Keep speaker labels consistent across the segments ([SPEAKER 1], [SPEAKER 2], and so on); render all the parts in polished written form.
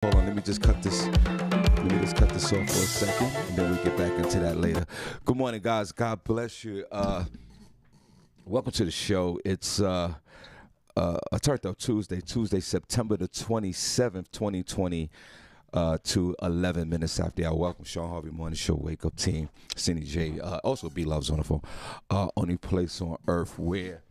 [SPEAKER 1] Hold on, let me just cut this. Let me just cut this off for a second, and then we'll get back into that later. Good morning, guys. God bless you. Welcome to the show. It's a Turned Up Tuesday, September the 27th, 2020, to 11 minutes after the hour. Welcome, Shawn Harvey Morning Show, Wake Up Team, Cindy J. Also, B Love's on the phone. Only place on earth where.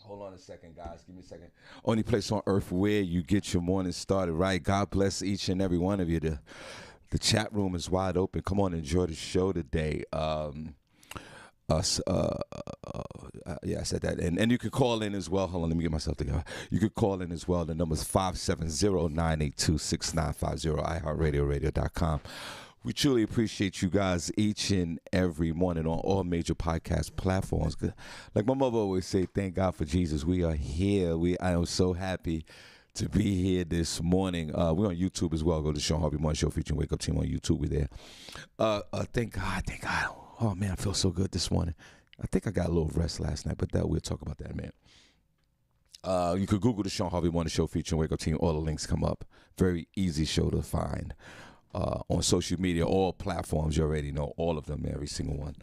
[SPEAKER 1] Hold on a second, guys. Give me a second. Only place on earth where you get your morning started right. God bless each and every one of you. The chat room is wide open. Come on, enjoy the show today. Yeah, I said that. And you can call in as well. Hold on, let me get myself together. You could call in as well. The number is 570-982-6950, iHeartRadio.com. We truly appreciate you guys each and every morning on all major podcast platforms. Like my mother always say, thank God for Jesus. We are here. I am so happy to be here this morning. We're on YouTube as well. Go to Shawn Harvey Morning Show featuring Wake Up Team on YouTube. We're there. Thank God. Oh, man, I feel so good this morning. I think I got a little rest last night, but we'll talk about that, man. You could Google the Shawn Harvey Morning Show featuring Wake Up Team. All the links come up. Very easy show to find. On social media, all platforms, you already know all of them, every single one.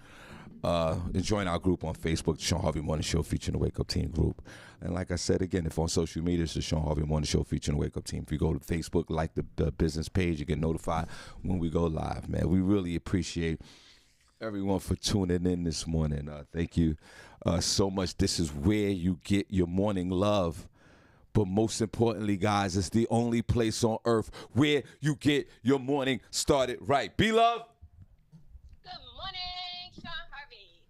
[SPEAKER 1] And join our group on Facebook, the Shawn Harvey Morning Show featuring the Wake Up Team group. And like I said again, if on social media, it's the Shawn Harvey Morning Show featuring the Wake Up Team. If you go to Facebook, like the business page, you get notified when we go live, man. We really appreciate everyone for tuning in this morning. Thank you so much. This is where you get your morning love. But most importantly, guys, it's the only place on earth where you get your morning started right. B-Love.
[SPEAKER 2] Good morning, Shawn Harvey.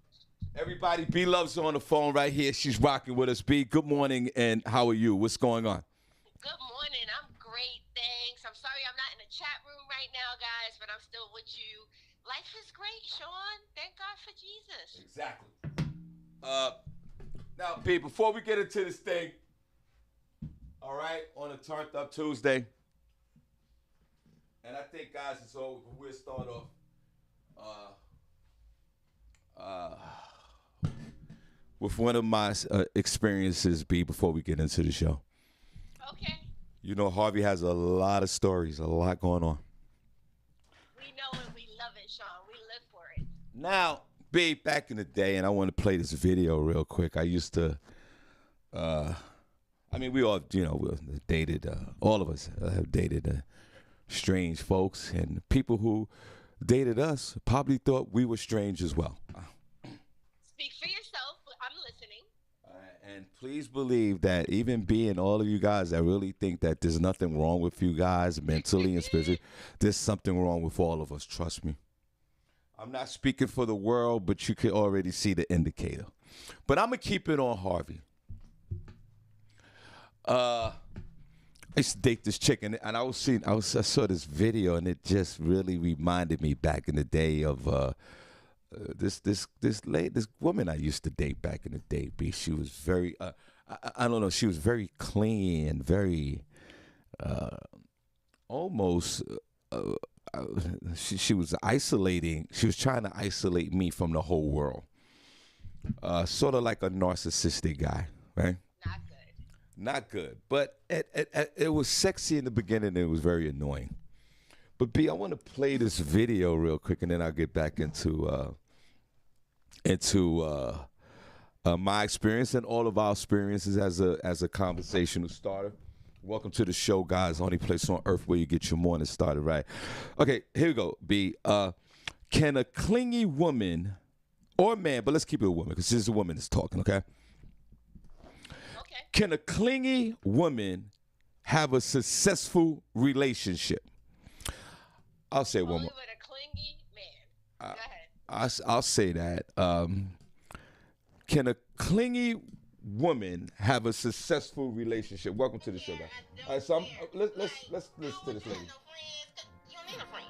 [SPEAKER 1] Everybody, B-Love's on the phone right here. She's rocking with us. B, good morning, and how are you? What's going on?
[SPEAKER 2] Good morning. I'm great, thanks. I'm sorry I'm not in the chat room right now, guys, but I'm still with you. Life is great, Shawn. Thank God for Jesus.
[SPEAKER 1] Exactly. Now, B, before we get into this thing, all right, on a Turned Up Tuesday. And I think, guys, it's over. We'll start off with one of my experiences, B, before we get into the show.
[SPEAKER 2] Okay.
[SPEAKER 1] You know, Harvey has a lot of stories, a lot going on.
[SPEAKER 2] We know it. We love it, Shawn. We live for it.
[SPEAKER 1] Now, B, back in the day, and I want to play this video real quick. I used to... we all, we dated, all of us have dated strange folks, and people who dated us probably thought we were strange as well.
[SPEAKER 2] Speak for yourself. I'm listening.
[SPEAKER 1] And please believe that even being all of you guys that really think that there's nothing wrong with you guys mentally and spiritually, there's something wrong with all of us. Trust me. I'm not speaking for the world, but you can already see the indicator. But I'm going to keep it on Harvey. I used to date this chick, and I saw this video, and it just really reminded me back in the day of this woman I used to date back in the day. B, she was very, I don't know, she was very clean and very, almost. She was isolating. She was trying to isolate me from the whole world. Sort of like a narcissistic guy, right? Not good, but it was sexy in the beginning, and it was very annoying. But B, I want to play this video real quick, and then I'll get back into my experience and all of our experiences as a conversational starter. Welcome to the show, guys. Only place on earth where you get your morning started right. Okay, here we go. B, can a clingy woman or man, but let's keep it a woman because this is a woman that's talking, okay? Can a clingy woman have a successful relationship? I'll say one more.
[SPEAKER 2] With a clingy man. Go ahead.
[SPEAKER 1] I'll say that. Can a clingy woman have a successful relationship? Welcome to the show, guys. All right, so let's listen to this lady.
[SPEAKER 3] You don't need no friends.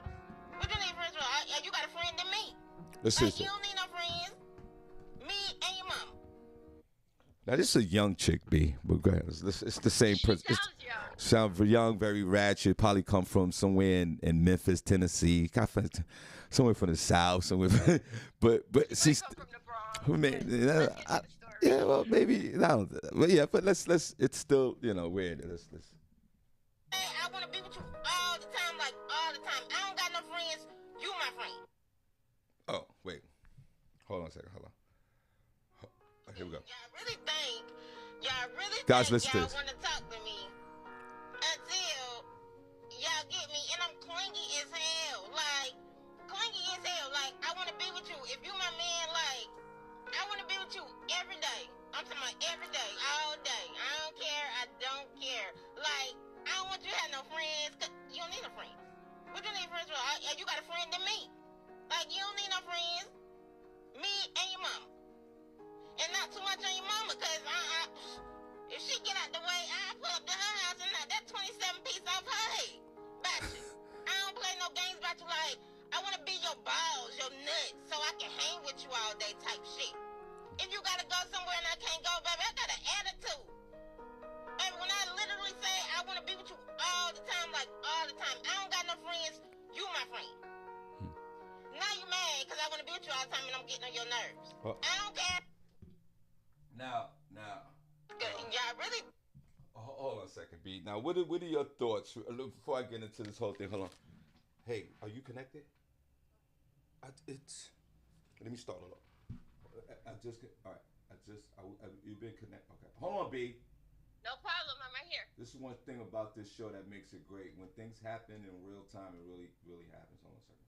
[SPEAKER 3] What you need friends for? You got a friend than me.
[SPEAKER 1] Listen.
[SPEAKER 3] You don't need no friends. Me and your mama.
[SPEAKER 1] Now, this is a young chick, B. But go ahead. It's the same person. Sounds young, very ratchet. Probably come from somewhere in Memphis, Tennessee. Somewhere from the South. Somewhere. but she's.
[SPEAKER 2] Come from the Bronx.
[SPEAKER 1] Man, yeah, well, maybe. No, but yeah, but let's. It's still, weird. Let's.
[SPEAKER 3] Hey, I want to be with you You my friend.
[SPEAKER 1] Oh, wait. Hold on a second. Hold on. Here we go.
[SPEAKER 3] Y'all really
[SPEAKER 1] Guys,
[SPEAKER 3] think
[SPEAKER 1] listen to
[SPEAKER 3] y'all
[SPEAKER 1] this.
[SPEAKER 3] want to talk to me until y'all get me, and I'm clingy as hell. Like, clingy as hell. Like, I want to be with you. If you my man, like, I want to be with you every day. I'm talking about every day, all day. I don't care. I don't care. Like, I don't want you to have no friends, because you don't need no friends. What you need friends for? You got a friend than me. Like, you don't need no friends. Me and your mama. And not too much on your mama, because if she get out the way, I pull up to her house and knock that 27 piece off her head. About you. I don't play no games about you. Like, I want to be your balls, your nuts, so I can hang with you all day type shit. If you got to go somewhere and I can't go, baby, I got an attitude. Baby, when I literally say I want to be with you all the time, like all the time, I don't got no friends, you my friend. Now you mad because I want to be with you all the time and I'm getting on your nerves. I don't care.
[SPEAKER 1] Now.
[SPEAKER 3] Y'all really...
[SPEAKER 1] Hold on a second, B. Now, what are your thoughts? Before I get into this whole thing, hold on. Hey, are you connected? Let me start it off. You've been connected. Okay. Hold on, B.
[SPEAKER 2] No problem. I'm right here.
[SPEAKER 1] This is one thing about this show that makes it great. When things happen in real time, it really, really happens. Hold on a second.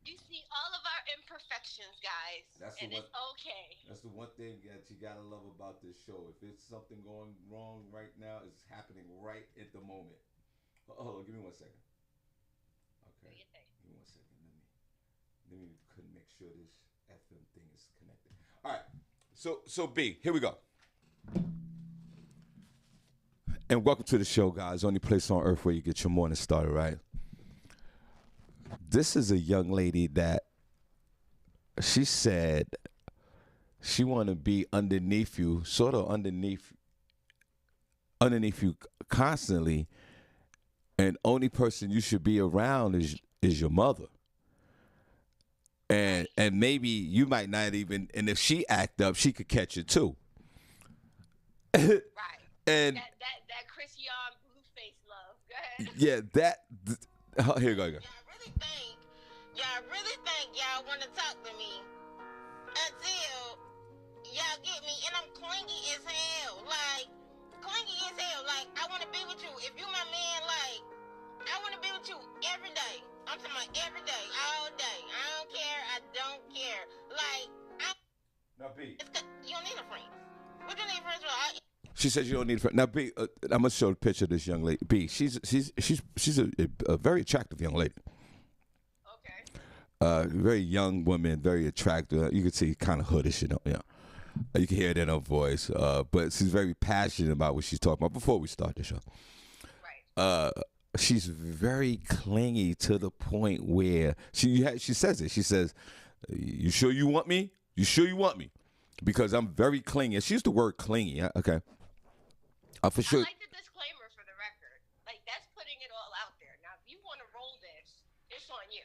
[SPEAKER 2] You see all of our imperfections, guys. It's okay.
[SPEAKER 1] That's the one thing that you gotta love about this show. If it's something going wrong right now, it's happening right at the moment. Hold on, give me 1 second. Okay. Give me 1 second. Let me make sure this FM thing is connected. All right. So B, here we go. And welcome to the show, guys. Only place on earth where you get your morning started, right? This is a young lady that she said she want to be underneath you, sort of underneath you constantly, and only person you should be around is your mother. And maybe you might not even, and if she act up, she could catch it too.
[SPEAKER 2] Right.
[SPEAKER 1] And
[SPEAKER 2] that Chris Yon Blueface love. Go ahead.
[SPEAKER 1] Yeah, here you go.
[SPEAKER 3] Y'all really think y'all want to talk to me until y'all get me, and I'm clingy as hell. Like, clingy as hell. Like, I want to be with you. If you my man, like, I want to be with you every day. I'm talking about every day, all day. I don't care. I don't care. Like,
[SPEAKER 1] Now, B.
[SPEAKER 3] You don't need a friend. What you need friends for?
[SPEAKER 1] She says you don't need a friend. Now, B, I'm gonna show a picture of this young lady. B, she's a very attractive young lady.
[SPEAKER 2] Okay.
[SPEAKER 1] Very young woman, very attractive. You can see kind of hoodish, you know. Yeah, you can hear it in her voice. But she's very passionate about what she's talking about. Before we start the show,
[SPEAKER 2] Right.
[SPEAKER 1] She's very clingy to the point where she says it. She says, "You sure you want me? You sure you want me?" Because I'm very clingy. She used the word clingy. Okay. For sure.
[SPEAKER 2] I like the disclaimer for the record. Like, that's putting it all out there. Now, if you want to roll this, it's on you.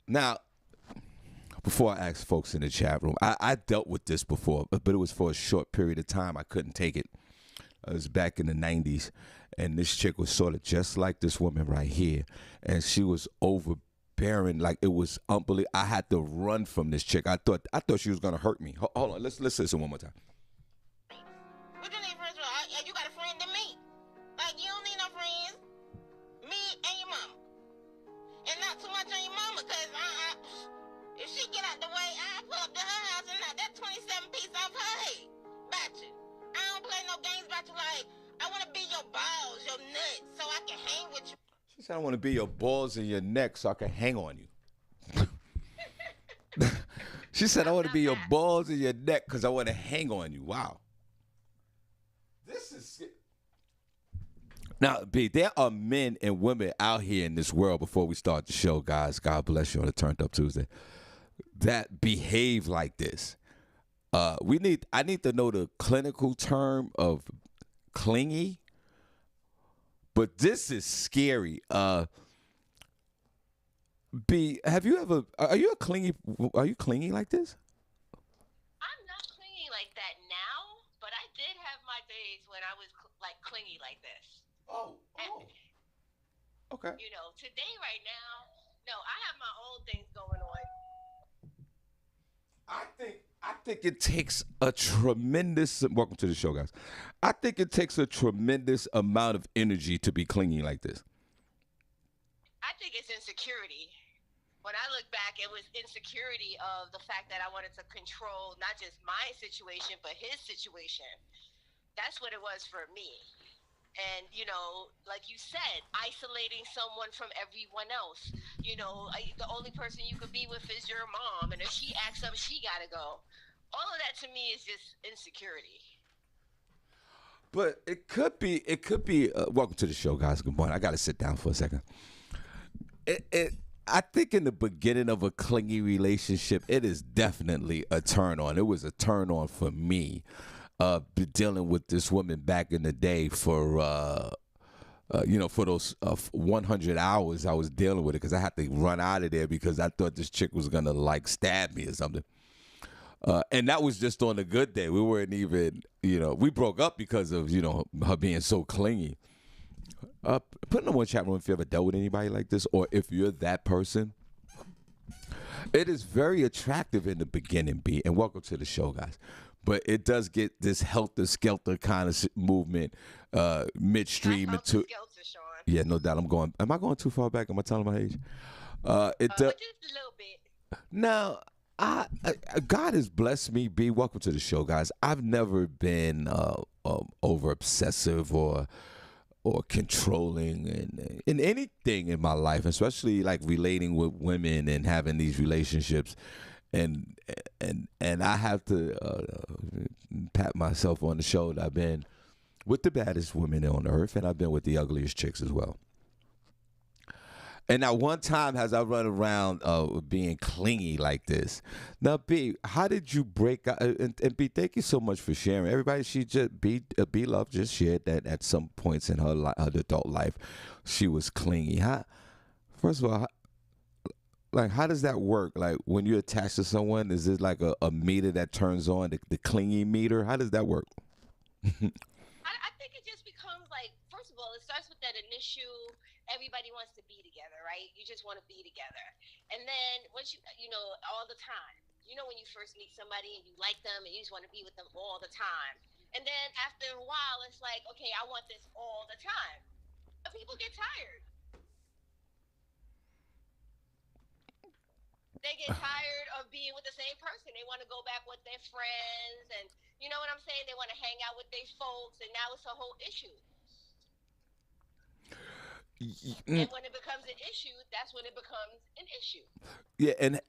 [SPEAKER 1] Now, before I ask folks in the chat room, I dealt with this before, but it was for a short period of time. I couldn't take it. It was back in the 90s, and this chick was sort of just like this woman right here, and she was overbearing, like it was unbelievable. I had to run from this chick. I thought she was gonna hurt me. Hold on, let's listen one more time.
[SPEAKER 3] What you need friends for? You got a friend than me. Like, you don't need no friends. Me and your mama. And not too much on your mama, because if she get out the way, I pull up to her house and knock that 27 piece off her head. About you. I don't play no games about you. Like, I want to be your balls, your nuts, so I can hang with you.
[SPEAKER 1] She said, "I want to be your balls in your neck so I can hang on you." She said, "I want to be your balls in your neck because I want to hang on you." Wow. This is... Now, B, there are men and women out here in this world, before we start the show, guys, God bless you on a Turned Up Tuesday, that behave like this. I need to know the clinical term of clingy, but this is scary. B, are you clingy like this?
[SPEAKER 2] I'm not clingy like that now, but I did have my days when I was clingy like this.
[SPEAKER 1] Oh. Okay.
[SPEAKER 2] You know, today, right now, No, I have my own things going on.
[SPEAKER 1] I think it takes a tremendous welcome to the show, guys. I think it takes a tremendous amount of energy to be clingy like this.
[SPEAKER 2] I think it's insecurity. When I look back, it was insecurity of the fact that I wanted to control not just my situation, but his situation. That's what it was for me. And, like you said, isolating someone from everyone else. The only person you could be with is your mom. And if she acts up, she got to go. All of that to me is just insecurity.
[SPEAKER 1] But it could be. Welcome to the show, guys. Good morning. I got to sit down for a second. I think in the beginning of a clingy relationship, it is definitely a turn on. It was a turn on for me, dealing with this woman back in the day for those 100 hours I was dealing with it because I had to run out of there because I thought this chick was gonna like stab me or something. And that was just on a good day. We weren't even, we broke up because of, her being so clingy. Put in the one chat room if you ever dealt with anybody like this, or if you're that person. It is very attractive in the beginning, B, and welcome to the show, guys. But it does get this helter-skelter kind of movement midstream into.
[SPEAKER 2] Sean.
[SPEAKER 1] Yeah, no doubt. Am I going too far back? Am I telling my age?
[SPEAKER 2] Just a little bit.
[SPEAKER 1] Now, God has blessed me, B. Welcome to the show, guys. I've never been over obsessive or controlling in anything in my life, especially like relating with women and having these relationships. And I have to pat myself on the shoulder. I've been with the baddest women on earth, and I've been with the ugliest chicks as well. And now one time as I run around being clingy like this. Now, B, how did you break out? And B, thank you so much for sharing. Everybody, she just, B Love just shared that at some points in her adult life, she was clingy. First of all, how does that work? Like when you're attached to someone, is it like a meter that turns on, the clingy meter? How does that work?
[SPEAKER 2] I think it just becomes like, first of all, it starts with that initial, everybody wants to be together, right? You just want to be together. And then once all the time, when you first meet somebody and you like them and you just want to be with them all the time. And then after a while, it's like, okay, I want this all the time. But people get tired. They get tired of being with the same person. They want to go back with their friends, and you know what I'm saying? They want to hang out with their folks, and now it's a whole issue. And when it becomes an issue, that's when it becomes an issue.
[SPEAKER 1] Yeah, and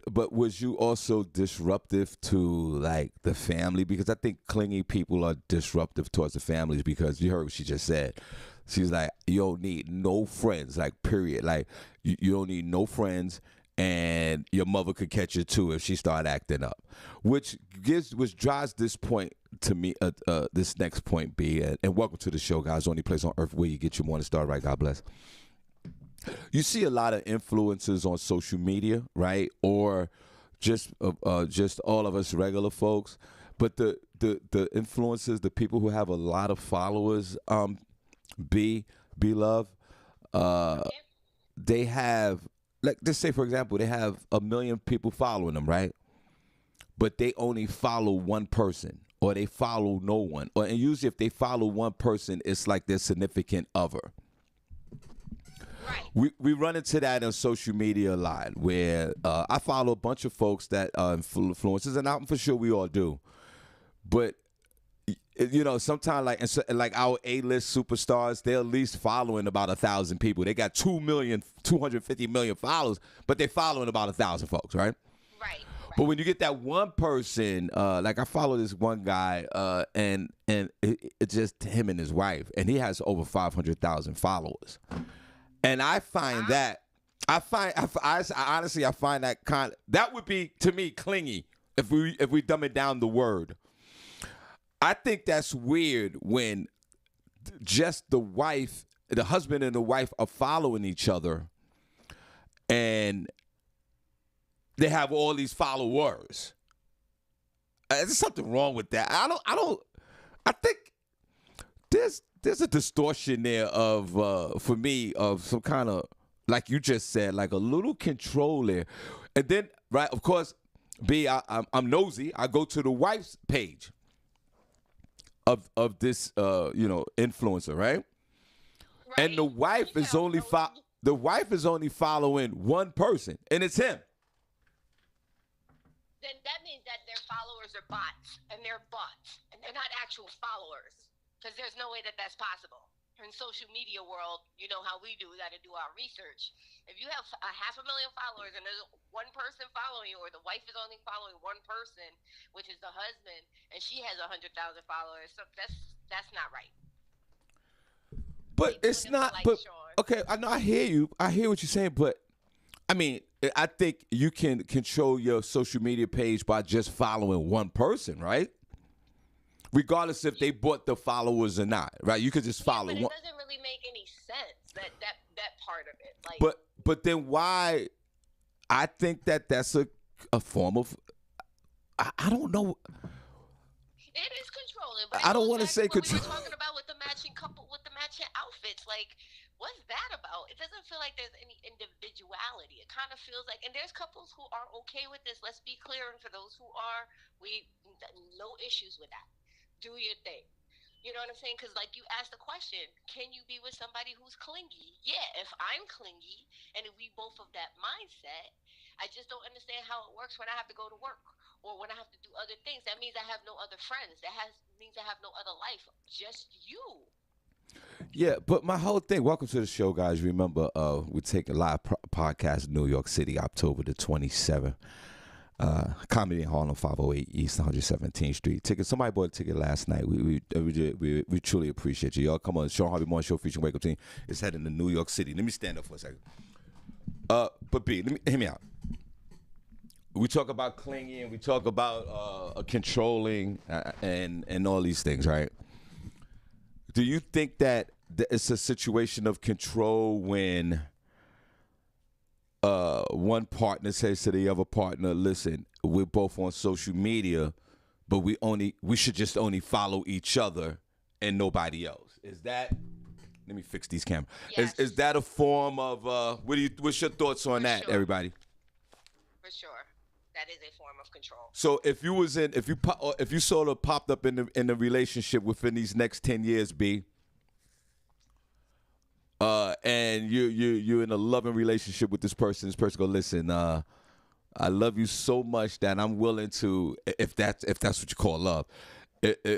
[SPEAKER 1] but was you also disruptive to like the family? Because I think clingy people are disruptive towards the families because you heard what she just said. She's like, you don't need no friends, like period. Like you don't need no friends. And your mother could catch you too if she started acting up, which drives this point to me. This next point, B, and welcome to the show, guys. Only place on earth where you get your morning start right. God bless. You see a lot of influencers on social media, right, or just all of us regular folks. But the influencers, the people who have a lot of followers, B Love, they have. Like, let's say, for example, they have 1 million people following them, right? But they only follow one person, or they follow no one. And usually if they follow one person, it's like their significant other.
[SPEAKER 2] Right.
[SPEAKER 1] We run into that on social media a lot, where I follow a bunch of folks that are influencers, and I'm for sure we all do. But sometimes like our A-list superstars, they're at least following about 1,000 people. They got 250 million followers, but they're following about 1,000 folks, right?
[SPEAKER 2] Right.
[SPEAKER 1] But when you get that one person, like I follow this one guy, and it's just him and his wife, and he has over 500,000 followers. And I find that, I honestly find that that would be, to me, clingy if we dumb it down the word. I think that's weird when just the husband and the wife are following each other and they have all these followers. There's something wrong with that. I think there's a distortion there of, for me, of some kind of like you just said, like a little control there. And then, right, of course, I'm nosy. I go to the wife's page of this, influencer, right? And the wife is only following one person, and it's him.
[SPEAKER 2] Then that means that their followers are bots, and they're bots, and they're not actual followers, because there's no way that that's possible. In social media world, you know how we do. We got to do our research. If you have 500,000 followers and there's one person following you, or the wife is only following one person, which is the husband, and she has 100,000 followers, so that's not right.
[SPEAKER 1] But it's not. But okay, I know. I hear you. I hear what you're saying. But I mean, I think you can control your social media page by just following one person, right? Regardless if they bought the followers or not, right? You could just follow.
[SPEAKER 2] But it doesn't really make any sense, that part of it. Like,
[SPEAKER 1] but then why? I think that's a form of. I don't know.
[SPEAKER 2] It is controlling, but
[SPEAKER 1] I don't want to say
[SPEAKER 2] control. We're talking about with the matching couple, with the matching outfits. Like, what's that about? It doesn't feel like there's any individuality. It kind of feels like, and there's couples who are okay with this. Let's be clear, and for those who are, no issues with that. Do your thing. You know what I'm saying? Because, like, you asked the question, can you be with somebody who's clingy? Yeah, if I'm clingy and if we both of that mindset, I just don't understand how it works when I have to go to work or when I have to do other things. That means I have no other friends. Means I have no other life. Just you.
[SPEAKER 1] Yeah, but my whole thing, welcome to the show, guys. Remember, we're taking a live podcast in New York City, October the 27th. Comedy in Harlem, 508 East 117th Street. Somebody bought a ticket last night. We truly appreciate you. Y'all come on, Shawn Harvey Morning Show featuring Wake Up Team. It's heading to New York City. Let me stand up for a second. But B, hear me out. We talk about clingy and we talk about controlling and all these things, right? Do you think that it's a situation of control when one partner says to the other partner, listen, we're both on social media, but we should just only follow each other and nobody else? Is that, let me fix these cameras.
[SPEAKER 2] Yes.
[SPEAKER 1] Is that a form of, what's your thoughts on that,
[SPEAKER 2] sure.
[SPEAKER 1] everybody?
[SPEAKER 2] For sure. That is a form of control.
[SPEAKER 1] So if you sort of popped up in the relationship within these next 10 years, B, and you're in a loving relationship with this person go, listen, I love you so much that I'm willing to, if that's what you call love,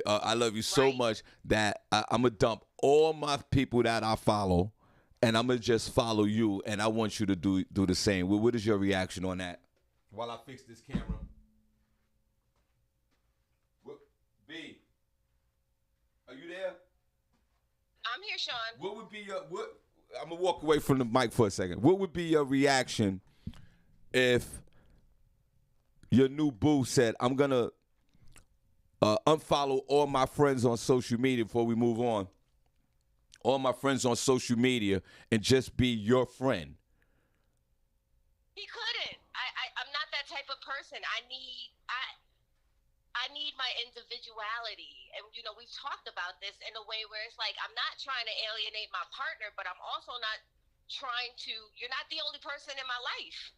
[SPEAKER 1] I love you so much that I'm gonna dump all my people that I follow, and I'm gonna just follow you, and I want you to do the same. What is your reaction on that? While I fix this camera, B, are you there?
[SPEAKER 2] I'm here, Shawn.
[SPEAKER 1] What would be I'm gonna walk away from the mic for a second. What would be your reaction if your new boo said, I'm gonna unfollow all my friends on social media before we move on? All my friends on social media and just be your friend.
[SPEAKER 2] He couldn't. I'm not that type of person. I need my individuality. And, we've talked about this in a way where it's like, I'm not trying to alienate my partner, but I'm also not trying to, you're not the only person in my life.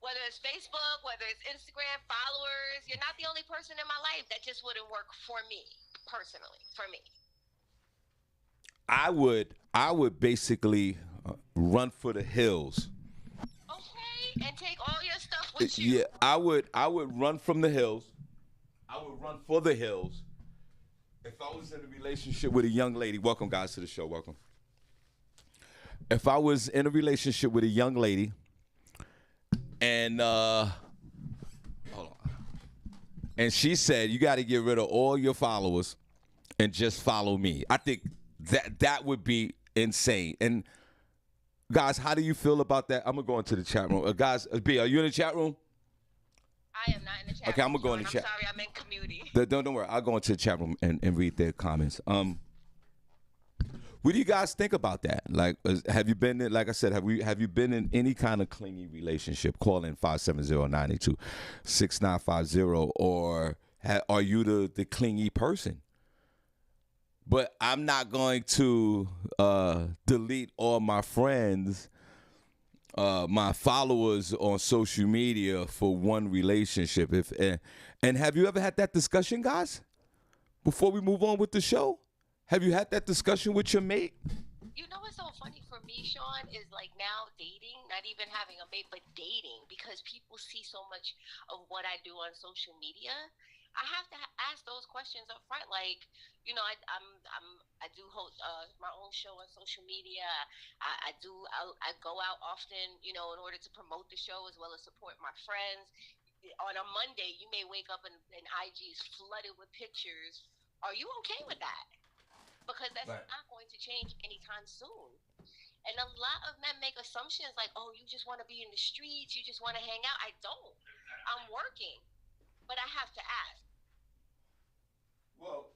[SPEAKER 2] Whether it's Facebook, whether it's Instagram, followers, you're not the only person in my life. That just wouldn't work for me, personally, for me.
[SPEAKER 1] I would basically run for the hills.
[SPEAKER 2] Okay, and take all your stuff with you.
[SPEAKER 1] Yeah, I would run from the hills. I would run for the hills. If I was in a relationship with a young lady, welcome guys to the show, welcome. If I was in a relationship with a young lady and hold on, and she said, you got to get rid of all your followers and just follow me, I think that would be insane. And guys, how do you feel about that? I'm gonna go into the chat room. Guys, B, are you in the chat room?
[SPEAKER 2] I am not in the chat room.
[SPEAKER 1] Okay, I'm gonna go in the chat.
[SPEAKER 2] I'm sorry, I'm in community.
[SPEAKER 1] Don't worry. I'll go into the chat room and read their comments. What do you guys think about that? Like, have you been in, like I said, have you been in any kind of clingy relationship? Call in 570-982-6950, or are you the clingy person? But I'm not going to delete all my friends my followers on social media for one relationship. If and have you ever had that discussion, guys? Before we move on with the show, have you had that discussion with your mate?
[SPEAKER 2] You know what's so funny for me, Sean, is like now dating, not even having a mate, but dating, because people see so much of what I do on social media. I have to ask those questions up front. Like, I do host my own show on social media. I go out often, in order to promote the show as well as support my friends. On a Monday, you may wake up and IG is flooded with pictures. Are you okay with that? Because that's
[SPEAKER 1] Right.
[SPEAKER 2] not going to change anytime soon. And a lot of men make assumptions like, oh, you just want to be in the streets, you just want to hang out. I don't. I'm working, but I have to ask.
[SPEAKER 1] Well,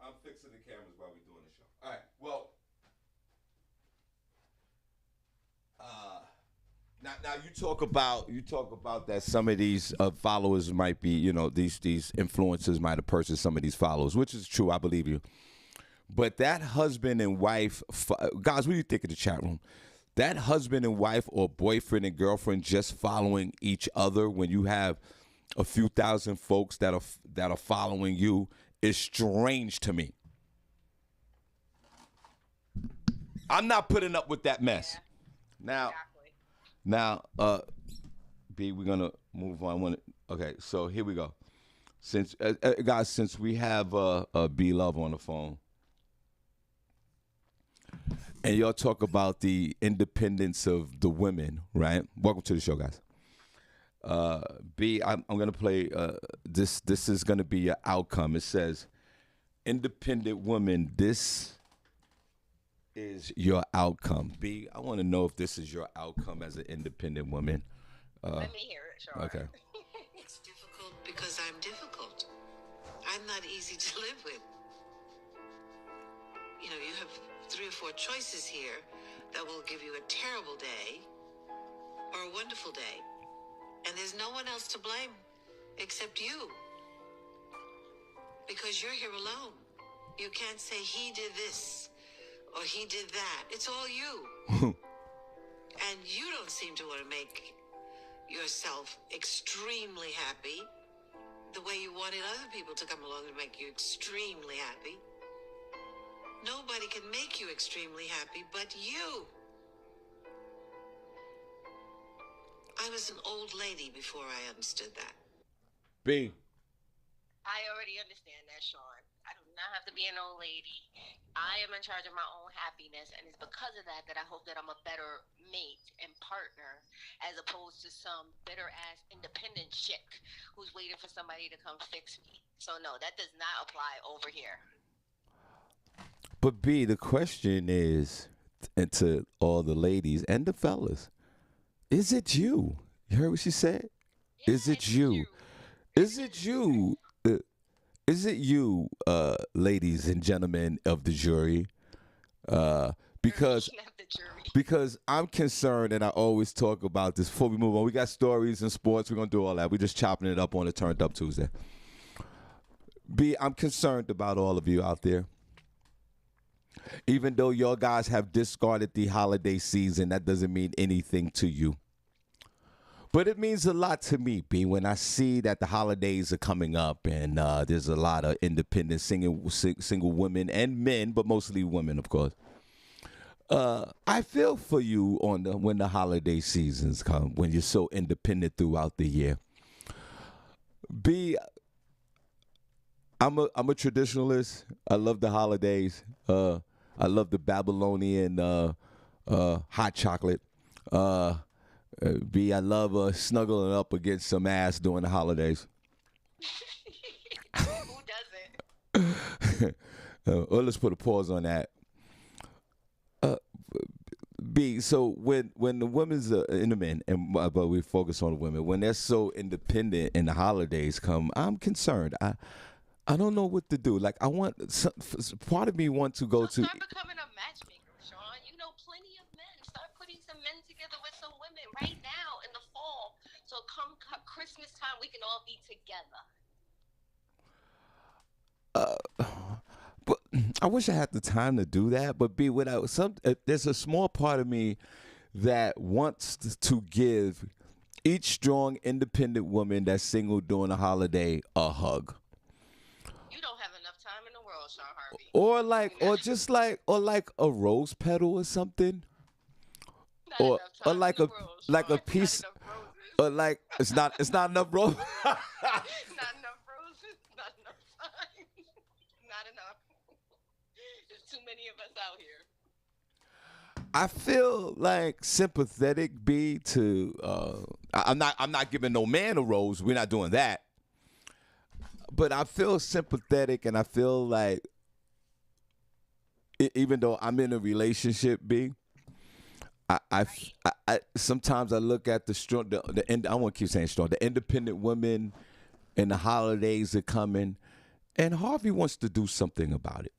[SPEAKER 1] I'm fixing the cameras while we're doing the show. All right. Well, now you talk about that some of these followers might be, these influencers might have purchased some of these followers, which is true. I believe you. But that husband and wife, guys, what do you think of the chat room? That husband and wife or boyfriend and girlfriend just following each other when you have a few thousand folks that are following you is strange to me. I'm not putting up with that mess.
[SPEAKER 2] Yeah,
[SPEAKER 1] Now,
[SPEAKER 2] exactly.
[SPEAKER 1] B, we're gonna move on. Okay, so here we go. Since guys, since we have B Love on the phone, and y'all talk about the independence of the women, right? Welcome to the show, guys. B, I'm gonna play. This is gonna be your outcome. It says, "Independent woman, this is your outcome." B, I want to know if this is your outcome as an independent woman.
[SPEAKER 2] Let me hear it, Sean.
[SPEAKER 1] Okay.
[SPEAKER 4] It's difficult because I'm difficult. I'm not easy to live with. You have 3 or 4 choices here that will give you a terrible day or a wonderful day. And there's no one else to blame except you. Because you're here alone. You can't say he did this or he did that. It's all you. And you don't seem to want to make yourself extremely happy the way you wanted other people to come along and make you extremely happy. Nobody can make you extremely happy but you. I was an old lady before I understood that.
[SPEAKER 1] B.
[SPEAKER 2] I already understand that, Sean. I do not have to be an old lady. I am in charge of my own happiness, and it's because of that I hope that I'm a better mate and partner as opposed to some bitter-ass independent chick who's waiting for somebody to come fix me. So, no, that does not apply over here.
[SPEAKER 1] But B, the question is, and to all the ladies and the fellas, is it you? You heard what she said?
[SPEAKER 2] Yeah,
[SPEAKER 1] Is it you? Is it you? Is it you, ladies and gentlemen of the jury? Because
[SPEAKER 2] The jury.
[SPEAKER 1] because I'm concerned, and I always talk about this before we move on. We got stories and sports. We're gonna do all that. We're just chopping it up on the Turned Up Tuesday. B, I'm concerned about all of you out there. Even though your guys have discarded the holiday season, that doesn't mean anything to you. But it means a lot to me, B, when I see that the holidays are coming up and there's a lot of independent single women and men, but mostly women, of course. I feel for you when the holiday seasons come, when you're so independent throughout the year. B, I'm a traditionalist. I love the holidays. I love the Babylonian hot chocolate. B, I love snuggling up against some ass during the holidays.
[SPEAKER 2] Who doesn't?
[SPEAKER 1] Well, let's put a pause on that. B, so when the women's in the men, but we focus on the women, when they're so independent and the holidays come, I'm concerned. I don't know what to do. Like part of me wants to go to.
[SPEAKER 2] Start becoming a matchmaker, Sean. You know plenty of men. Start putting some men together with some women right now in the fall. So come Christmas time, we can all be together.
[SPEAKER 1] But I wish I had the time to do that. But B, without there's a small part of me that wants to give each strong, independent woman that's single during a holiday a hug?
[SPEAKER 2] You don't have enough time in the world, Shawn Harvey.
[SPEAKER 1] Or like, or like a rose petal or something,
[SPEAKER 2] Not
[SPEAKER 1] or
[SPEAKER 2] enough time
[SPEAKER 1] like
[SPEAKER 2] in
[SPEAKER 1] a
[SPEAKER 2] the world,
[SPEAKER 1] like a
[SPEAKER 2] Shawn.
[SPEAKER 1] piece,
[SPEAKER 2] Not enough roses.
[SPEAKER 1] or like it's not enough rose.
[SPEAKER 2] Not enough roses. Not enough time. Not enough. There's too many of us out here.
[SPEAKER 1] I feel like sympathetic B to I'm not giving no man a rose. We're not doing that. But I feel sympathetic, and I feel like even though I'm in a relationship, B, I sometimes I look at the strong, I want to keep saying strong, the independent women, and the holidays are coming, and Harvey wants to do something about it.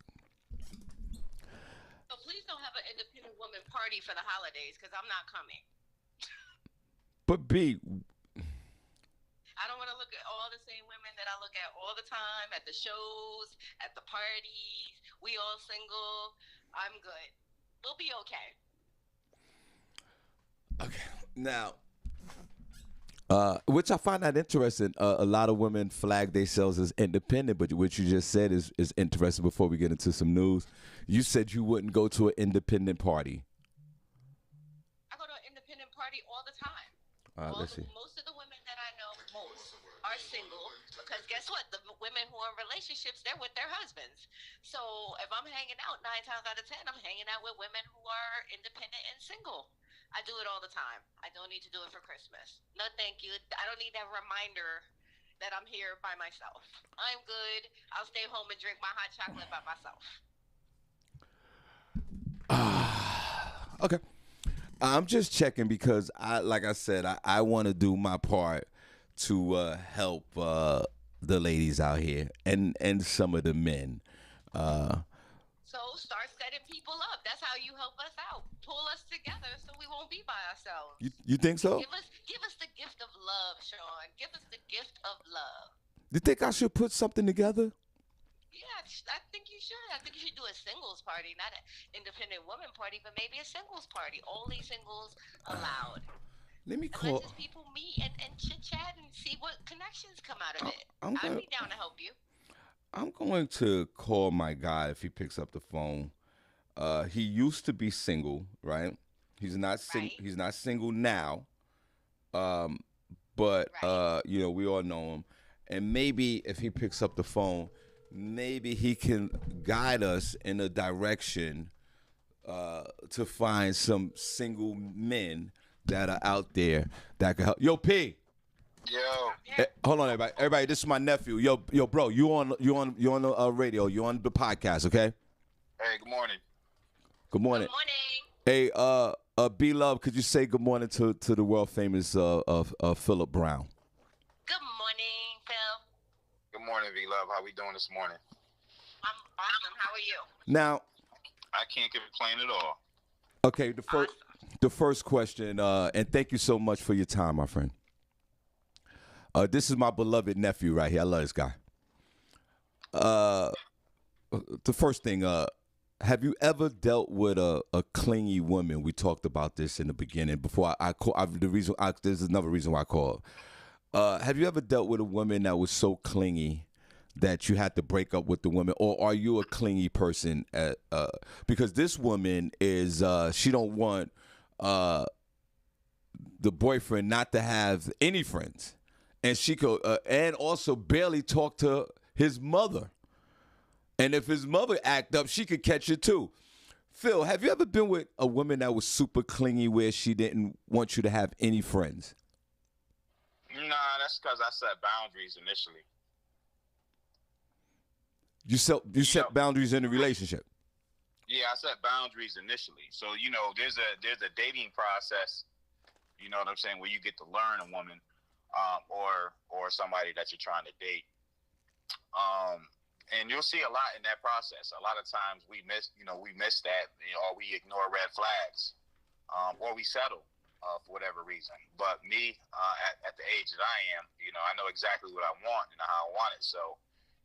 [SPEAKER 2] So please don't have an independent woman party for the holidays, because I'm not coming.
[SPEAKER 1] But B,
[SPEAKER 2] I don't want to look at all the same women that I look at all the time at the shows, at the parties. We all single. I'm good. We'll be okay.
[SPEAKER 1] okay, now, which I find that interesting. A lot of women flag themselves as independent, but what you just said is interesting. Before we get into some news, you said you wouldn't go to an independent party.
[SPEAKER 2] I go to an independent party all the time.
[SPEAKER 1] Let's see.
[SPEAKER 2] Most of the women that I know, are single, because guess what? The women who are in relationships, they're with their husbands. So if I'm hanging out 9 times out of 10, I'm hanging out with women who are independent and single. I do it all the time. I don't need to do it for Christmas. No, thank you. I don't need that reminder that I'm here by myself. I'm good. I'll stay home and drink my hot chocolate by myself.
[SPEAKER 1] Okay. I'm just checking because like I said, I want to do my part to help the ladies out here and some of the men.
[SPEAKER 2] So start setting people up. That's how you help us out. Pull us together so we won't be by ourselves.
[SPEAKER 1] You think so?
[SPEAKER 2] Give us the gift of love, Shawn. Give us the gift of love.
[SPEAKER 1] You think I should put something together?
[SPEAKER 2] Yeah, I think you should. I think you should do a singles party, not an independent woman party, but maybe a singles party. Only singles allowed.
[SPEAKER 1] Let me
[SPEAKER 2] And
[SPEAKER 1] call.
[SPEAKER 2] let just people meet and chit chat and see what connections come out of it.
[SPEAKER 1] I'd
[SPEAKER 2] be down to help you.
[SPEAKER 1] I'm going to call my guy if he picks up the phone. He used to be single, right? He's not
[SPEAKER 2] Right.
[SPEAKER 1] He's not single now. But
[SPEAKER 2] Right.
[SPEAKER 1] we all know him. And maybe if he picks up the phone, maybe he can guide us in a direction to find some single men that are out there that can help. Yo, P.
[SPEAKER 5] Yo,
[SPEAKER 1] Hold on, everybody. Everybody, this is my nephew. Yo, bro, you on the radio? You on the podcast? Okay.
[SPEAKER 5] hey, good morning.
[SPEAKER 1] Good morning.
[SPEAKER 2] Good morning.
[SPEAKER 1] Hey, B Love, could you say good morning to the world famous Philip Brown?
[SPEAKER 2] Good morning, Phil.
[SPEAKER 5] Good morning, V Love. How we doing this morning?
[SPEAKER 2] I'm awesome. How are you?
[SPEAKER 1] Now,
[SPEAKER 5] I can't complain at all.
[SPEAKER 1] okay, the first question, and thank you so much for your time, my friend. This is my beloved nephew right here. I love this guy. The first thing, have you ever dealt with a clingy woman? We talked about this in the beginning. Before I call, there's another reason why I called. Have you ever dealt with a woman that was so clingy that you had to break up with the woman, or are you a clingy person? Because this woman is, she don't want the boyfriend not to have any friends. And she could, and also barely talk to his mother. And if his mother act up, she could catch it too. Phil, have you ever been with a woman that was super clingy where she didn't want you to have any friends?
[SPEAKER 5] Nah, that's because I set boundaries initially.
[SPEAKER 1] You set boundaries in a relationship.
[SPEAKER 5] Yeah, I set boundaries initially. So there's a dating process. You know what I'm saying, where you get to learn a woman, or somebody that you're trying to date. And you'll see a lot in that process. A lot of times we miss that, or we ignore red flags, or we settle for whatever reason. But me, at the age that I am, I know exactly what I want and how I want it. So,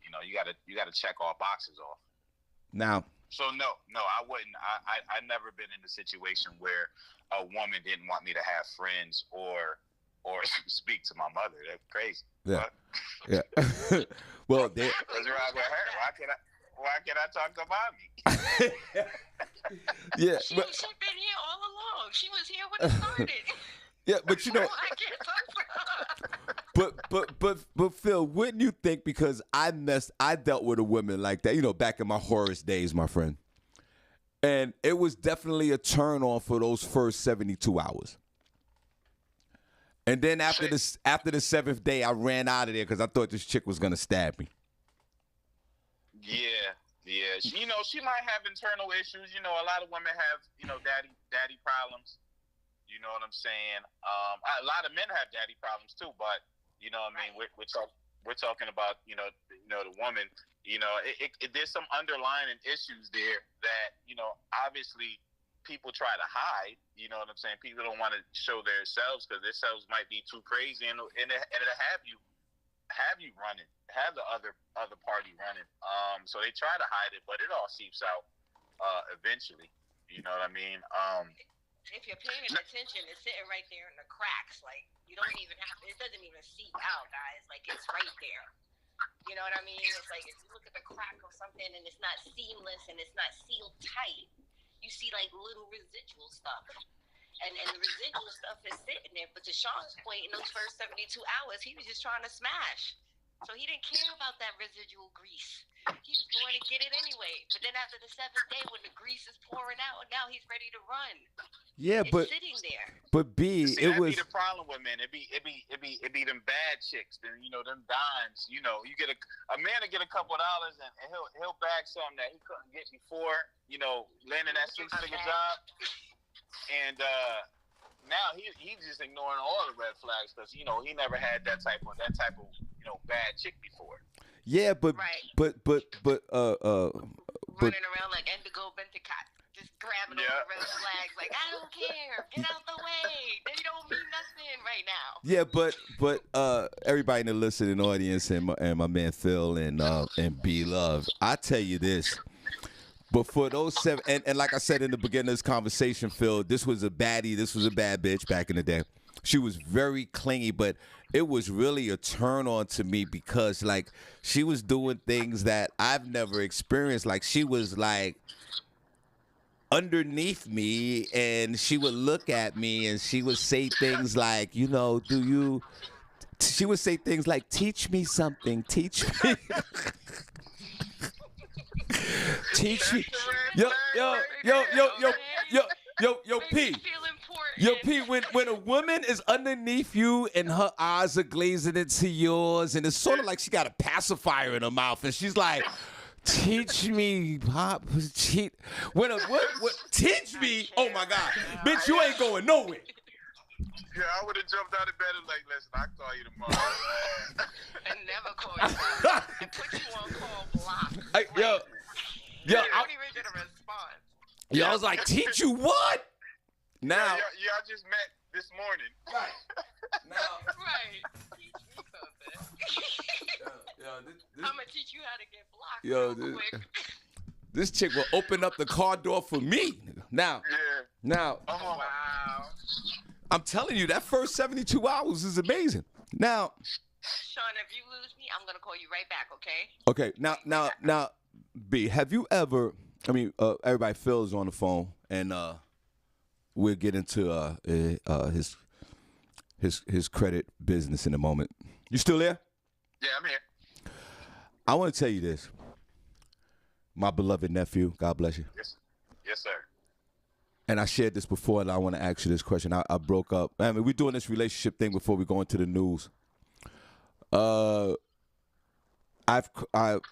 [SPEAKER 5] you gotta check all boxes off.
[SPEAKER 1] Now,
[SPEAKER 5] So no, I wouldn't. I never been in a situation where a woman didn't want me to have friends or speak to my mother. That's crazy.
[SPEAKER 1] Yeah.
[SPEAKER 5] What?
[SPEAKER 1] Yeah. Well, they.
[SPEAKER 5] What's wrong with her? Why can't I talk about me?
[SPEAKER 1] Yeah,
[SPEAKER 2] She's
[SPEAKER 1] but
[SPEAKER 2] been here all along. She was here when it started.
[SPEAKER 1] yeah, but you know,
[SPEAKER 2] I can't talk for her.
[SPEAKER 1] but Phil, wouldn't you think? Because I dealt with a woman like that, you know, back in my Horace days, my friend, and it was definitely a turn on for those first 72 hours. And then after the seventh day, I ran out of there because I thought this chick was gonna stab me.
[SPEAKER 5] Yeah. She might have internal issues. You know, a lot of women have, daddy problems. You know what I'm saying? A lot of men have daddy problems too, but you know what I mean. We're talking about the woman. You know, there's some underlying issues there that obviously people try to hide. You know what I'm saying? People don't want to show themselves because themselves might be too crazy and it'll have you running, have the other party running. So they try to hide it, but it all seeps out eventually. You know what I mean?
[SPEAKER 2] If you're paying attention, it's sitting right there in the cracks. Like, you don't even have, it doesn't even seep out, guys. Like, it's right there. You know what I mean? It's like, if you look at the crack of something and it's not seamless and it's not sealed tight, you see, like, little residual stuff. And the residual stuff is sitting there. But to Shawn's point, in those first 72 hours, he was just trying to smash. So he didn't care about that residual grease. He was going to get it anyway. But then after the seventh day, when the grease is pouring out, now he's ready to run.
[SPEAKER 1] Yeah,
[SPEAKER 2] It's sitting there.
[SPEAKER 1] but B,
[SPEAKER 5] See,
[SPEAKER 1] it
[SPEAKER 5] that
[SPEAKER 1] was
[SPEAKER 5] be the problem with men. It be them bad chicks. Then them dimes. You get a man to get a couple of dollars and he'll bag something that he couldn't get before. Landing that 6-figure job. And now he's just ignoring all the red flags because he never had that type of bad chick before.
[SPEAKER 1] yeah, but
[SPEAKER 2] Right.
[SPEAKER 1] but
[SPEAKER 2] Running around like Indigo Benticott, just grabbing all the red flags. Like, I don't care. Get out the way. They don't mean nothing right now.
[SPEAKER 1] yeah, but everybody in the listening audience and my man Phil and B Love, I tell you this. But for those seven, and like I said in the beginning of this conversation, Phil, this was a baddie. This was a bad bitch back in the day. She was very clingy, but it was really a turn on to me because, like, she was doing things that I've never experienced. Like, she was, like, underneath me, and she would look at me, and she would say things like, she would say things like, teach me something, teach me. Teach me, yo, P. Yo, P, when a woman is underneath you and her eyes are glazing into yours, and it's sort of like she got a pacifier in her mouth, and she's like, teach me, pop, teach me. Oh my God, bitch, you ain't going nowhere.
[SPEAKER 5] Yeah, I would have jumped out of bed and like, listen, I'll call you tomorrow.
[SPEAKER 2] And never call you. And put you on call block.
[SPEAKER 1] Yo,
[SPEAKER 2] You don't even get a response.
[SPEAKER 1] I was like, teach you what? Now,
[SPEAKER 5] y'all just met this morning.
[SPEAKER 1] right. Now,
[SPEAKER 2] Right. Teach me something. I'm going to teach you how to get blocked real quick.
[SPEAKER 1] This chick will open up the car door for me. Now,
[SPEAKER 5] Oh,
[SPEAKER 2] Wow.
[SPEAKER 1] I'm telling you, that first 72 hours is amazing. Now,
[SPEAKER 2] Shawn, if you lose me, I'm going to call you right back, okay?
[SPEAKER 1] okay, now, B, have you ever, everybody, Phil's on the phone, and we'll get into his credit business in a moment. You still there?
[SPEAKER 5] yeah, I'm here.
[SPEAKER 1] I want to tell you this. My beloved nephew, God bless you.
[SPEAKER 5] Yes, sir.
[SPEAKER 1] And I shared this before, and I want to ask you this question. I broke up. We're doing this relationship thing before we go into the news. I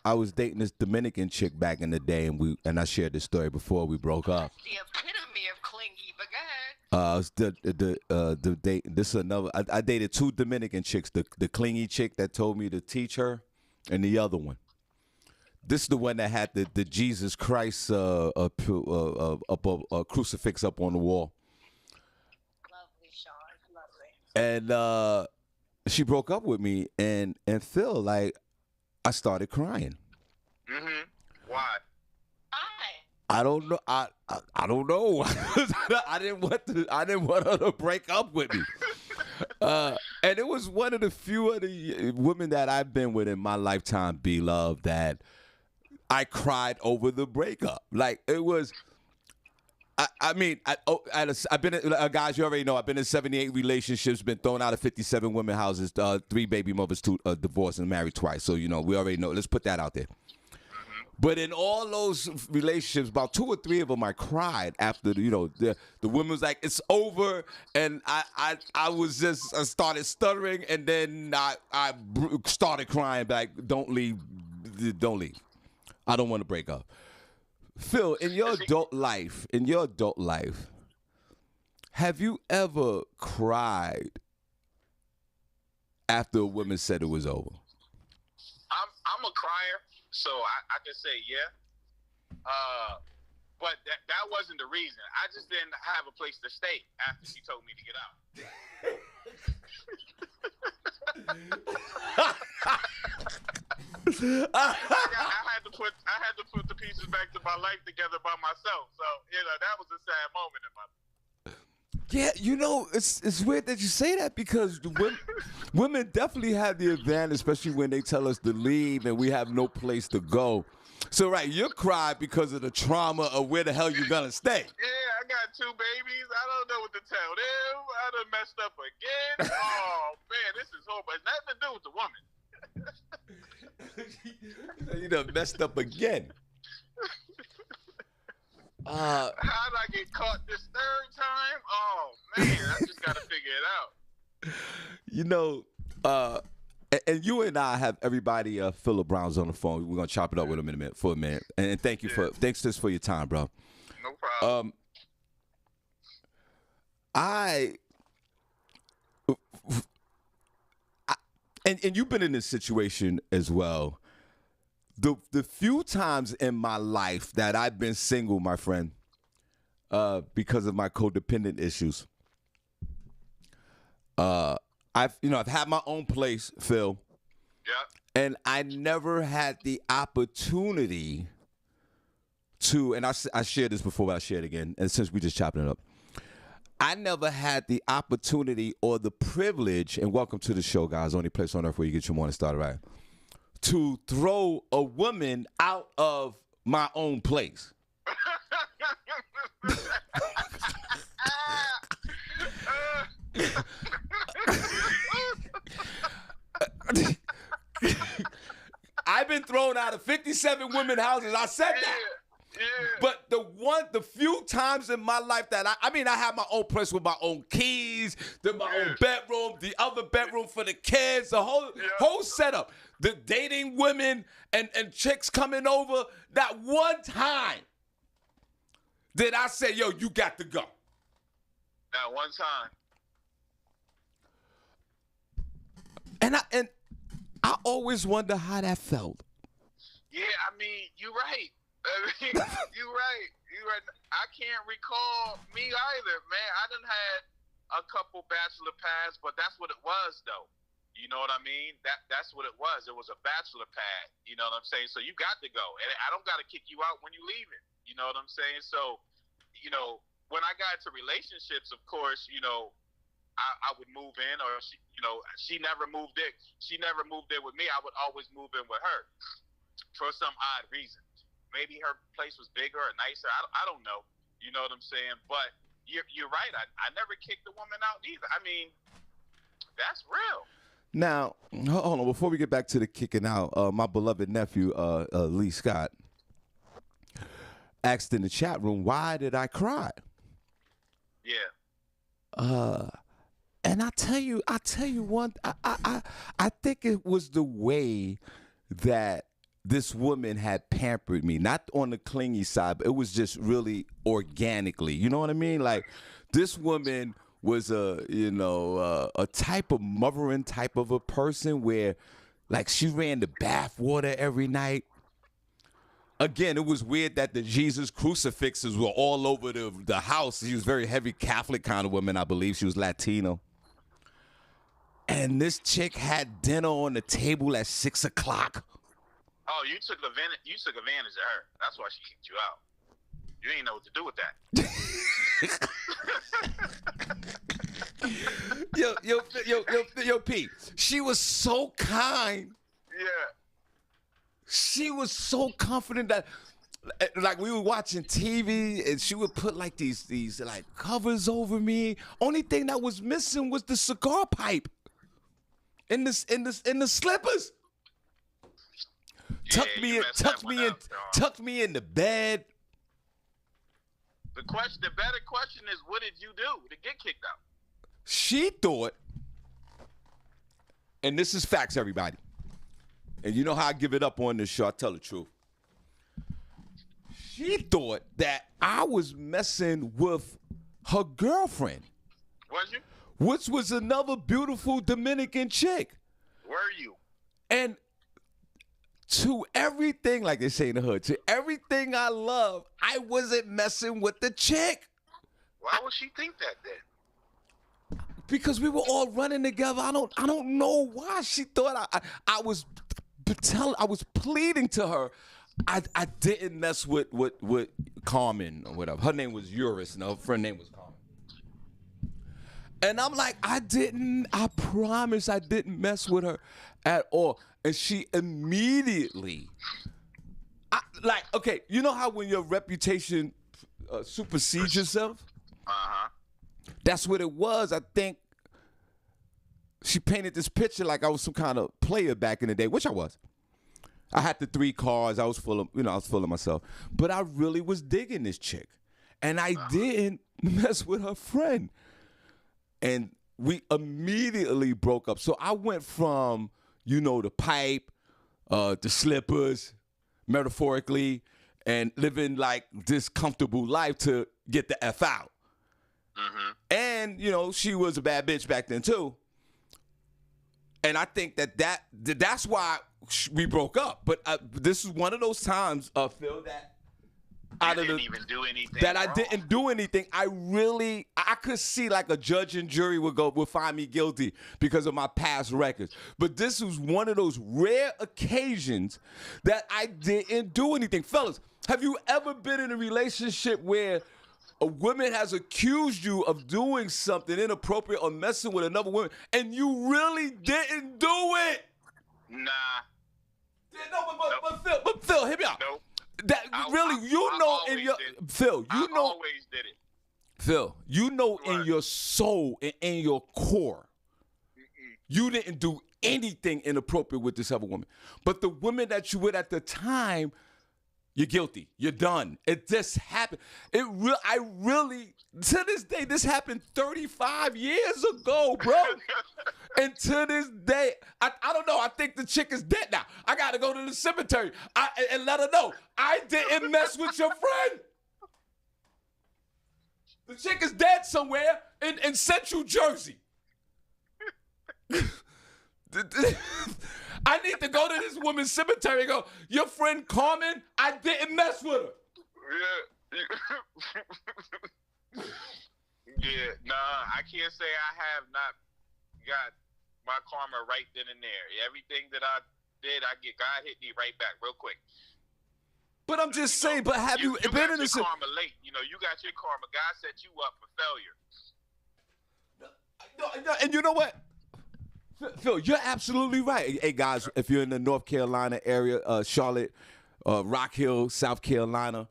[SPEAKER 1] was dating this Dominican chick back in the day, and I shared this story before we broke up.
[SPEAKER 2] The epitome of clingy, but go ahead.
[SPEAKER 1] The date. This is another. I dated two Dominican chicks. The clingy chick that told me to teach her, and the other one. This is the one that had the Jesus Christ crucifix up on the wall.
[SPEAKER 2] Lovely, Shawn. Lovely.
[SPEAKER 1] And she broke up with me, and Phil, like, I started crying.
[SPEAKER 5] Mm-hmm. Why?
[SPEAKER 1] I don't know. I don't know. I didn't want her to break up with me. And it was one of the few of the women that I've been with in my lifetime, B-Love, that I cried over the breakup. Like, it was. I've been guys. You already know. I've been in 78 relationships. Been thrown out of 57 women houses. 3 baby mothers, 2 divorced, and married twice. So we already know. Let's put that out there. But in all those relationships, about 2 or 3 of them, I cried after the woman was like, "It's over," and I started stuttering, and then I started crying back. Don't leave. I don't want to break up. Phil, in your adult life, have you ever cried after a woman said it was over?
[SPEAKER 5] I'm a crier, so I can say yeah. But that wasn't the reason. I just didn't have a place to stay after she told me to get out. I had to put the pieces back to my life together by myself. So that was a sad moment in my life.
[SPEAKER 1] Yeah, it's weird that you say that, because women definitely have the advantage, especially when they tell us to leave and we have no place to go. So, right, you cried because of the trauma of where the hell you're going to stay.
[SPEAKER 5] Yeah, I got 2 babies. I don't know what to tell them. I done messed up again. Oh, man, this is horrible. It's nothing to do with the woman.
[SPEAKER 1] You done messed up again.
[SPEAKER 5] How did I get caught this 3rd time? Oh, man, I just got to figure it out.
[SPEAKER 1] And you and I have everybody, Philip Brown's on the phone. We're going to chop it up with him for a minute. And thanks for your time, bro.
[SPEAKER 5] No problem.
[SPEAKER 1] And you've been in this situation as well. The few times in my life that I've been single, my friend, because of my codependent issues, I've had my own place, Phil.
[SPEAKER 5] Yeah.
[SPEAKER 1] And I never had the opportunity to, and I shared this before, but I share it again, and since we just chopping it up, I never had the opportunity or the privilege, and welcome to the show, guys, only place on earth where you get your morning started right, to throw a woman out of my own place. I've been thrown out of 57 women houses. I said that.
[SPEAKER 5] Yeah.
[SPEAKER 1] But the few times in my life that I have my own place with my own keys, my own bedroom, the other bedroom for the kids, the whole setup. The dating women and chicks coming over. That one time did I say, yo, you got to go.
[SPEAKER 5] That one time.
[SPEAKER 1] And I always wonder how that felt.
[SPEAKER 5] Yeah, I mean, you're right. You're right. I can't recall me either, man. I done had a couple bachelor pads, but that's what it was, though. You know what I mean? That's what it was. It was a bachelor pad. You know what I'm saying? So you got to go, and I don't got to kick you out when you leave it. You know what I'm saying? So, when I got into relationships, of course, I would move in, or she never moved in. She never moved in with me. I would always move in with her for some odd reason. Maybe her place was bigger or nicer. I don't know. You know what I'm saying? But you're right. I never kicked the woman out either. I mean, that's real.
[SPEAKER 1] Now, hold on. Before we get back to the kicking out, my beloved nephew, Lee Scott, asked in the chat room, why did I cry?
[SPEAKER 5] Yeah.
[SPEAKER 1] And I tell you one, I think it was the way that this woman had pampered me, not on the clingy side, but it was just really organically. You know what I mean? Like, this woman was a type of mothering type of a person where, like, she ran the bath water every night. Again, it was weird that the Jesus crucifixes were all over the house. She was a very heavy Catholic kind of woman, I believe. She was Latino. And this chick had dinner on the table at 6:00.
[SPEAKER 5] Oh, you took advantage of her. That's why she kicked you out. You ain't know what to do with that.
[SPEAKER 1] Yo, Pete. She was so kind.
[SPEAKER 5] Yeah.
[SPEAKER 1] She was so confident that, like, we were watching TV and she would put like these like covers over me. Only thing that was missing was the cigar pipe. In the slippers.
[SPEAKER 5] Yeah,
[SPEAKER 1] Tucked me in the bed.
[SPEAKER 5] The better question is, what did you do to get kicked out?
[SPEAKER 1] She thought, and this is facts, everybody. And you know how I give it up on this show, I tell the truth. She thought that I was messing with her girlfriend.
[SPEAKER 5] Was you?
[SPEAKER 1] Which was another beautiful Dominican chick.
[SPEAKER 5] Were you?
[SPEAKER 1] And to everything, like they say in the hood, to everything I love, I wasn't messing with the chick.
[SPEAKER 5] Why would she think that then?
[SPEAKER 1] Because we were all running together. I don't know why she thought I was pleading to her. I didn't mess with Carmen or whatever. Her name was Eurus, and her friend name was Carmen. And I'm like, I promise I didn't mess with her at all. And she immediately, okay, you know how when your reputation supersedes yourself?
[SPEAKER 5] Uh-huh.
[SPEAKER 1] That's what it was. I think she painted this picture like I was some kind of player back in the day, which I was. I had the 3 cars. I was full of myself. But I really was digging this chick. And I didn't mess with her friend. And we immediately broke up. So I went from, the pipe, the slippers, metaphorically, and living like this comfortable life to get the F out.
[SPEAKER 5] Mm-hmm.
[SPEAKER 1] And, she was a bad bitch back then too. And I think that's why we broke up. But this is one of those times, Phil, that I didn't do anything. I could see like a judge and jury would find me guilty because of my past records. But this was one of those rare occasions that I didn't do anything. Fellas, have you ever been in a relationship where a woman has accused you of doing something inappropriate or messing with another woman and you really didn't do it?
[SPEAKER 5] Nah.
[SPEAKER 1] Yeah, no, but Phil, hit me out.
[SPEAKER 5] Nope.
[SPEAKER 1] That really, Phil,
[SPEAKER 5] I always did it.
[SPEAKER 1] Phil, in your soul and in your core, you didn't do anything inappropriate with this other woman. But the woman that you with at the time, you're guilty. You're done. It just happened. I really, to this day, this happened 35 years ago, bro. And to this day, I don't know. I think the chick is dead now. I got to go to the cemetery and let her know I didn't mess with your friend. The chick is dead somewhere in Central Jersey. I need to go to this woman's cemetery and go, your friend Carmen, I didn't mess with her.
[SPEAKER 5] Yeah, I can't say I have not got my karma right then and there. Everything that I did, God hit me right back real quick.
[SPEAKER 1] But I'm just saying, but have you been in this?
[SPEAKER 5] You got your karma late. You got your karma. God set you up for failure.
[SPEAKER 1] No, and you know what? Phil, you're absolutely right. Hey, guys, if you're in the North Carolina area, Charlotte, Rock Hill, South Carolina,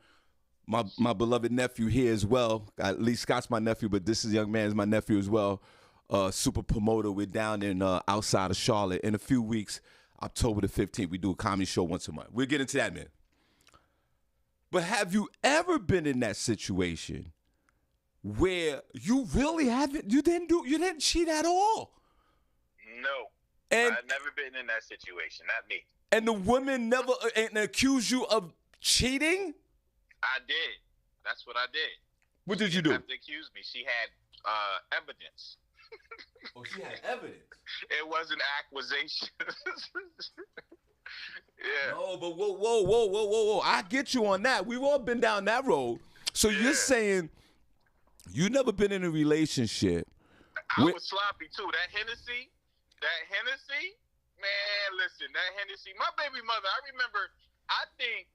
[SPEAKER 1] my beloved nephew here as well. At least Scott's my nephew, but this young man is my nephew as well. Super promoter. We're down in outside of Charlotte. In a few weeks, October the 15th, we do a comedy show once a month. We'll get into that, man. But have you ever been in that situation where you really you didn't cheat at all?
[SPEAKER 5] No.
[SPEAKER 1] And
[SPEAKER 5] I've never been in that situation. Not me.
[SPEAKER 1] And the women never accused you of cheating?
[SPEAKER 5] I did. That's what I did.
[SPEAKER 1] What did you do?
[SPEAKER 5] She didn't have to accuse me. She had evidence.
[SPEAKER 1] Oh, she had evidence.
[SPEAKER 5] It wasn't accusation. Yeah.
[SPEAKER 1] No, but whoa. I get you on that. We've all been down that road. So you're saying you never been in a relationship.
[SPEAKER 5] I was sloppy too. That Hennessy, man, listen, that Hennessy. My baby mother, I remember, I think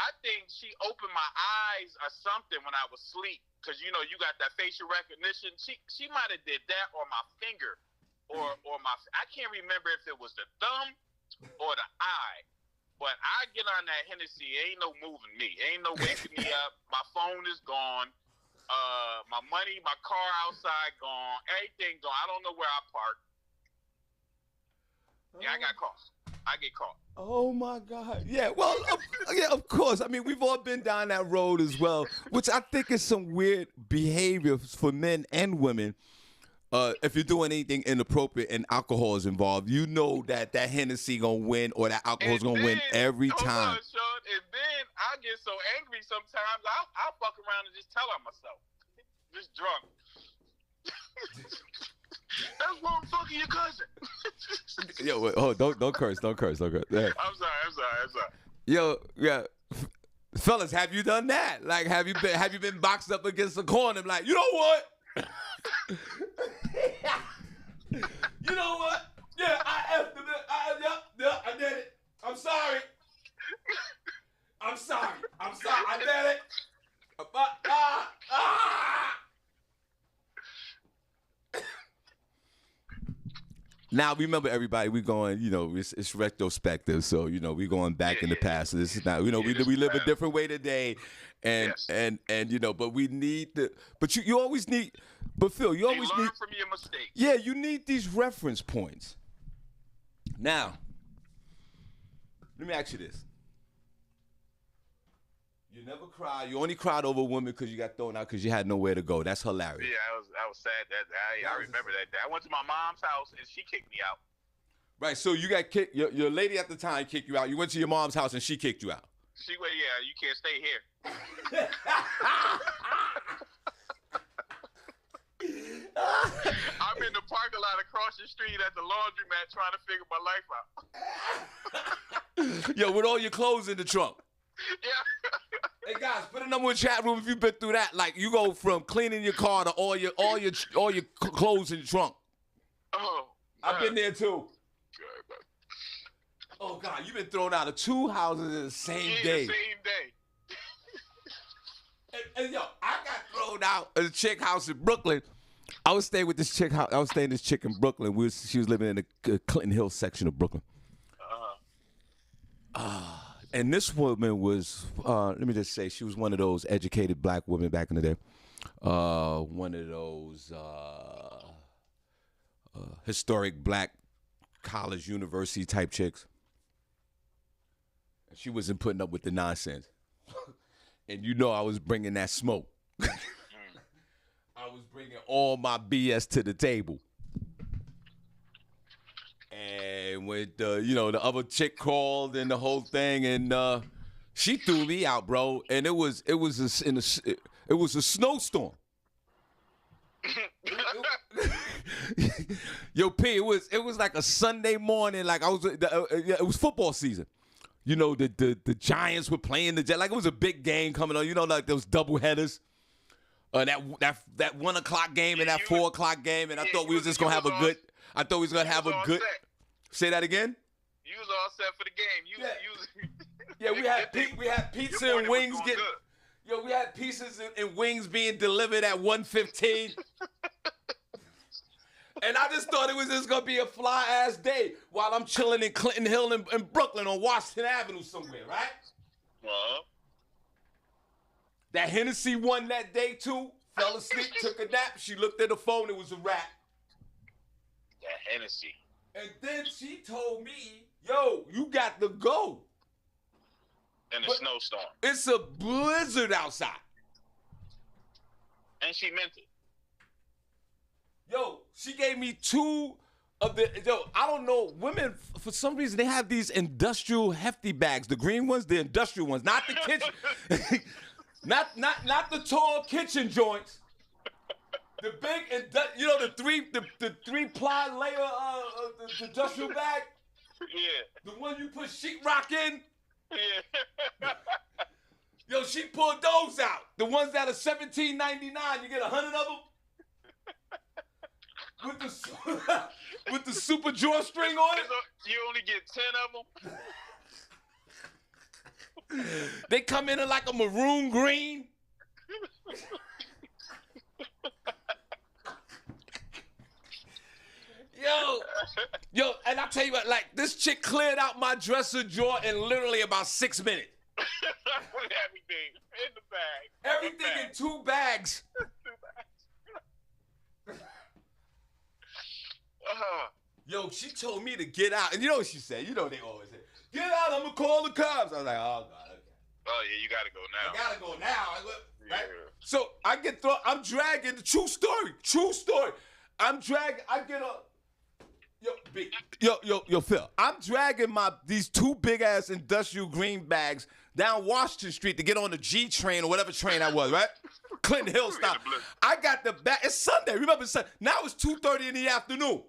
[SPEAKER 5] I think she opened my eyes or something when I was asleep. Because, you know, you got that facial recognition. She might have did that or my finger or my, I can't remember if it was the thumb or the eye. But I get on that Hennessy, ain't no moving me. Ain't no waking me up. My phone is gone. My money, my car outside gone. Everything gone. I don't know where I parked. Yeah, I got caught. I get caught.
[SPEAKER 1] Oh my God! Yeah, well, yeah, of course. I mean, we've all been down that road as well, which I think is some weird behavior for men and women. If you're doing anything inappropriate and alcohol is involved, you know that Hennessy gonna win or that alcohol's gonna win every time.
[SPEAKER 5] Hold on, Sean. And then I get so angry sometimes. I'll fuck around and just tell on myself, just drunk. That's why I'm fucking your cousin.
[SPEAKER 1] Yo, wait, don't curse. Yeah.
[SPEAKER 5] I'm sorry.
[SPEAKER 1] Yo, yeah, fellas, have you done that? Like, have you been boxed up against the corner and like, you know what? You know what? Yeah, I effed him. I did it. I'm sorry. I did it. Now, remember, everybody, we're going, you know, it's retrospective. So, you know, we're going back in the past. So this is not, you know, we live a different way today. And, and you know, but we need to, but you always need, but Phil, you always
[SPEAKER 5] learn
[SPEAKER 1] need.
[SPEAKER 5] from your mistakes.
[SPEAKER 1] Yeah, you need these reference points. Now, let me ask you this. You never cried. You only cried over a woman because you got thrown out because you had nowhere to go. That's hilarious.
[SPEAKER 5] Yeah, I was sad. I remember that day. I went to my mom's house and she kicked me out.
[SPEAKER 1] Right, so you got kicked. Your lady at the time kicked you out. You went to your mom's house and she kicked you out.
[SPEAKER 5] She went, yeah, you can't stay here. I'm in the parking lot across the street at the laundromat trying to figure my life out.
[SPEAKER 1] Yo, with all your clothes in the trunk.
[SPEAKER 5] Yeah.
[SPEAKER 1] Hey guys, put a number in the chat room if you've been through that. Like, you go from cleaning your car to all your clothes in the trunk.
[SPEAKER 5] Oh,
[SPEAKER 1] I've been there too. Oh God, you've been thrown out of 2 houses in the same day.
[SPEAKER 5] The same day.
[SPEAKER 1] And yo, I got thrown out of a chick house in Brooklyn. I was staying with this chick house. I was staying with this chick in Brooklyn. She was living in the Clinton Hill section of Brooklyn. And this woman was, let me just say, she was one of those educated black women back in the day. One of those historic black college, university type chicks. She wasn't putting up with the nonsense. And you know I was bringing that smoke. I was bringing all my BS to the table. And with the other chick called and the whole thing, and she threw me out, bro. And it was a snowstorm. Yo, P, it was like a Sunday morning, like it was football season. You know, the Giants were playing like it was a big game coming on. You know, like those double headers. That 1 o'clock game and that 4 o'clock game, and I thought we was just gonna have a good. I thought we was gonna have a good. Say that again.
[SPEAKER 5] You was all set for the game.
[SPEAKER 1] Yeah, we had pizza and wings getting. Yo, we had pizzas and wings being delivered at 1:15. And I just thought it was just gonna be a fly ass day while I'm chilling in Clinton Hill in Brooklyn on Washington Avenue somewhere, right? That Hennessy won that day too. Fell asleep, took a nap. She looked at the phone. It was a wrap.
[SPEAKER 5] That Hennessy.
[SPEAKER 1] And then she told me, "Yo, you got to go."
[SPEAKER 5] In a snowstorm.
[SPEAKER 1] It's a blizzard outside.
[SPEAKER 5] And she meant it.
[SPEAKER 1] Yo, she gave me 2 of the. Yo, I don't know. Women, for some reason, they have these industrial hefty bags. The green ones, the industrial ones, not the kitchen. Not the tall kitchen joints. The big, the 3-ply layer the industrial bag.
[SPEAKER 5] Yeah.
[SPEAKER 1] The one you put sheetrock in.
[SPEAKER 5] Yeah.
[SPEAKER 1] Yo, she pulled those out. The ones that are $17.99. You get 100 of them. With the super drawstring on it.
[SPEAKER 5] You only get 10 of them.
[SPEAKER 1] They come in like a maroon green. Yo, and I tell you what, like this chick cleared out my dresser drawer in literally about 6 minutes.
[SPEAKER 5] Everything in the bag.
[SPEAKER 1] Everything in 2 bags. Yo, she told me to get out, and you know what she said? You know what they always say, "Get out! I'm gonna call the cops." I was like, "Oh God, okay."
[SPEAKER 5] Oh yeah, you gotta go now.
[SPEAKER 1] I gotta go now. Right?
[SPEAKER 5] Yeah.
[SPEAKER 1] So I get thrown. I'm dragging. True story. True story. I'm dragging. I get up. Yo, Phil. I'm dragging these 2 big ass industrial green bags down Washington Street to get on the G train or whatever train that was, right? Clinton Hill stop. I got the bag. It's Sunday. Remember Sunday? Now it's 2:30 in the afternoon.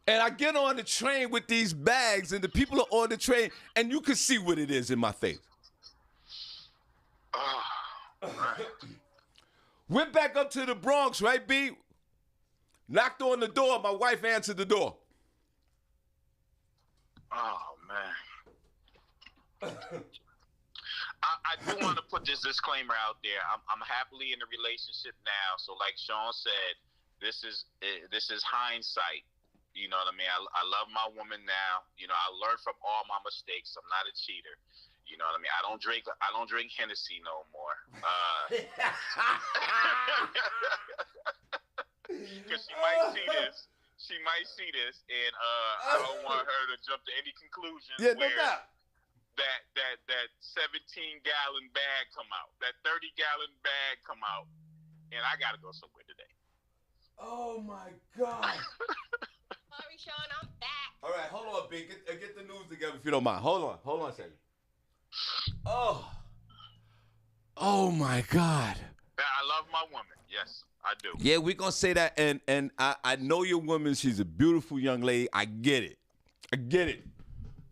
[SPEAKER 1] And I get on the train with these bags, and the people are on the train, and you can see what it is in my face. Went back up to the Bronx, right, B? Knocked on the door. My wife answered the door.
[SPEAKER 5] Oh, man. I do want to put this disclaimer out there. I'm happily in a relationship now. So like Shawn said, this is hindsight. You know what I mean? I love my woman now. You know, I learned from all my mistakes. I'm not a cheater. You know what I mean? I don't drink Hennessy no more. Because she might see this. She might see this, and I don't want her to jump to any conclusions that 17-gallon bag come out, that 30-gallon bag come out, and I gotta go somewhere today.
[SPEAKER 1] Oh my God.
[SPEAKER 2] Sorry, Shawn, I'm back.
[SPEAKER 1] All right, hold on, B. Get the news together if you don't mind. Hold on a second. Oh my God.
[SPEAKER 5] I love my woman. Yes, I do.
[SPEAKER 1] Yeah, we're gonna say that, and I know your woman. She's a beautiful young lady. I get it.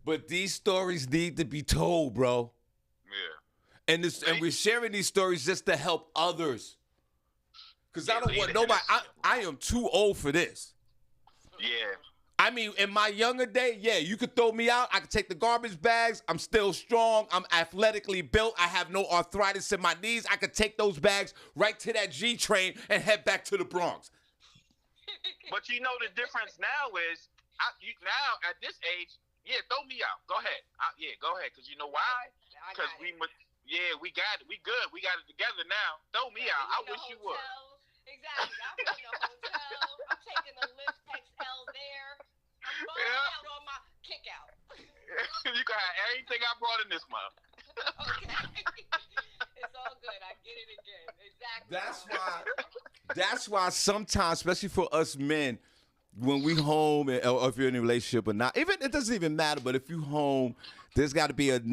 [SPEAKER 1] But these stories need to be told, bro.
[SPEAKER 5] Yeah.
[SPEAKER 1] And we're sharing these stories just to help others. Cause I don't want nobody. I am too old for this.
[SPEAKER 5] Yeah.
[SPEAKER 1] I mean, in my younger day, yeah, you could throw me out. I could take the garbage bags. I'm still strong. I'm athletically built. I have no arthritis in my knees. I could take those bags right to that G train and head back to the Bronx.
[SPEAKER 5] But you know the difference now is, now at this age, yeah, throw me out. Go ahead. Go ahead. Because you know why? Because we got it. We good. We got it together now. Throw me out. I wish you would.
[SPEAKER 2] Exactly. I'm in the hotel. I'm taking a Lyft XL there. I'm going out on my kick out.
[SPEAKER 5] You can have everything I brought in this month.
[SPEAKER 2] Okay. It's all good. I get it again. Exactly.
[SPEAKER 1] That's why sometimes, especially for us men, when we home, or if you're in a relationship or not, even it doesn't even matter. But if you home, there's got to be a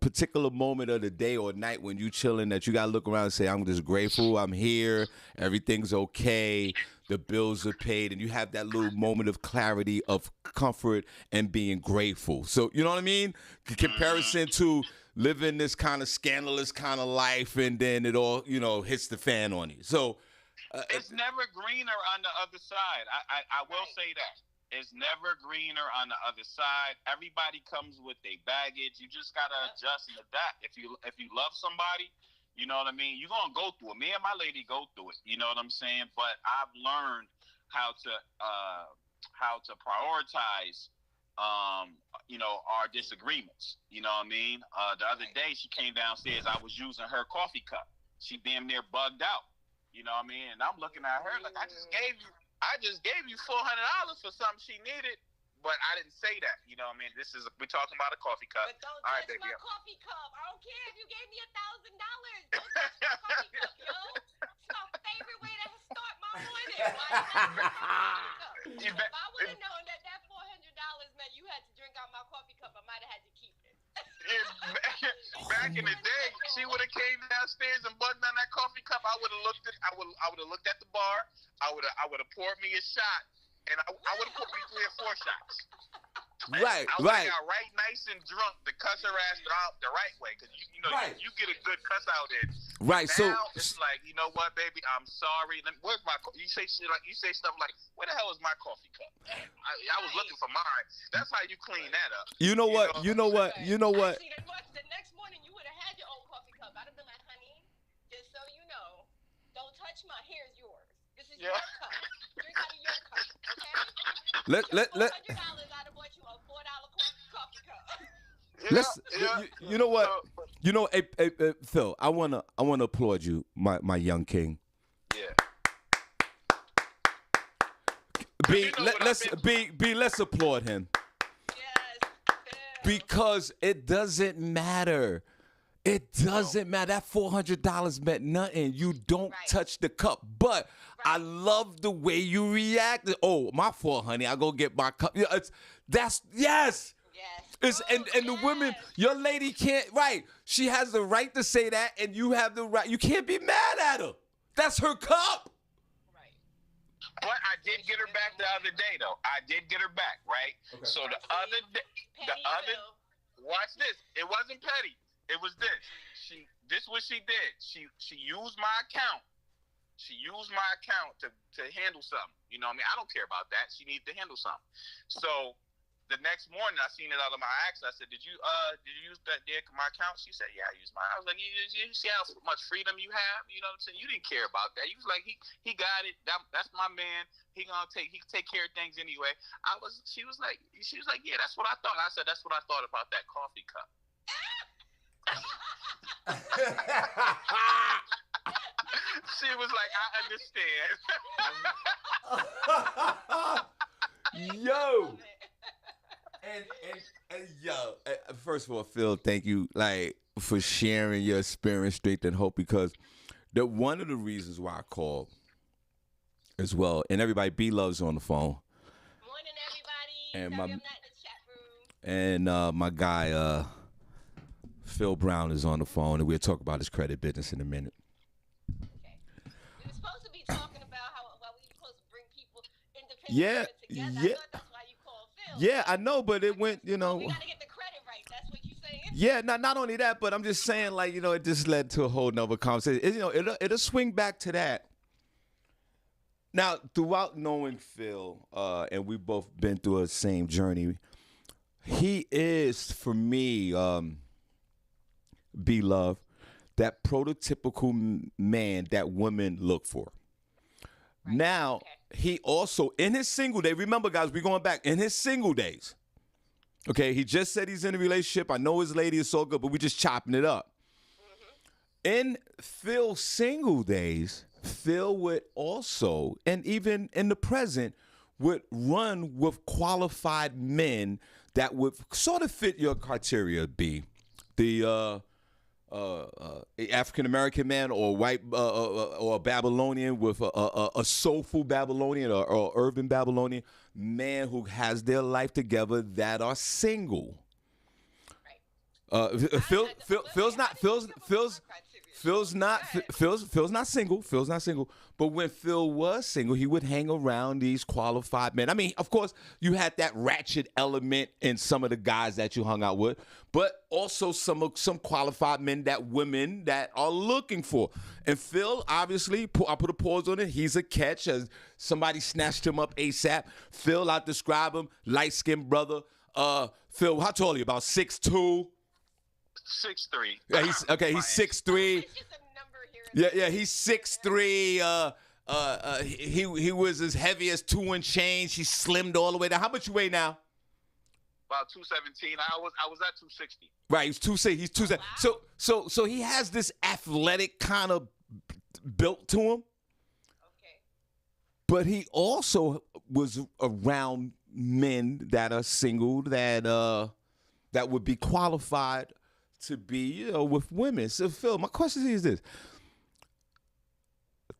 [SPEAKER 1] particular moment of the day or night when you chilling that you gotta look around and say, I'm just grateful, I'm here, everything's okay, the bills are paid, and you have that little moment of clarity, of comfort, and being grateful. So, you know what I mean? Comparison to living this kind of scandalous kind of life, and then it all, hits the fan on you. So,
[SPEAKER 5] it's never greener on the other side. I will say that. It's never greener on the other side. Everybody comes with their baggage. You just gotta adjust and adapt. If you love somebody, you know what I mean, you're gonna go through it. Me and my lady go through it. You know what I'm saying? But I've learned how to prioritize our disagreements. You know what I mean? The other day she came downstairs, I was using her coffee cup. She damn near bugged out. You know what I mean? And I'm looking at her like, I just gave you $400 for something she needed, but I didn't say that. You know what I mean? We're talking about a coffee cup.
[SPEAKER 2] But don't touch my coffee cup. I don't care if you gave me $1,000. Don't touch my coffee cup, yo. It's my favorite way to start my morning. If I would have known that $400 meant you had to drink out my coffee cup, I might have had to keep it.
[SPEAKER 5] Back in the day, she would have came downstairs and bugged on that coffee cup. I would have looked at the bar. I would have poured me a shot, and I would have poured me 3 or 4 shots.
[SPEAKER 1] Right,
[SPEAKER 5] I
[SPEAKER 1] right.
[SPEAKER 5] got right nice and drunk to cuss her ass out the right way, because you know
[SPEAKER 1] Right.
[SPEAKER 5] you get a good cuss out in.
[SPEAKER 1] Right.
[SPEAKER 5] Now
[SPEAKER 1] So
[SPEAKER 5] it's like, you know what, baby, I'm sorry. Where's my? You say shit like, you say stuff like, where the hell is my coffee cup? I was looking for mine. That's how you clean that up.
[SPEAKER 1] you know what? You know what? You know what?
[SPEAKER 2] Actually, the next morning you would have had your own coffee cup. I'd have been like, honey, just so you know, don't touch my. Here's yours. This is your cup. Drink out of your cup, okay? $400, I'd have bought you a $4 coffee cup.
[SPEAKER 1] You know what? You know, hey, Phil, I wanna applaud you, my young king.
[SPEAKER 5] Yeah.
[SPEAKER 1] Let's applaud him.
[SPEAKER 2] Yes.
[SPEAKER 1] Because it doesn't matter. It doesn't matter. That $400 meant nothing. You don't touch the cup. But I love the way you reacted. Oh, my fault, honey. I go get my cup. Yeah, yes.
[SPEAKER 2] Yes.
[SPEAKER 1] It's, and the women, your lady can't, right. She has the right to say that, and you have the right. You can't be mad at her. That's her cup.
[SPEAKER 2] Right.
[SPEAKER 5] But I did get her back the other day, though. I did get her back, right? Okay. So the other day, watch this. It wasn't petty. It was this. This what she did. She used my account. She used my account to handle something. You know what I mean? I don't care about that. She needed to handle something. So the next morning, I seen it out of my axe. I said, "Did you use my account?" She said, "Yeah, I used mine." I was like, "You see how much freedom you have? You know what I'm saying? You didn't care about that." You was like, "He got it. That's my man. He can take care of things anyway." She was like, "Yeah, that's what I thought." I said, "That's what I thought about that coffee cup." She was like, "I
[SPEAKER 1] Yo.
[SPEAKER 5] understand."
[SPEAKER 1] And first of all, Phil, thank you for sharing your experience, strength, and hope, because one of the reasons why I called as well, and everybody, B Love's on the phone.
[SPEAKER 2] Morning, everybody.
[SPEAKER 1] And
[SPEAKER 2] Sorry, I'm not in the chat room.
[SPEAKER 1] And my guy, Phil Brown, is on the phone, and we'll talk about his credit business in a minute.
[SPEAKER 2] Okay. We were supposed to be talking about how we were supposed to bring people independently together. I thought that's why you called Phil.
[SPEAKER 1] Yeah, I know, but it went,
[SPEAKER 2] We got to get the credit right. That's what you're saying?
[SPEAKER 1] Yeah, not only that, but I'm just saying, it just led to a whole nother conversation. It'll swing back to that. Now, throughout knowing Phil, and we've both been through a same journey, he is, for me, B Love, that prototypical man that women look for. Right. Now, he also, in his single day, remember, guys, we're going back, in his single days, okay, he just said he's in a relationship. I know his lady is so good, but we're just chopping it up. Mm-hmm. In Phil's single days, Phil would also, and even in the present, would run with qualified men that would sort of fit your criteria, B. The African-American man or white or a Babylonian with a soulful Babylonian or urban Babylonian man who has their life together that are single. Right. Phil's not single. But when Phil was single, he would hang around these qualified men. I mean, of course, you had that ratchet element in some of the guys that you hung out with, but also some qualified men that women that are looking for. And Phil, obviously, I put a pause on it. He's a catch, as somebody snatched him up ASAP. Phil, I describe him, light-skinned brother. Phil, how tall are you? About 6'2"?
[SPEAKER 5] 6'3".
[SPEAKER 1] Yeah, he's 6'3". Yeah, he's 6'3". He was as heavy as 2 and change. He slimmed all the way down. How much you weigh now?
[SPEAKER 5] About 217. I was at 260.
[SPEAKER 1] Right, he's 260. He's 260. Wow. So he has this athletic kind of built to him.
[SPEAKER 2] Okay.
[SPEAKER 1] But he also was around men that are single that would be qualified to be, with women. So, Phil, my question is this.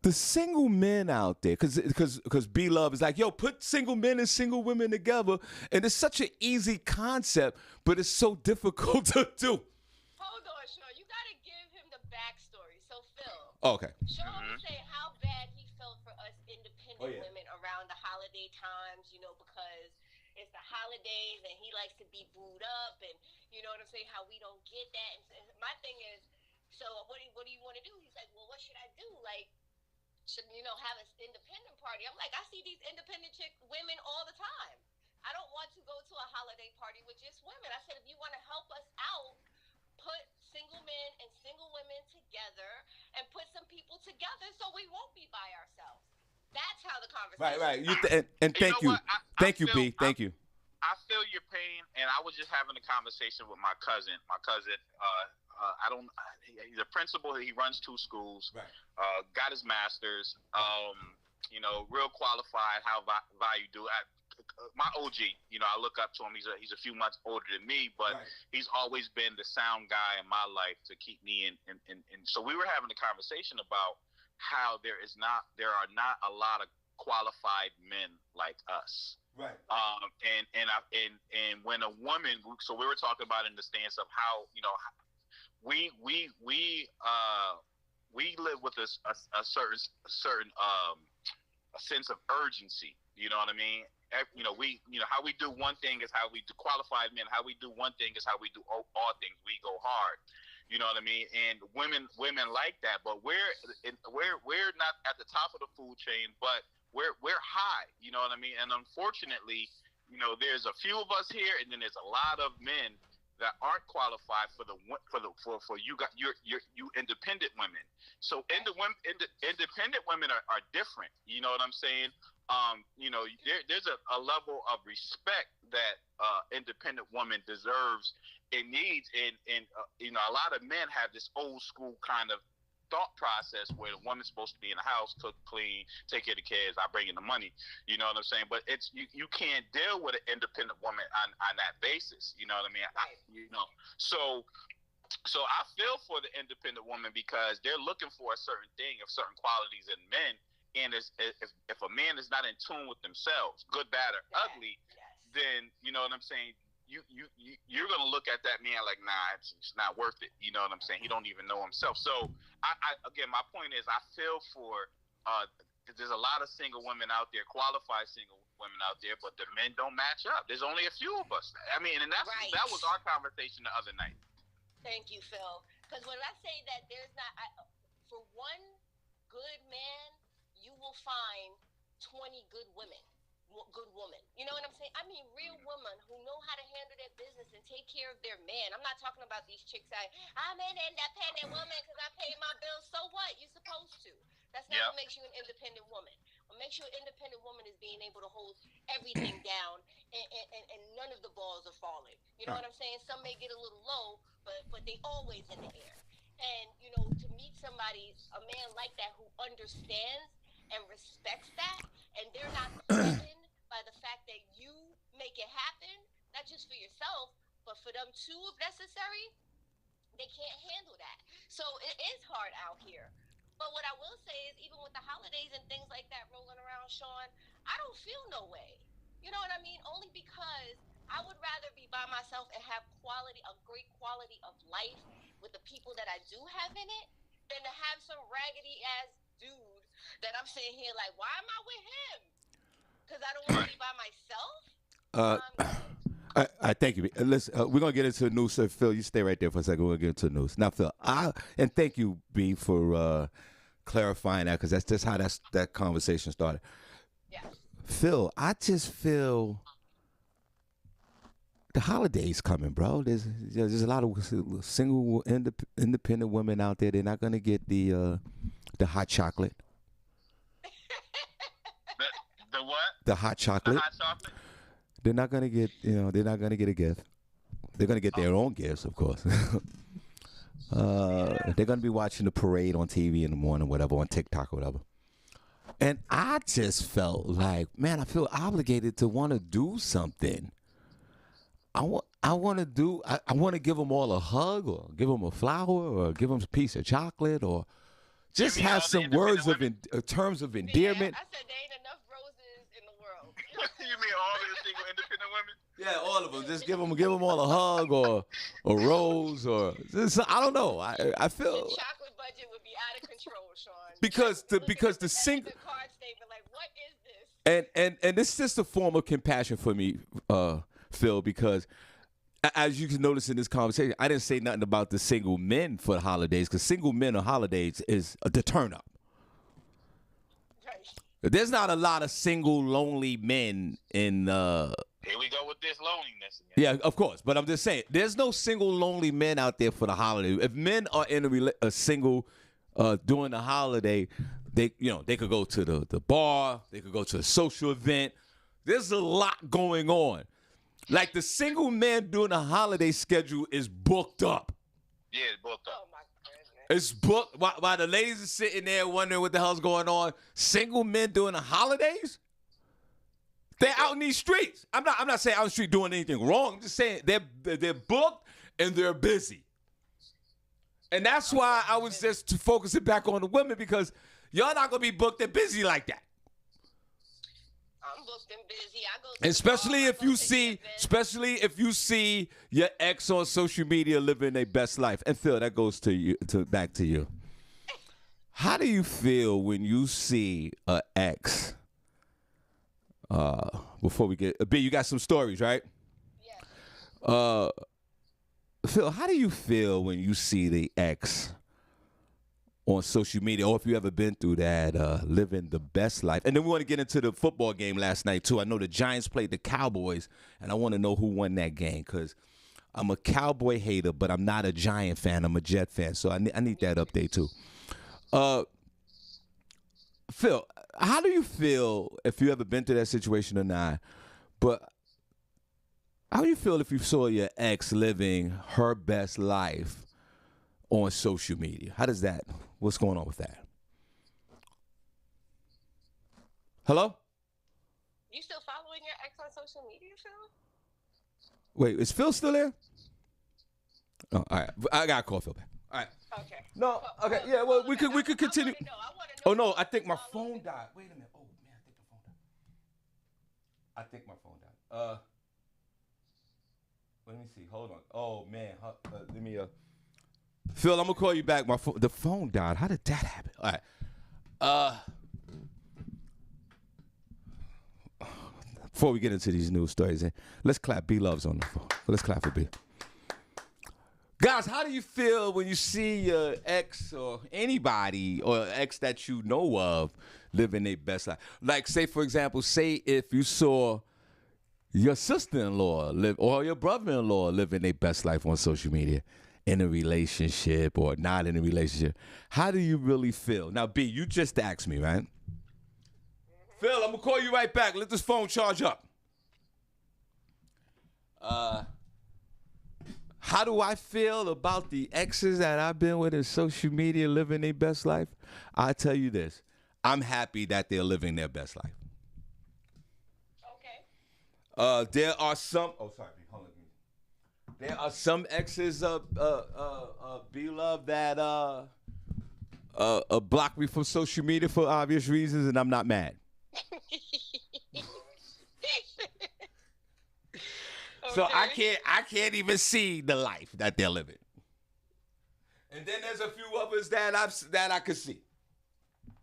[SPEAKER 1] The single men out there, because B Love is like, yo, put single men and single women together, and it's such an easy concept, but it's so difficult to do.
[SPEAKER 2] Hold on, Shawn. You got to give him the backstory. So, Phil.
[SPEAKER 1] Oh, okay.
[SPEAKER 2] Shawn was saying how bad he felt for us independent women around the holiday times, because it's the holidays and he likes to be booed up, and you know what I'm saying, how we don't get that. And my thing is, so what do you want to do? He's like, well, what should I do? Like, should have an independent party? I'm like, I see these independent women all the time. I don't want to go to a holiday party with just women. I said, if you want to help us out, put single men and single women together and put some people together so we won't be by ourselves. That's how the conversation.
[SPEAKER 1] Right. And thank you. Thank you, B. Thank you.
[SPEAKER 5] I feel your pain, and I was just having a conversation with my cousin. He's a principal. He runs 2 schools. Right. Got his master's. Real qualified. How value do. My OG, I look up to him. He's a few months older than me, but he's always been the sound guy in my life to keep me in. So we were having a conversation about how there are not a lot of qualified men like us. Right. And when a woman, so we were talking about in the stance of how we live with a certain a sense of urgency. You know what I mean? How we do one thing is how we do qualified men. How we do one thing is how we do all things. We go hard. You know what I mean? And women like that, but we're not at the top of the food chain, but we're high. You know what I mean? And unfortunately, there's a few of us here, and then there's a lot of men that aren't qualified for you independent women. So independent women are different. You know what I'm saying? There's a level of respect that independent woman deserves and needs, and a lot of men have this old school kind of thought process where the woman's supposed to be in the house, cook, clean, take care of the kids, I bring in the money. You know what I'm saying? But it's you can't deal with an independent woman on that basis. You know what I mean? So I feel for the independent woman because they're looking for a certain thing of certain qualities in men. And if a man is not in tune with themselves, good, bad, or ugly, then you know what I'm saying. You're gonna look at that man like, nah, it's not worth it. You know what I'm saying? He don't even know himself. So again, my point is, I feel for. There's a lot of single women out there, qualified single women out there, but the men don't match up. There's only a few of us. I mean, and that was our conversation the other night.
[SPEAKER 2] Thank you, Phil. Because when I say that there's not, for one good man, you will find 20 good women. You know what I'm saying? I mean, real women who know how to handle their business and take care of their man. I'm not talking about these chicks I'm an independent woman because I pay my bills. So what? You're supposed to. That's not what makes you an independent woman. What makes you an independent woman is being able to hold everything down and none of the balls are falling. You know what I'm saying? Some may get a little low, but they always in the air. And, to meet somebody, a man like that who understands and respects that, and they're not threatened by the fact that you make it happen, not just for yourself, but for them too, if necessary, they can't handle that. So it is hard out here. But what I will say is, even with the holidays and things like that rolling around, Shawn, I don't feel no way. You know what I mean? Only because I would rather be by myself and have a great quality of life with the people that I do have in it, than to have some raggedy ass dude that I'm sitting here like, why am I with him? Because I don't want to be by myself.
[SPEAKER 1] I thank you. Listen, we're gonna get into the news. So Phil, you stay right there for a second. We're gonna get into the news now, Phil. And thank you, B, for clarifying that, because that's just how that conversation started.
[SPEAKER 2] Yeah.
[SPEAKER 1] Phil, I just feel the holidays coming, bro. There's a lot of single independent women out there. They're not gonna get the hot chocolate.
[SPEAKER 5] The what?
[SPEAKER 1] The hot chocolate.
[SPEAKER 5] The hot chocolate.
[SPEAKER 1] They're not gonna get, they're not gonna get a gift. They're gonna get their own gifts, of course. They're gonna be watching the parade on TV in the morning, whatever, on TikTok or whatever. And I just felt like, man, I feel obligated to want to do something. I want to give them all a hug, or give them a flower, or give them a piece of chocolate, or just have some words of terms of endearment.
[SPEAKER 2] Yeah, I said there ain't enough roses in the world.
[SPEAKER 5] You mean all the single independent women?
[SPEAKER 1] Yeah, all of them. Just give them all a hug, or a rose, or just, I don't know. I feel
[SPEAKER 2] the chocolate budget would be out of control, Shawn.
[SPEAKER 1] because the single
[SPEAKER 2] card statement, like, what is this?
[SPEAKER 1] And this is just a form of compassion for me, Phil, because as you can notice in this conversation, I didn't say nothing about the single men for the holidays, because single men on holidays is the turn up. There's not a lot of single lonely men in.
[SPEAKER 5] Here we go with this loneliness again.
[SPEAKER 1] Yeah, of course, but I'm just saying, there's no single lonely men out there for the holiday. If men are in a single during the holiday, they could go to the bar, they could go to a social event. There's a lot going on. Like the single man during the holiday schedule is booked up.
[SPEAKER 5] Yeah, it's booked up.
[SPEAKER 2] Oh my goodness.
[SPEAKER 1] It's booked while the ladies are sitting there wondering what the hell's going on. Single men during the holidays, they're out in these streets. I'm not saying out in the street doing anything wrong. I'm just saying they're booked and they're busy. And that's why I was just focusing back on the women, because y'all not gonna be booked and busy like that.
[SPEAKER 2] I'm booked and busy. I go to
[SPEAKER 1] Especially
[SPEAKER 2] the bar,
[SPEAKER 1] if
[SPEAKER 2] I go
[SPEAKER 1] you
[SPEAKER 2] to
[SPEAKER 1] see,
[SPEAKER 2] events.
[SPEAKER 1] especially if you see your ex on social media living their best life. And Phil, that goes to you, back to you. How do you feel when you see an ex? Before we get B, you got some stories, right?
[SPEAKER 2] Yeah.
[SPEAKER 1] Phil, how do you feel when you see the ex on social media, or if you ever been through that, living the best life? And then we want to get into the football game last night, too. I know the Giants played the Cowboys, and I want to know who won that game, because I'm a Cowboy hater, but I'm not a Giant fan. I'm a Jet fan, so I need that update, too. Phil, how do you feel, if you ever been through that situation or not, but how do you feel if you saw your ex living her best life on social media? What's going on with that? Hello?
[SPEAKER 2] You still following your ex on social media, Phil?
[SPEAKER 1] Wait, is Phil still there? Oh, all right. I got to call Phil back. All right.
[SPEAKER 2] Okay.
[SPEAKER 1] No, okay, yeah, well, we could continue.
[SPEAKER 2] I wanna know
[SPEAKER 1] Oh, no, I think my phone died. Wait a minute. Oh, man, I think my phone died. Let me see. Hold on. Oh, man. Let me, Phil, I'm going to call you back. The phone died. How did that happen? All right. Before we get into these news stories, let's clap. B-Love's on the phone. Let's clap for B. Guys, how do you feel when you see your ex or anybody or ex that you know of living their best life? Like, say, for example, if you saw your sister-in-law or your brother-in-law living their best life on social media, in a relationship or not in a relationship, how do you really feel? Now, B, you just asked me, right? Phil, I'm going to call you right back. Let this phone charge up. How do I feel about the exes that I've been with in social media living their best life? I tell you this. I'm happy that they're living their best life.
[SPEAKER 2] Okay.
[SPEAKER 1] There are some. Oh, sorry. Hold on. There are some exes B-Love that block me from social media for obvious reasons, and I'm not mad. So I can't even see the life that they're living. And then there's a few others that I could see.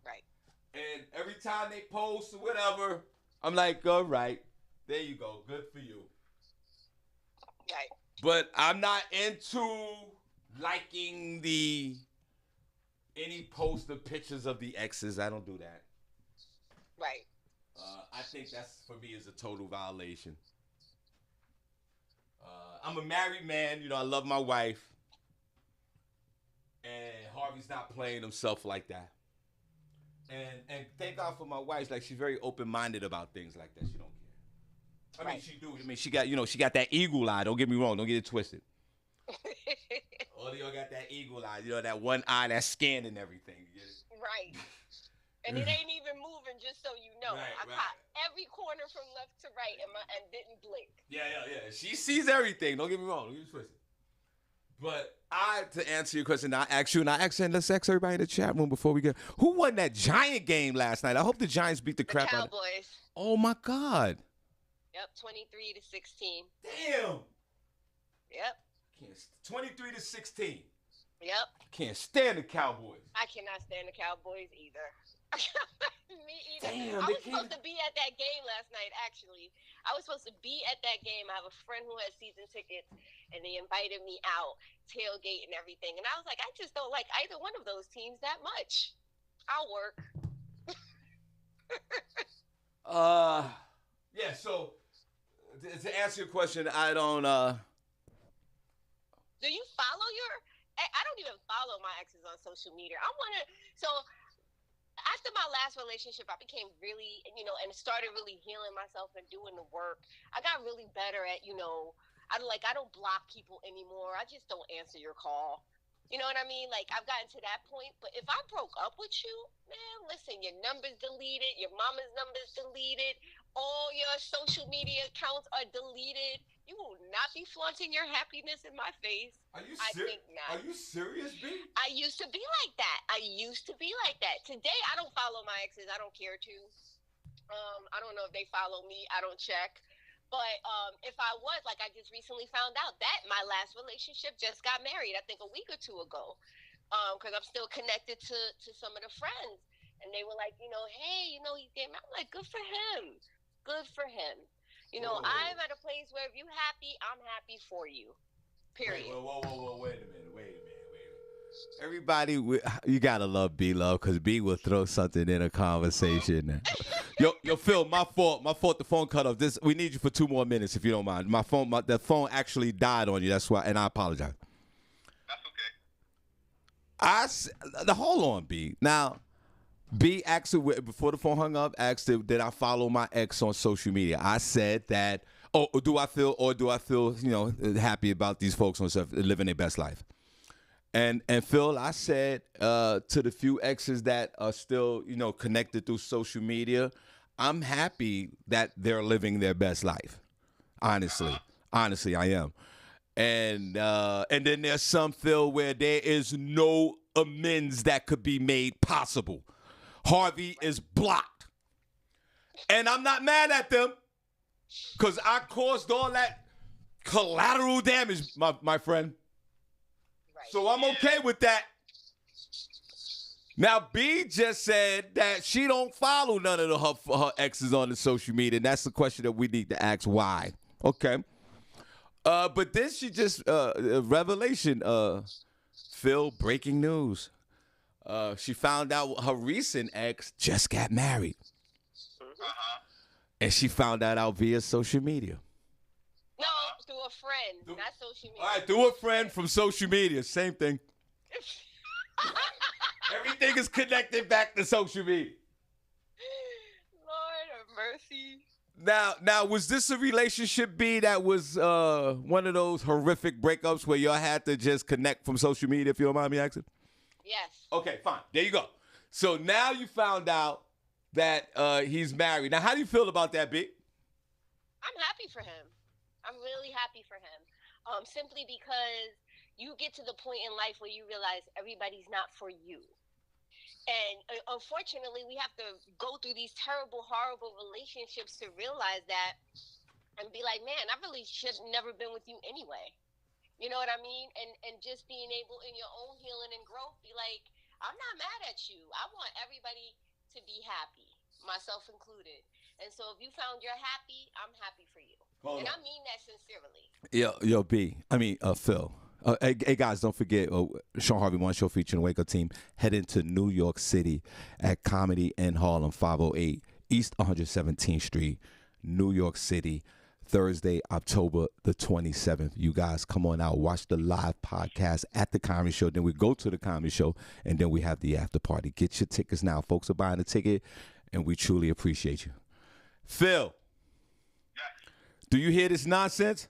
[SPEAKER 2] Right.
[SPEAKER 1] And every time they post or whatever, I'm like, all right, there you go, good for you.
[SPEAKER 2] Right.
[SPEAKER 1] But I'm not into liking any post of pictures of the exes. I don't do that.
[SPEAKER 2] Right.
[SPEAKER 1] I think that's, for me, is a total violation. I'm a married man. I love my wife. And Harvey's not playing himself like that. And thank God for my wife. Like, she's very open-minded about things like that. She don't care. I mean, she do. I mean, she got that eagle eye. Don't get me wrong. Don't get it twisted. All of y'all got that eagle eye. That one eye that's scanning everything. You get it?
[SPEAKER 2] Right. And it ain't even moving, just so you know.
[SPEAKER 1] Right,
[SPEAKER 2] I caught every corner from left to right and didn't blink.
[SPEAKER 1] Yeah. She sees everything. Don't get me wrong. Don't get it twisted. But to answer your question, I asked you, and let's ask everybody in the chat room before we get. Who won that Giant game last night? I hope the Giants beat the crap out of.
[SPEAKER 2] Cowboys.
[SPEAKER 1] Oh my God.
[SPEAKER 2] Yep, 23-16.
[SPEAKER 1] Damn.
[SPEAKER 2] Yep.
[SPEAKER 1] 23-16.
[SPEAKER 2] Yep.
[SPEAKER 1] Can't stand the Cowboys.
[SPEAKER 2] I cannot stand the Cowboys either. Me either.
[SPEAKER 1] Damn,
[SPEAKER 2] I
[SPEAKER 1] they
[SPEAKER 2] was supposed to be at that game last night, actually. I was supposed to be at that game. I have a friend who has season tickets, and they invited me out, tailgate and everything. And I was like, I just don't like either one of those teams that much. I'll work.
[SPEAKER 1] Yeah, so to answer your question, I don't
[SPEAKER 2] Do you follow your? I don't even follow my exes on social media. I want to. So after my last relationship, I became really, and started really healing myself and doing the work. I got really better at, I don't block people anymore. I just don't answer your call. You know what I mean? Like, I've gotten to that point. But if I broke up with you, man, listen, your number's deleted, your mama's number's deleted, all your social media accounts are deleted. You will not be flaunting your happiness in my face.
[SPEAKER 1] Are you
[SPEAKER 2] I think not.
[SPEAKER 1] Are you serious, B?
[SPEAKER 2] I used to be like that. Today, I don't follow my exes. I don't care to. I don't know if they follow me. I don't check. But if I was, like, I just recently found out that my last relationship just got married, I think a week or two ago, because I'm still connected to some of the friends. And they were like, hey, he's getting married. I'm like, good for him. Good for him. I'm at a place where if you're happy, I'm happy for you. Period.
[SPEAKER 1] Whoa, wait a minute. Everybody, you gotta love B-Love, because B will throw something in a conversation. Yo, Phil, my fault. The phone cut off. We need you for 2 more minutes, if you don't mind. The phone actually died on you. That's why, and I apologize.
[SPEAKER 5] That's okay.
[SPEAKER 1] Hold on, B. Now, B asked before the phone hung up. Asked, did I follow my ex on social media? I said that. Oh, do I feel happy about these folks on stuff living their best life? And Phil, I said to the few exes that are still, connected through social media, I'm happy that they're living their best life. Honestly, I am. And then there's some, Phil, where there is no amends that could be made possible. Harvey is blocked. And I'm not mad at them, because I caused all that collateral damage, my friend. So I'm okay with that. Now, B just said that she don't follow none of her exes on the social media, and that's the question that we need to ask, why. Okay. But then she just, revelation, Phil, breaking news. She found out her recent ex just got married. And she found that out via social media.
[SPEAKER 2] No, through a friend, not social media.
[SPEAKER 1] All right, through a friend from social media. Same thing. Everything is connected back to social media.
[SPEAKER 2] Lord of mercy.
[SPEAKER 1] Now, was this a relationship, B, that was one of those horrific breakups where y'all had to just connect from social media, if you don't mind me asking?
[SPEAKER 2] Yes.
[SPEAKER 1] Okay, fine. There you go. So now you found out that he's married. Now, how do you feel about that, B?
[SPEAKER 2] I'm happy for him. I'm really happy for him. Simply because you get to the point in life where you realize everybody's not for you. And unfortunately, we have to go through these terrible, horrible relationships to realize that and be like, man, I really should have never been with you anyway. You know what I mean? And just being able in your own healing and growth, be like, I'm not mad at you. I want everybody to be happy, myself included. And so if you found you're happy, I'm happy for you. And I mean that sincerely.
[SPEAKER 1] Yo, B. I mean, Phil. Hey, guys, don't forget, Shawn Harvey One Show featuring the Wake Up Team. Head into New York City at Comedy in Harlem, 508 East 117th Street, New York City, Thursday, October the 27th. You guys come on out, watch the live podcast at the Comedy Show. Then we go to the Comedy Show, and then we have the after party. Get your tickets now. Folks are buying a ticket, and we truly appreciate you. Phil, do you hear this nonsense?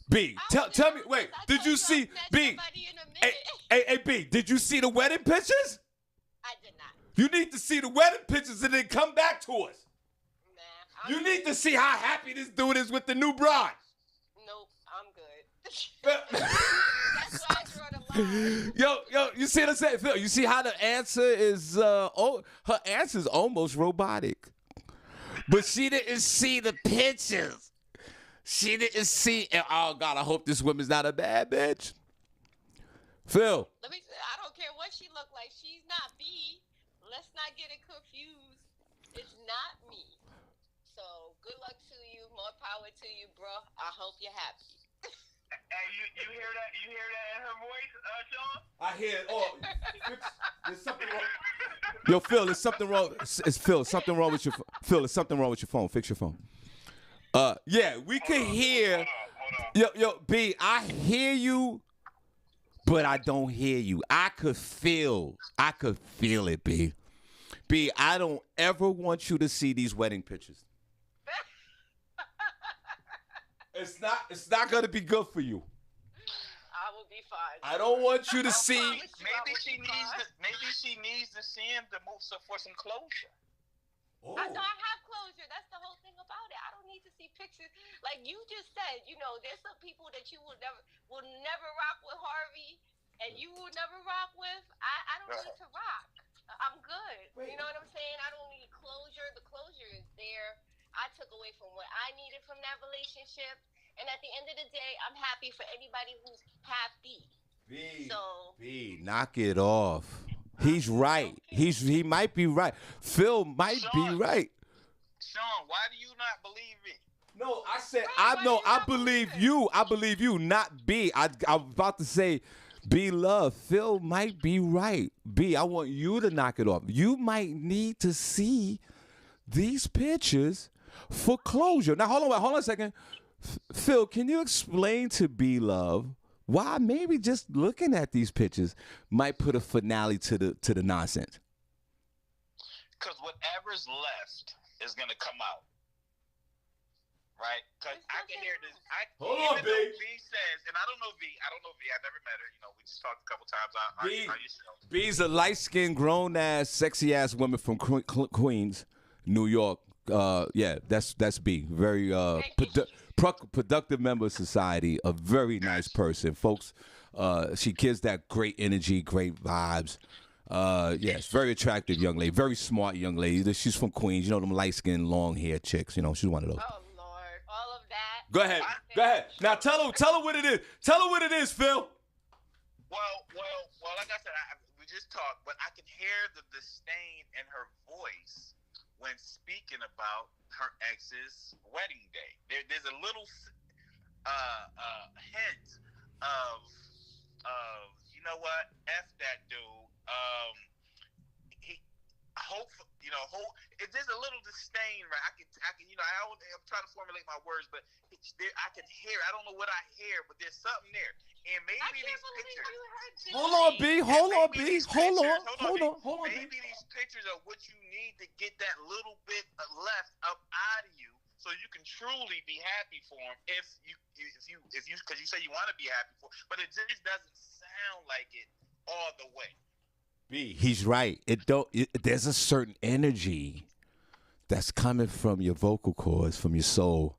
[SPEAKER 1] B, tell me, wait, did you see, B, hey, B, did you see the wedding pictures?
[SPEAKER 2] I did not.
[SPEAKER 1] You need to see the wedding pictures and then come back to us.
[SPEAKER 2] Nah.
[SPEAKER 1] You need to see how happy this dude is with the new bride.
[SPEAKER 2] Nope, I'm good. That's why I drew the line.
[SPEAKER 1] Yo, you see what I'm saying, Phil? You see how the answer is, her answer's almost robotic. But she didn't see the pictures. She didn't see, oh God, I hope this woman's not a bad bitch. Phil.
[SPEAKER 2] Let me. I don't care what she look like. She's not B. Let's not get it confused. It's not me. So good luck to you. More power to you, bro. I hope you're happy.
[SPEAKER 5] Hey, you hear that? You hear that in her voice, Sean?
[SPEAKER 1] I hear it. Oh, there's something wrong. Yo, Phil, there's something wrong. It's Phil. Something wrong with your Phil. There's something wrong with your phone. Fix your phone. Yeah, we could hear. Yo, B. I hear you, but I don't hear you. I could feel it, B. B. I don't ever want you to see these wedding pictures. It's not gonna be good for you.
[SPEAKER 2] I will be fine.
[SPEAKER 1] I don't want you to see.
[SPEAKER 5] Maybe she needs to see him to move for some closure.
[SPEAKER 1] Oh.
[SPEAKER 2] I have closure. That's the whole thing about it. I don't need to see pictures. Like you just said, there's some people that you will never rock with Harvey, and you will never rock with. I don't need to rock. I'm good. You know what I'm saying? I don't need closure. The closure is there. I took away from what I needed from that relationship. And at the end of the day, I'm happy for anybody who's happy.
[SPEAKER 1] B, knock it off. He's right. He might be right. Phil might be right.
[SPEAKER 5] Sean, why do you not believe me?
[SPEAKER 1] No, I said I believe you. I believe you, not B. I was about to say B Love. Phil might be right. B, I want you to knock it off. You might need to see these pictures for closure. Now hold on a second. Phil, can you explain to B Love why maybe just looking at these pictures might put a finale to the nonsense?
[SPEAKER 5] Because whatever's left is gonna come out, right? Because I can hear this.
[SPEAKER 1] Hold on, B.
[SPEAKER 5] V says, and I don't know V. I never met her. We just talked a couple times on your show.
[SPEAKER 1] B's a light-skinned, grown-ass, sexy-ass woman from Queens, New York. Yeah, that's B. Very productive member of society. A very nice person, folks. She gives that great energy, great vibes. Yes, very attractive young lady, very smart young lady. She's from Queens. Them light-skinned, long-haired chicks. She's one of those.
[SPEAKER 2] Oh Lord, all of that.
[SPEAKER 1] Go ahead. Now tell her what it is. Tell her what it is, Phil.
[SPEAKER 5] Well. Like I said, we just talked, but I can hear the disdain in her voice when speaking about her ex's wedding day. There's a little hint of you know what? F that dude. He there's a little disdain, right? I can I'm trying to formulate my words, but I can hear. I don't know what I hear, but there's something there. And maybe these pictures.
[SPEAKER 1] Hold on, B. Hold on.
[SPEAKER 5] Maybe these pictures are what you need to get that little bit left up out of you, so you can truly be happy for him. If you, because you say you want to be happy for him, but it just doesn't sound like it all the way.
[SPEAKER 1] B, he's right. There's a certain energy that's coming from your vocal cords, from your soul.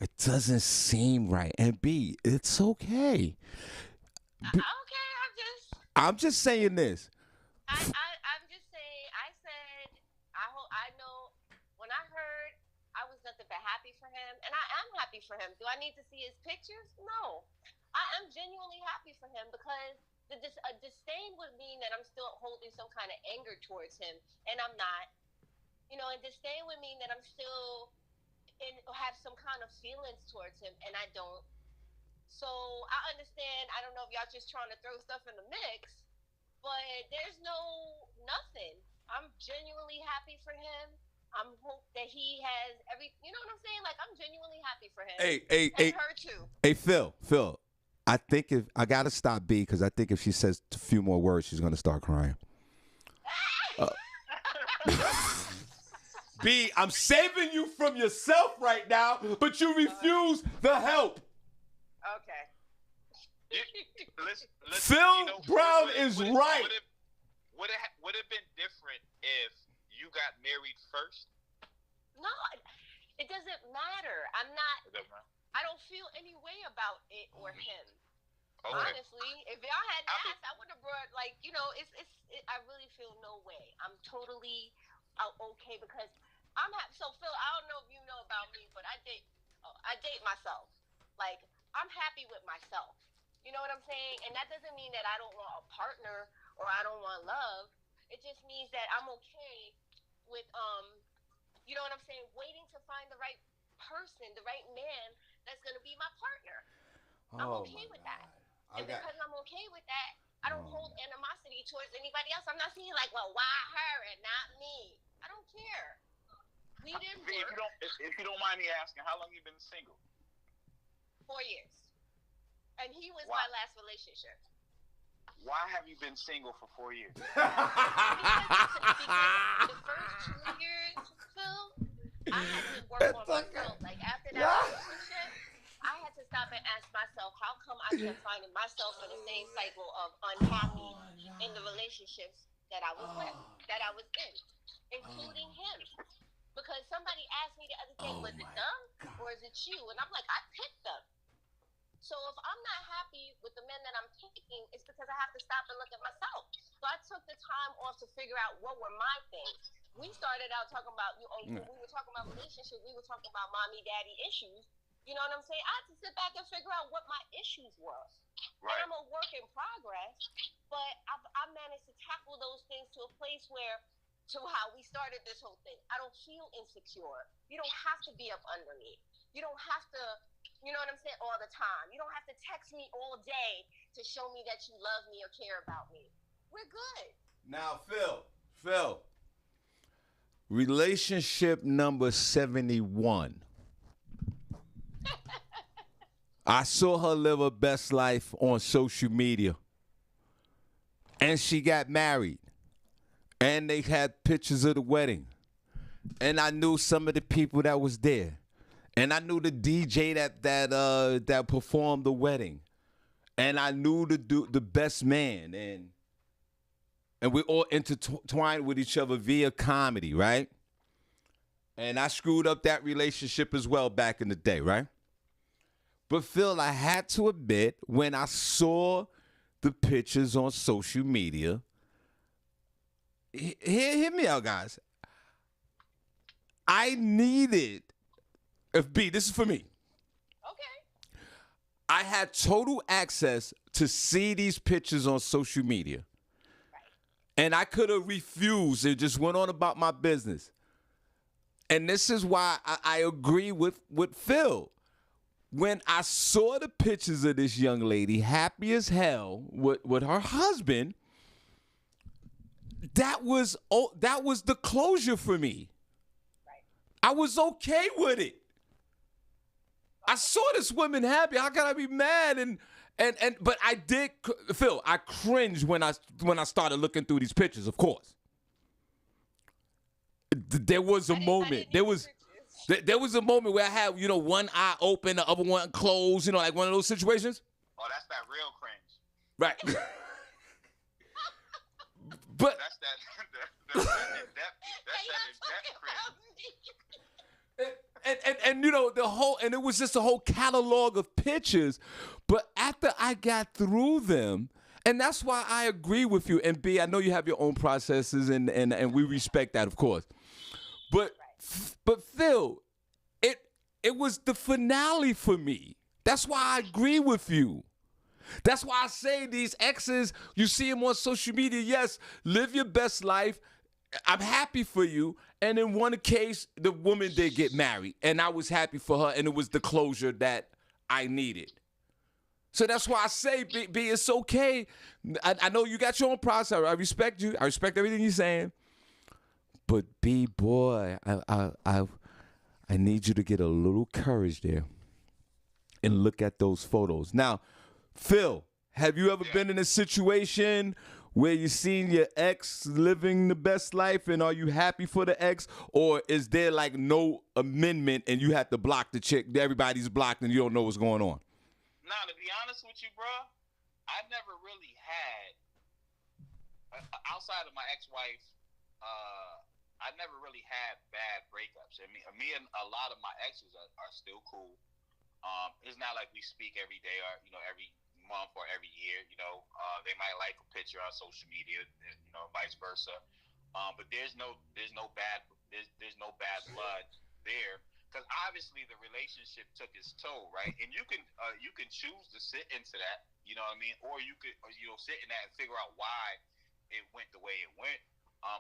[SPEAKER 1] It doesn't seem right. And B, it's okay.
[SPEAKER 2] Okay,
[SPEAKER 1] I'm just saying this.
[SPEAKER 2] I'm just saying. I said I know when I heard I was nothing but happy for him, and I am happy for him. Do I need to see his pictures? No, I am genuinely happy for him because a disdain would mean that I'm still holding some kind of anger towards him, and I'm not. And disdain would mean that I'm still have some kind of feelings towards him, and I don't. So I understand. I don't know if y'all just trying to throw stuff in the mix, but there's nothing. I'm genuinely happy for him. I'm hope that he has you know what I'm saying? Like, I'm genuinely happy for him.
[SPEAKER 1] And
[SPEAKER 2] her too.
[SPEAKER 1] Hey, Phil. I think if I gotta stop B, because I think if she says a few more words, she's gonna start crying. B, I'm saving you from yourself right now, but you refuse the help.
[SPEAKER 2] Okay.
[SPEAKER 5] Listen,
[SPEAKER 1] Phil Brown is right.
[SPEAKER 5] Would it been different if you got married first?
[SPEAKER 2] No, it doesn't matter. I don't feel any way about it or him. Okay. Honestly, if y'all had asked, I would have brought I really feel no way. I'm totally okay because so Phil, I don't know if you know about me, but I date myself. Like, I'm happy with myself. You know what I'm saying? And that doesn't mean that I don't want a partner or I don't want love. It just means that I'm okay with you know what I'm saying, waiting to find the right person, the right man that's going to be my partner. I'm
[SPEAKER 1] Oh
[SPEAKER 2] okay
[SPEAKER 1] my
[SPEAKER 2] with that.
[SPEAKER 1] God.
[SPEAKER 2] And
[SPEAKER 1] I got.
[SPEAKER 2] because I'm okay with that, I don't
[SPEAKER 1] Oh.
[SPEAKER 2] hold animosity towards anybody else. I'm not saying like, well, why her and not me? I don't care. We didn't
[SPEAKER 5] V,
[SPEAKER 2] work
[SPEAKER 5] if you don't mind me asking, how long you been single?
[SPEAKER 2] 4 years. And he was
[SPEAKER 5] Why?
[SPEAKER 2] my last relationship.
[SPEAKER 5] Why have you been single for 4 years?
[SPEAKER 2] Because the first 2 years, Phil, I had to work on myself. Like after that relationship, I had to stop and ask myself, how come I kept finding myself in the same cycle of unhappy in the relationships that I was with, that I was in, including him. Because somebody asked me the other day, was it them or is it you? And I'm like, I picked them. So if I'm not happy with the men that I'm picking, it's because I have to stop and look at myself. So I took the time off to figure out what were my things. We started out talking about when we were talking about relationships, we were talking about mommy daddy issues. You know what I'm saying? I had to sit back and figure out what my issues were. Right. And I'm a work in progress, but I managed to tackle those things to a place where, to how we started this whole thing, I don't feel insecure. You don't have to be up under me. You don't have to, you know what I'm saying, all the time. You don't have to text me all day to show me that you love me or care about me. We're good.
[SPEAKER 1] Now, Phil, relationship number 71. I saw her live her best life on social media. And she got married. And they had pictures of the wedding. And I knew some of the people that was there. And I knew the DJ that performed the wedding. And I knew the best man. And we all intertwined with each other via comedy, right? And I screwed up that relationship as well back in the day, right? But Phil, I had to admit, when I saw the pictures on social media, hear me out, guys. I needed, this is for me.
[SPEAKER 2] Okay.
[SPEAKER 1] I had total access to see these pictures on social media.
[SPEAKER 2] Right.
[SPEAKER 1] And I could have refused and just went on about my business. And this is why I agree with Phil. When I saw the pictures of this young lady happy as hell with her husband, that was the closure for me.
[SPEAKER 2] Right.
[SPEAKER 1] I was okay with it. I saw this woman happy. How can I be mad? But I did, Phil, I cringed when I started looking through these pictures, of course. There was a moment. There was a moment where I had, one eye open, the other one closed, like one of those situations.
[SPEAKER 5] Oh, that's that real cringe.
[SPEAKER 1] Right. But
[SPEAKER 5] that's that
[SPEAKER 1] cringe. And it was just a whole catalog of pictures. But after I got through them, and that's why I agree with you. And B, I know you have your own processes, and we respect that, of course. But Phil, it was the finale for me. That's why I agree with you. That's why I say these exes, you see them on social media, yes, live your best life. I'm happy for you. And in one case, the woman did get married. And I was happy for her, and it was the closure that I needed. So that's why I say, B, it's okay. I know you got your own process. I respect you. I respect everything you're saying. But B, boy, I need you to get a little courage there and look at those photos. Now, Phil, have you ever been in a situation where you seen your ex living the best life, and are you happy for the ex, or is there like no amendment and you have to block the chick? Everybody's blocked and you don't know what's going on.
[SPEAKER 5] Nah, to be honest with you, bro, I never really had, outside of my ex-wife, I never really had bad breakups. I mean, me and a lot of my exes are still cool. It's not like we speak every day or, every month or every year. They might like a picture on social media, vice versa. But there's no bad blood there. because obviously the relationship took its toll, right? And you can choose to sit into that, you know what I mean, or you could sit in that and figure out why it went the way it went,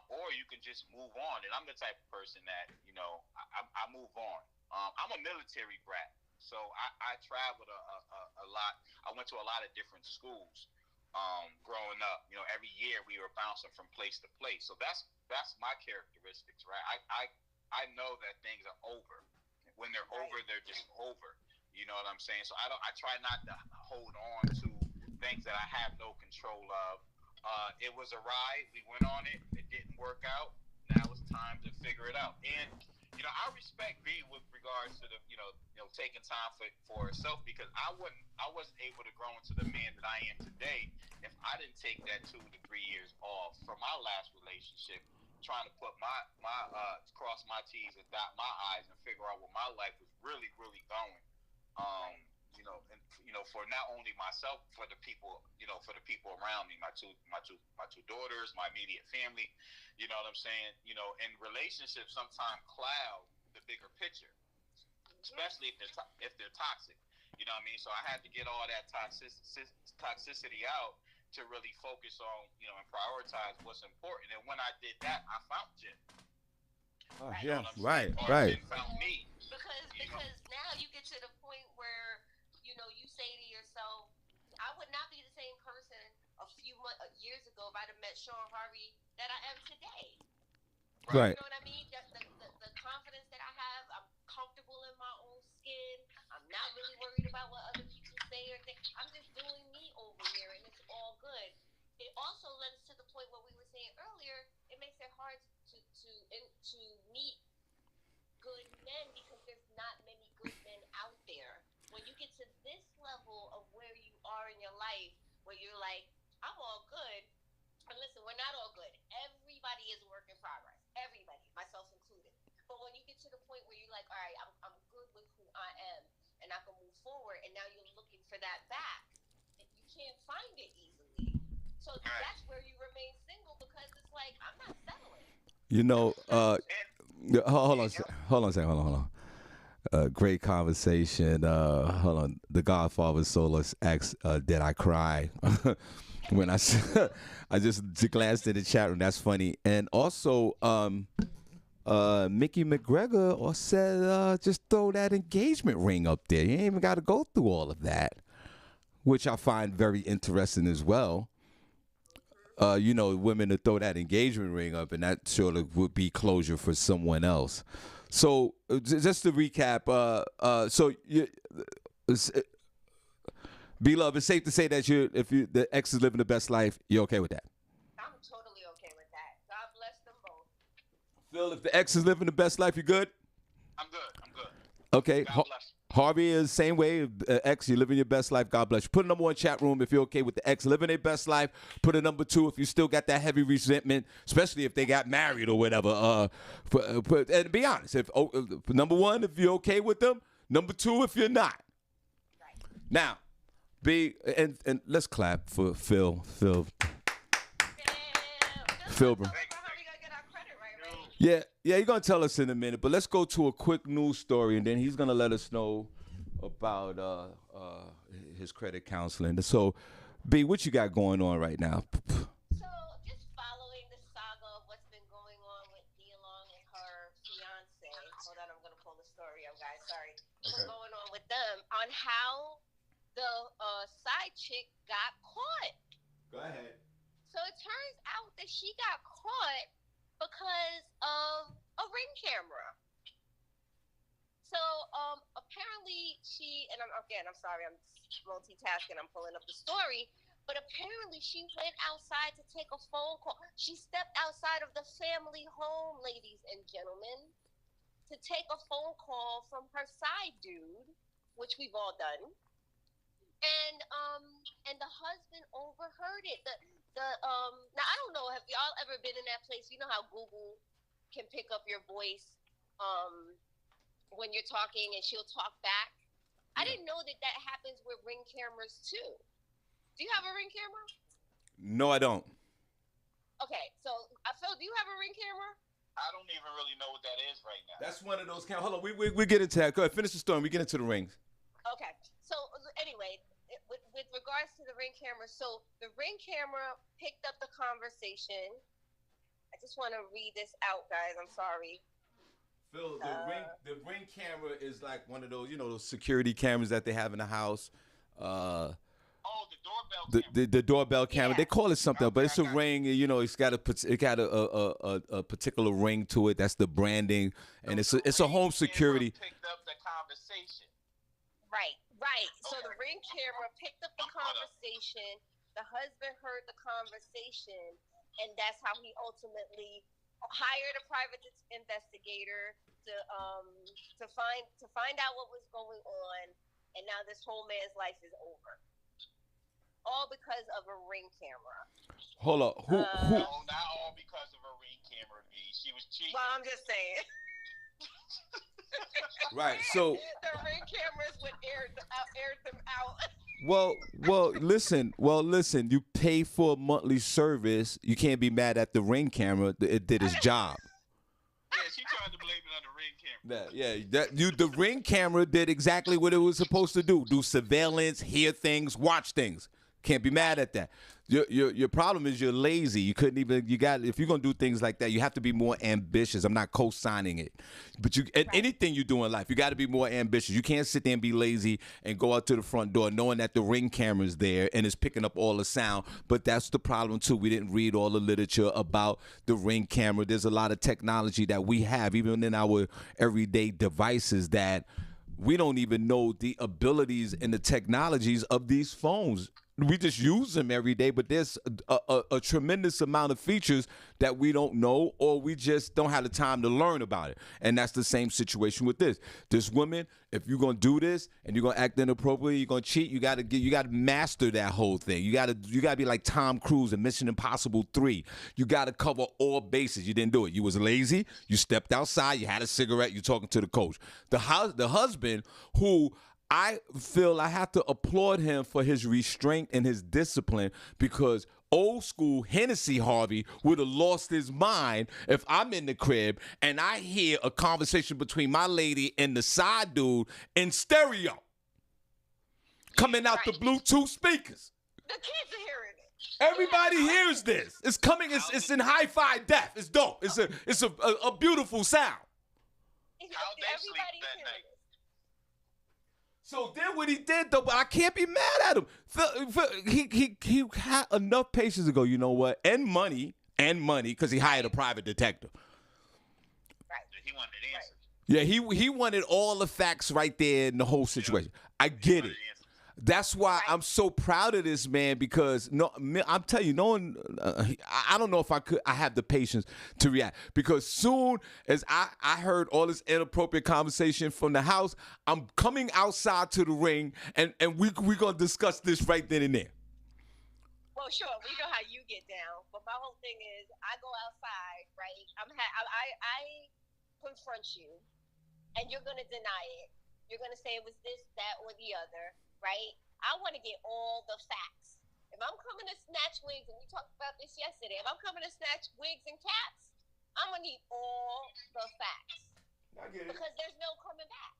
[SPEAKER 5] or you can just move on. And I'm the type of person that I move on. I'm a military brat, so I traveled a lot. I went to a lot of different schools. Growing up, every year we were bouncing from place to place. So that's my characteristics, right? I know that things are over. When they're over, they're just over. You know what I'm saying? So I try not to hold on to things that I have no control of. It was a ride. We went on it. It didn't work out. Now it's time to figure it out. And I respect B with regards to the taking time for herself, because I wasn't able to grow into the man that I am today if I didn't take that 2 to 3 years off from my last relationship, trying to put my cross my T's and dot my I's and figure out where my life was really going. For not only myself, for the people around me, my two daughters, my immediate family. You know what I'm saying? And relationships sometimes cloud the bigger picture, especially if they're toxic. You know what I mean? So I had to get all that toxicity out to really focus on, and prioritize what's important. And when I did that, I found Jen.
[SPEAKER 1] Yeah, right.
[SPEAKER 5] Jen found me.
[SPEAKER 2] Because now you get to the point where you say to yourself, I would not be the same person a few years ago if I'd have met Shawn Harvey that I am today.
[SPEAKER 1] Right.
[SPEAKER 2] You know what I mean? The confidence that I have, I'm comfortable in my own skin. I'm not really worried about what other people say or think. I'm just doing me over here, and it's all good. It also lends to the point what we were saying earlier. It makes it hard to meet good men, because there's not many good men out there. When you get to this level of where you are in your life, where you're like, I'm all good. And listen, we're not all good. Everybody is a work in progress. Everybody, myself included. But when you get to the point where you're like, all right, I'm good with who I am, and I can move forward, and now you're looking for that back, and you can't find it easily. So that's where you remain single, because it's like, I'm not settling.
[SPEAKER 1] Hold on a second. Great conversation. Hold on. The Godfather Solas asks, "Did I cry?" When I just glanced at the chat room. That's funny. And also, Mickey McGregor said, "Just throw that engagement ring up there. You ain't even got to go through all of that," which I find very interesting as well. Women to throw that engagement ring up, and that sort of would be closure for someone else. So just to recap, B-Love, it's safe to say that if the ex is living the best life, you're okay with that?
[SPEAKER 2] I'm totally okay with that. God bless them both.
[SPEAKER 1] Phil, if the ex is living the best life, you good?
[SPEAKER 5] I'm good.
[SPEAKER 1] Okay.
[SPEAKER 5] God bless.
[SPEAKER 1] Harvey is the same way. Ex, you're living your best life. God bless you. Put a number 1 chat room if you're okay with the ex living their best life. Put a number 2 if you still got that heavy resentment, especially if they got married or whatever. And be honest, if number 1 if you're okay with them, number 2 if you're not.
[SPEAKER 2] Right.
[SPEAKER 1] Now, and let's clap for Phil. Phil, bro. Yeah, you're going to tell us in a minute, but let's go to a quick news story, and then he's going to let us know about his credit counseling. So, B, what you got going on right now?
[SPEAKER 2] So, just following the saga of what's been going on with Nealong and her fiance. Hold on, I'm going to pull the story up, guys. Sorry. Okay. What's going on with them, on how the side chick got caught.
[SPEAKER 1] Go ahead.
[SPEAKER 2] So, it turns out that she got caught because of a ring camera. So apparently and I'm sorry, I'm multitasking, I'm pulling up the story, but apparently she went outside to take a phone call. She stepped outside of the family home, ladies and gentlemen, to take a phone call from her side dude, which we've all done. And the husband overheard it. Now I don't know, have y'all ever been in that place? You know how Google can pick up your voice when you're talking, and she'll talk back. I didn't know that happens with ring cameras too. Do you have a ring camera?
[SPEAKER 1] No, I don't.
[SPEAKER 2] Okay, so Phil, do you have a ring camera?
[SPEAKER 5] I don't even really know what that is right now.
[SPEAKER 1] That's one of those cameras. Hold on, we get into that. Go ahead, finish the story. We get into the rings.
[SPEAKER 2] Okay. So anyway, with regards to the Ring camera, so the Ring camera picked up the conversation. I just want to read this out, guys. I'm sorry.
[SPEAKER 1] Phil, the ring camera is like one of those, those security cameras that they have in the house.
[SPEAKER 5] Oh, the doorbell camera.
[SPEAKER 1] The doorbell camera.
[SPEAKER 2] Yeah.
[SPEAKER 1] They call it something,
[SPEAKER 5] Okay,
[SPEAKER 1] but it's a
[SPEAKER 5] I got
[SPEAKER 1] ring. It's got a particular ring to it. That's the branding, and it's a home security.
[SPEAKER 5] Picked up the conversation.
[SPEAKER 2] Right. So the Ring camera picked up the conversation. The husband heard the conversation, and that's how he ultimately hired a private investigator to find out what was going on, and now this whole man's life is over. All because of a Ring camera.
[SPEAKER 1] Hold up. Who?
[SPEAKER 5] No, not all because of a Ring camera, V. She was cheating.
[SPEAKER 2] Well, I'm just saying.
[SPEAKER 1] Right. So
[SPEAKER 2] the Ring cameras would aired them out.
[SPEAKER 1] Well, listen. You pay for a monthly service. You can't be mad at the Ring camera. It did its job.
[SPEAKER 5] Yeah, she tried to blame it on the Ring camera.
[SPEAKER 1] The Ring camera did exactly what it was supposed to do: surveillance, hear things, watch things. Can't be mad at that. Your problem is you're lazy. You couldn't even. If you're gonna do things like that, you have to be more ambitious. I'm not co-signing it, but anything you do in life, you got to be more ambitious. You can't sit there and be lazy and go out to the front door knowing that the Ring camera's there and it's picking up all the sound. But that's the problem too. We didn't read all the literature about the Ring camera. There's a lot of technology that we have, even in our everyday devices, that we don't even know the abilities and the technologies of these phones. We just use them every day, but there's a tremendous amount of features that we don't know, or we just don't have the time to learn about it. And that's the same situation with this. This woman, if you're gonna do this and you're gonna act inappropriately, you're gonna cheat, you gotta master that whole thing. You gotta be like Tom Cruise in Mission Impossible 3. You gotta cover all bases. You didn't do it. You was lazy. You stepped outside. You had a cigarette. You're talking to the coach. The husband who. I feel I have to applaud him for his restraint and his discipline, because old school Hennessy Harvey would have lost his mind if I'm in the crib and I hear a conversation between my lady and the side dude in stereo coming out the Bluetooth speakers.
[SPEAKER 2] The kids are hearing it.
[SPEAKER 1] Everybody hears this. It's coming. It's in hi-fi def. It's dope. It's a beautiful sound.
[SPEAKER 2] Everybody's hearing it.
[SPEAKER 1] So then what he did, though, but I can't be mad at him. He had enough patience to go, you know what, and money, because he hired a private detective.
[SPEAKER 5] Right. He wanted answers.
[SPEAKER 1] Yeah, he wanted all the facts right there in the whole situation. I get it. That's why I'm so proud of this man, because I'm telling you, no one. I don't know if I have the patience to react, because soon as I heard all this inappropriate conversation from the house, I'm coming outside to the ring, and we're gonna discuss this right then and there.
[SPEAKER 2] Well, sure, we know how you get down, but my whole thing is, I go outside, right? I confront you, and you're gonna deny it. You're gonna say it was this, that, or the other. Right? I want to get all the facts. If I'm coming to snatch wigs, and we talked about this yesterday, if I'm coming to snatch wigs and caps, I'm going to need all the facts.
[SPEAKER 1] I get it.
[SPEAKER 2] Because there's no coming back.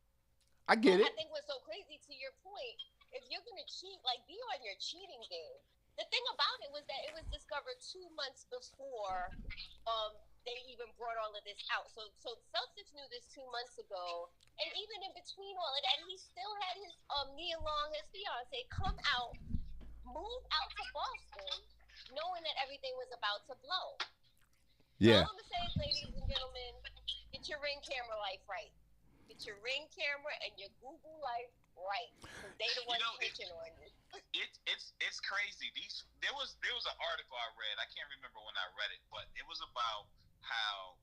[SPEAKER 1] I get it.
[SPEAKER 2] I think what's so crazy, to your point, if you're going to cheat, like, be on your cheating game. The thing about it was that it was discovered 2 months before they even brought all of this out. So Celtics knew this 2 months ago, and even in between all of that, he still had his Nia Long, his fiance, come out, move out to Boston, knowing that everything was about to blow.
[SPEAKER 1] Yeah.
[SPEAKER 2] So all I'm gonna say is, ladies and gentlemen, get your Ring camera life right. Get your Ring camera and your Google life right, because they the ones switching on you.
[SPEAKER 5] It's crazy. There was an article I read. I can't remember when I read it, but it was about how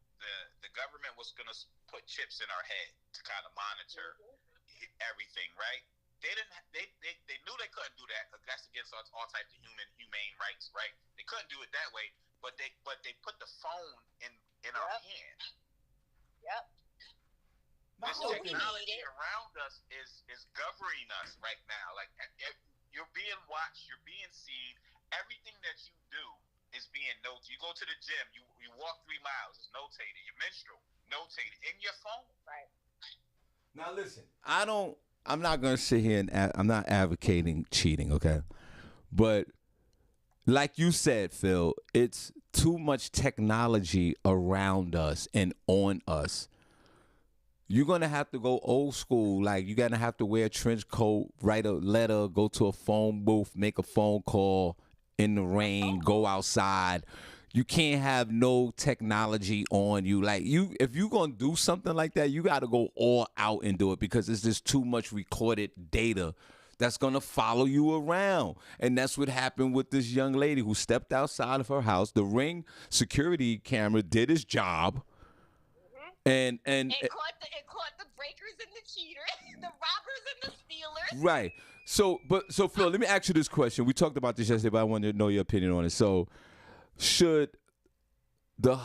[SPEAKER 5] the government was going to put chips in our head to kind of monitor everything, right? They knew they couldn't do that, because that's against all types of humane rights, right? They couldn't do it that way, but they put the phone in our hand.
[SPEAKER 2] Yep.
[SPEAKER 5] This technology around us is governing us right now. Like, you're being watched, you're being seen. Everything that you do is being noted. You go to the gym, you walk 3 miles, it's notated. Your menstrual, notated in your phone.
[SPEAKER 2] Right.
[SPEAKER 1] Now listen, I'm not gonna sit here and I'm not advocating cheating, okay? But like you said, Phil, it's too much technology around us and on us. You're gonna have to go old school. Like you're gonna have to wear a trench coat, write a letter, go to a phone booth, make a phone call in the rain, go outside. You can't have no technology on you. Like if you're gonna do something like that, you gotta go all out and do it because it's just too much recorded data that's gonna follow you around. And that's what happened with this young lady who stepped outside of her house. The Ring security camera did its job. And
[SPEAKER 2] It caught the breakers and the cheaters, the robbers and the stealers.
[SPEAKER 1] right. So Phil, let me ask you this question. We talked about this yesterday, but I wanted to know your opinion on it. So should the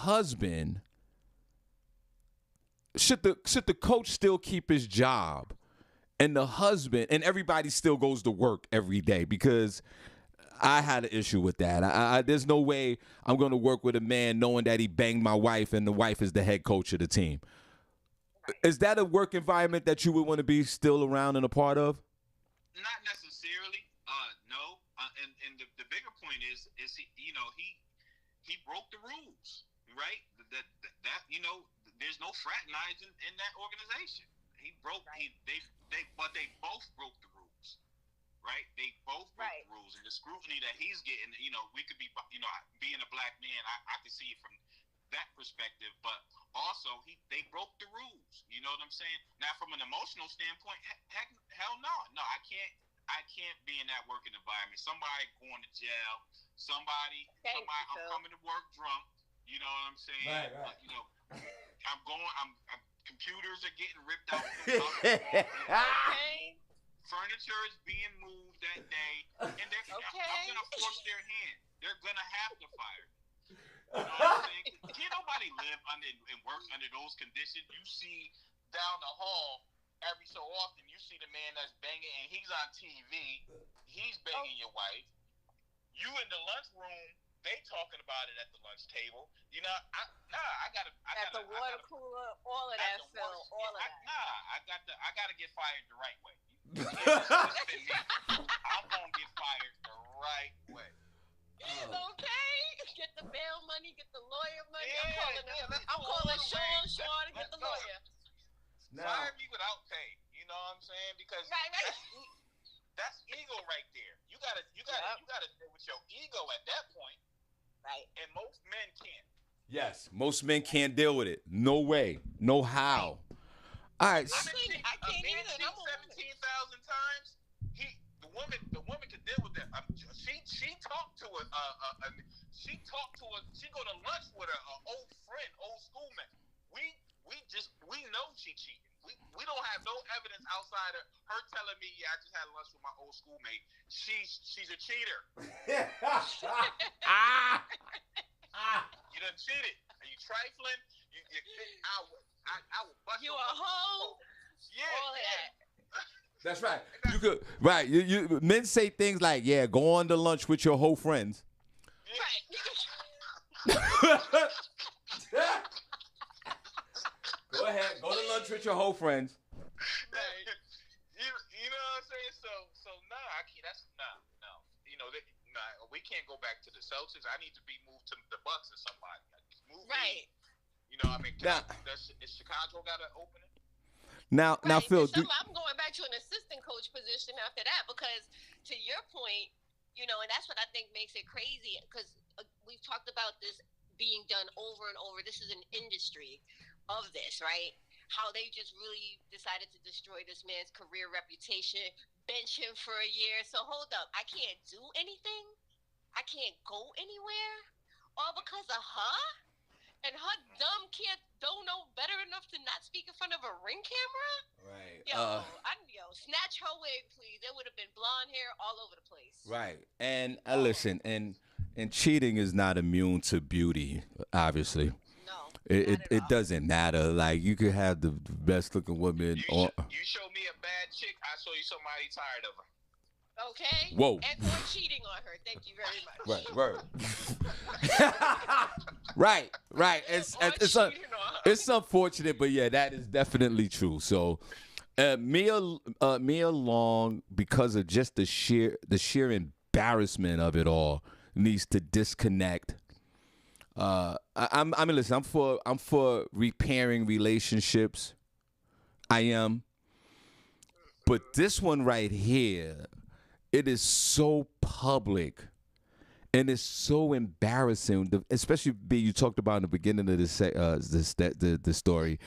[SPEAKER 1] coach still keep his job and the husband and everybody still goes to work every day? Because I had an issue with that. There's no way I'm going to work with a man knowing that he banged my wife and the wife is the head coach of the team. Is that a work environment that you would want to be still around and a part of?
[SPEAKER 5] Not necessarily. No. And the bigger point is he broke the rules, right? That there's no fraternizing in that organization. He broke. Right. But they both broke the rules, right? They both broke the rules, and the scrutiny that he's getting. We could be, being a black man, I could see it from that perspective, but also they broke the rules. You know what I'm saying? Now, from an emotional standpoint, hell no, I can't be in that working environment. Somebody going to jail. Somebody, I'm coming to work drunk. You know what I'm saying? Right. I'm computers are getting ripped out. Furniture is being moved that day, and I'm gonna force their hand. They're gonna have to fire. You know what I'm saying? Can't nobody live and work under those conditions. You see down the hall every so often, you see the man that's banging, and he's on TV. He's banging your wife. You in the lunchroom, they talking about it at the lunch table. I gotta
[SPEAKER 2] at the water cooler, all of that, Phil, all of that.
[SPEAKER 5] I gotta get fired the right way. I'm gonna get fired the right way.
[SPEAKER 2] Okay, get the bail money, get the lawyer money. I'm calling Shawn to get the lawyer.
[SPEAKER 5] Fire me without pay. You know what I'm saying? Because that's ego right there. You gotta deal with your ego at that point.
[SPEAKER 2] Right.
[SPEAKER 5] And most men can't.
[SPEAKER 1] Yes, most men can't deal with it. No way. No how. All right.
[SPEAKER 2] I can't either.
[SPEAKER 5] 17,000 times. The woman can deal with that. She talked to she go to lunch with an old friend, old schoolmate. We know she cheating. We don't have no evidence outside of her telling me, I just had lunch with my old schoolmate. She's a cheater. You done cheated. Are you trifling? I will bust
[SPEAKER 2] you a hoe.
[SPEAKER 5] Yeah. All that.
[SPEAKER 1] That's right. You could You men say things like, "Yeah, go on to lunch with your whole friends."
[SPEAKER 2] Right.
[SPEAKER 1] Go ahead, go to lunch with your whole friends.
[SPEAKER 5] Right. You know what I'm saying? So nah, I can't. That's nah. We can't go back to the Celtics. I need to be moved to the Bucks or somebody. Move
[SPEAKER 2] right.
[SPEAKER 5] Me. Is Chicago got an opening?
[SPEAKER 1] Now, Phil.
[SPEAKER 2] I'm going back to an assistant coach position after that because, to your point, and that's what I think makes it crazy because we've talked about this being done over and over. This is an industry of this, right? How they just really decided to destroy this man's career reputation, bench him for a year. So hold up, I can't do anything? I can't go anywhere? All because of her? And her dumb kid don't know better enough to not speak in front of a ring camera?
[SPEAKER 1] Right.
[SPEAKER 2] Snatch her wig, please. There would have been blonde hair all over the place.
[SPEAKER 1] Right. And listen, and cheating is not immune to beauty, obviously.
[SPEAKER 2] No.
[SPEAKER 1] It doesn't matter. Like you could have the best looking woman.
[SPEAKER 5] You show me a bad chick, I show you somebody tired of her.
[SPEAKER 2] Okay.
[SPEAKER 1] Whoa.
[SPEAKER 2] And or cheating on her. Thank you very much.
[SPEAKER 1] Right. Right. It's
[SPEAKER 2] her.
[SPEAKER 1] unfortunate, but yeah, that is definitely true. So, Mia Long, because of just the sheer embarrassment of it all, needs to disconnect. I mean, listen, I'm for repairing relationships. I am. But this one right here, it is so public and it's so embarrassing. Especially B, you talked about in the beginning of the story,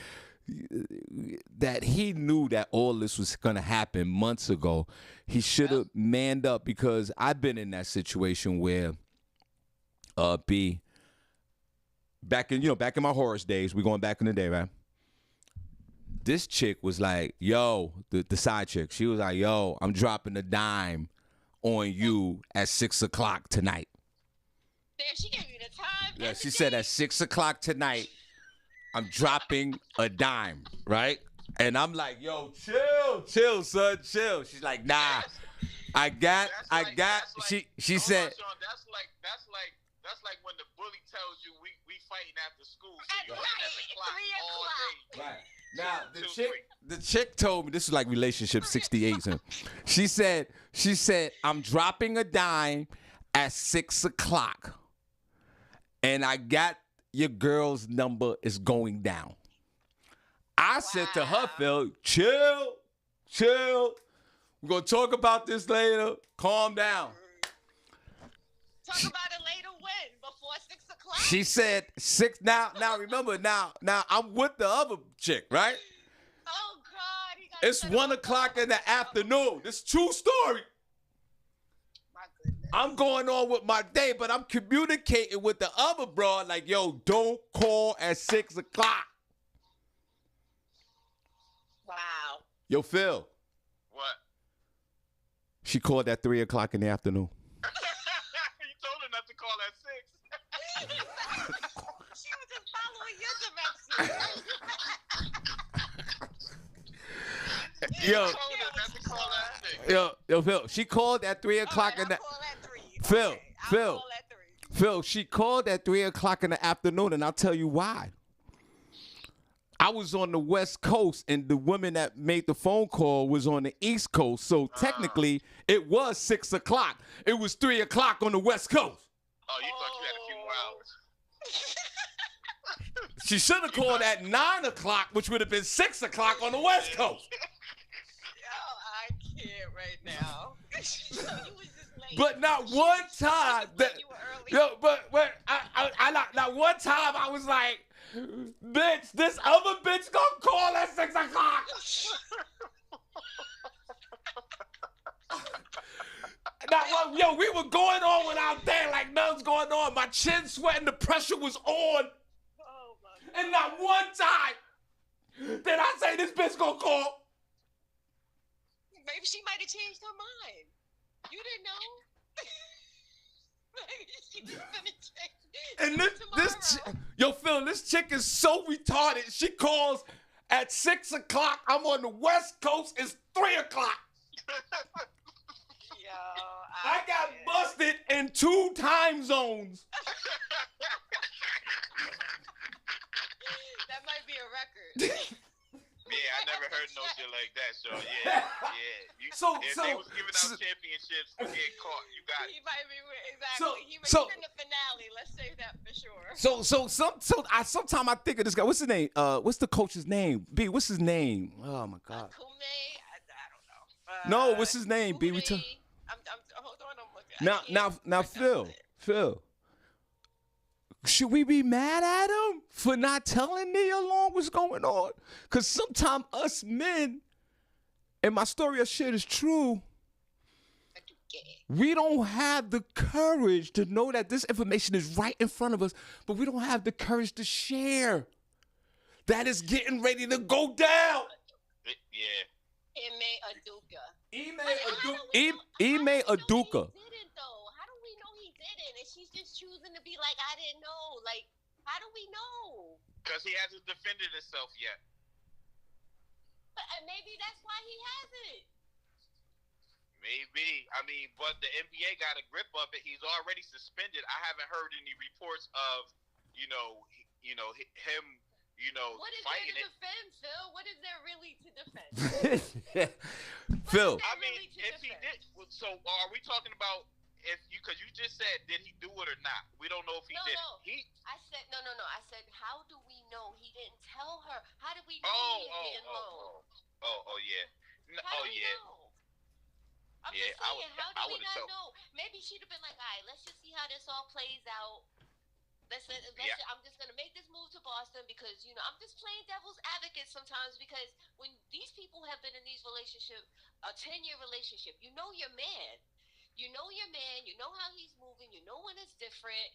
[SPEAKER 1] that he knew that all this was going to happen months ago. He should have manned up, because I've been in that situation where B, back in my Horace days, we're going back in the day, right? This chick was like, yo, the side chick, she was like, yo, I'm dropping a dime on you at 6 o'clock tonight.
[SPEAKER 2] Damn, she gave you the time.
[SPEAKER 1] Yeah, she said at 6 o'clock tonight, I'm dropping a dime, right? And I'm like, yo, chill, son, chill. She's like, nah, I got. She said.
[SPEAKER 5] That's like when the bully tells you we fighting after school, so you
[SPEAKER 2] Right,
[SPEAKER 5] at the clock all day.
[SPEAKER 1] Right. Now the chick told me, this is like relationship 68. So she said, I'm dropping a dime at 6 o'clock, and I got your girl's number is going down. I said to her, Phil, chill. We're gonna talk about this later. Calm down.
[SPEAKER 2] Talk about it later when? Before 6 o'clock?
[SPEAKER 1] She said 6. Now remember, now I'm with the other chick, right?
[SPEAKER 2] Oh God,
[SPEAKER 1] It's 1 o'clock in the afternoon. It's true story.
[SPEAKER 2] My goodness.
[SPEAKER 1] I'm going on with my day, but I'm communicating with the other broad like, yo, don't call at 6 o'clock.
[SPEAKER 2] Wow.
[SPEAKER 1] Yo, Phil.
[SPEAKER 5] What?
[SPEAKER 1] She called at 3 o'clock in the afternoon.
[SPEAKER 5] You told her not to call at 6.
[SPEAKER 2] She was just following your directions.
[SPEAKER 1] Yo, Phil. She called at 3 o'clock in the.
[SPEAKER 2] I'll call at 3.
[SPEAKER 1] Phil,
[SPEAKER 2] Okay, I'll
[SPEAKER 1] Phil.
[SPEAKER 2] call at 3.
[SPEAKER 1] Phil, she called at 3 o'clock in the afternoon, and I'll tell you why. I was on the West Coast, and the woman that made the phone call was on the East Coast. So technically, it was 6 o'clock. It was 3 o'clock on the West Coast.
[SPEAKER 5] Oh, you thought you had a few more hours.
[SPEAKER 1] She should have called at 9 o'clock, which would have been 6 o'clock on the West Coast.
[SPEAKER 2] Yo, I can't right now. You was just late.
[SPEAKER 1] But not one time that.
[SPEAKER 2] You were early.
[SPEAKER 1] Yo, but not one time I was like, bitch, this other bitch gonna call at 6 o'clock. Now, yo, we were going on without that, like nothing's going on. My chin sweating, the pressure was on.
[SPEAKER 2] Oh my God.
[SPEAKER 1] And not one time did I say this bitch gonna call.
[SPEAKER 2] Maybe she might have changed her mind. You didn't know. Maybe she was gonna change.
[SPEAKER 1] And yo, Phil, this chick is so retarded. She calls at 6 o'clock. I'm on the West Coast. It's 3 o'clock.
[SPEAKER 2] Yo,
[SPEAKER 1] I got busted in 2 time zones.
[SPEAKER 2] That might be a record.
[SPEAKER 5] Yeah, I never heard no shit like that, so yeah. If they was giving out championships for getting caught, you got it.
[SPEAKER 2] He might be exactly. He's in the finale. Let's say that for sure.
[SPEAKER 1] Sometimes I think of this guy. What's his name? What's the coach's name? B, what's his name? Oh my God.
[SPEAKER 2] Kume? I don't know.
[SPEAKER 1] No, what's his name? B, we talk.
[SPEAKER 2] Hold on, I'm looking.
[SPEAKER 1] Now, Phil. Should we be mad at him for not telling Nia Long what's going on? Because sometimes us men, and my story I shared is true, we don't have the courage to know that this information is right in front of us, but we don't have the courage to share that it's getting ready to go down.
[SPEAKER 5] Yeah.
[SPEAKER 1] Ime Aduka.
[SPEAKER 2] She's just choosing to be like, I didn't know. Like, how do we know?
[SPEAKER 5] Because he hasn't defended himself yet.
[SPEAKER 2] But maybe that's why he hasn't.
[SPEAKER 5] Maybe. I mean, but the NBA got a grip of it. He's already suspended. I haven't heard any reports of, him,
[SPEAKER 2] What is
[SPEAKER 5] fighting
[SPEAKER 2] there to
[SPEAKER 5] it.
[SPEAKER 2] defend, Phil? What is there really to defend?
[SPEAKER 1] Phil.
[SPEAKER 5] I mean, if he did, so are we talking about because you just said, did he do it or not? We don't know if he did.
[SPEAKER 2] No. I said, no. I said, how do we know he didn't tell her? How do we know he was getting low?
[SPEAKER 5] Yeah.
[SPEAKER 2] How do we know? I'm just saying, how do we not know? Maybe she'd have been like, all right, let's just see how this all plays out. I'm just going to make this move to Boston because, I'm just playing devil's advocate sometimes because when these people have been in these relationships, a 10-year relationship, you know your man. You know your man. You know how he's moving. You know when it's different.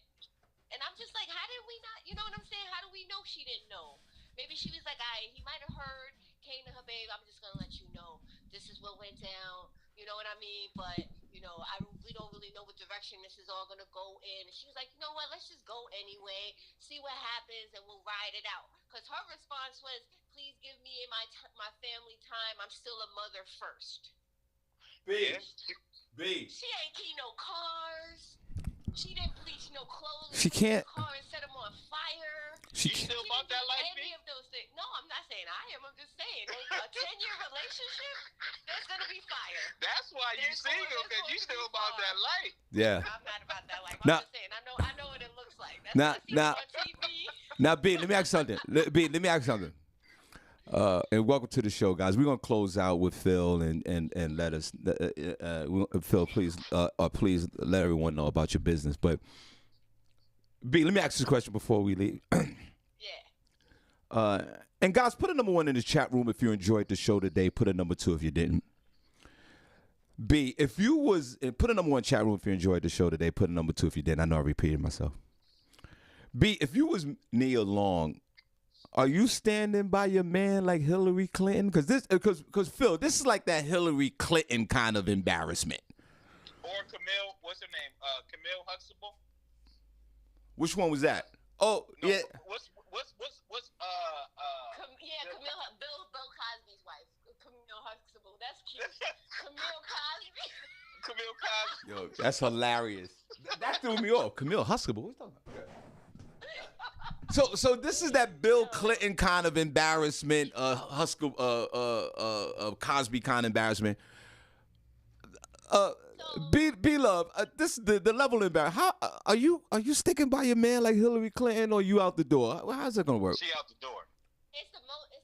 [SPEAKER 2] And I'm just like, how did we not, you know what I'm saying? How do we know she didn't know? Maybe she was like, all right, he might have heard, came to her, babe, I'm just going to let you know. This is what went down. You know what I mean? But, we don't really know what direction this is all going to go in. And she was like, you know what? Let's just go anyway, see what happens, and we'll ride it out. Because her response was, please give me my family time. I'm still a mother first.
[SPEAKER 1] B.
[SPEAKER 2] She ain't key no cars. She didn't bleach no clothes.
[SPEAKER 1] She can't.
[SPEAKER 2] Car and set them on fire.
[SPEAKER 1] She
[SPEAKER 5] still about that life,
[SPEAKER 2] any of those things. No, I'm not saying I am. I'm just saying a 10-year relationship, there's gonna be fire.
[SPEAKER 5] That's why you single, because you still about that life.
[SPEAKER 1] Yeah.
[SPEAKER 2] I'm not about that life.
[SPEAKER 1] Nah.
[SPEAKER 2] I'm just saying. I know what it looks like. That's what I see on TV.
[SPEAKER 1] Now, B, let me ask you something. Let me ask you something. And welcome to the show, guys. We're gonna close out with Phil and let us, Phil, please let everyone know about your business. But B, let me ask you this question before we leave.
[SPEAKER 2] Yeah.
[SPEAKER 1] And guys, put a number 1 in the chat room if you enjoyed the show today. Put a number 2 if you didn't. B, put a number 1 chat room if you enjoyed the show today. Put a number 2 if you didn't. I know I repeated myself. B, if you was Nia Long, are you standing by your man like Hillary Clinton? Because Phil, this is like that Hillary Clinton kind of embarrassment.
[SPEAKER 5] Or Camille, what's her name? Camille Huxtable.
[SPEAKER 1] Which one was that? Oh,
[SPEAKER 5] no,
[SPEAKER 1] yeah.
[SPEAKER 5] What's
[SPEAKER 2] Camille, Bill Cosby's wife, Camille Huxtable. That's cute. Camille Cosby.
[SPEAKER 5] Camille Cosby.
[SPEAKER 1] Yo, that's hilarious. That threw me off. Camille Huxtable. What are you talking about? So this is that Bill Clinton kind of embarrassment, Cosby kind of embarrassment. B Love, this the level of embarrassment. How are you sticking by your man like Hillary Clinton, or you out the door? How's that gonna work?
[SPEAKER 5] She out the door.
[SPEAKER 2] It's the motive.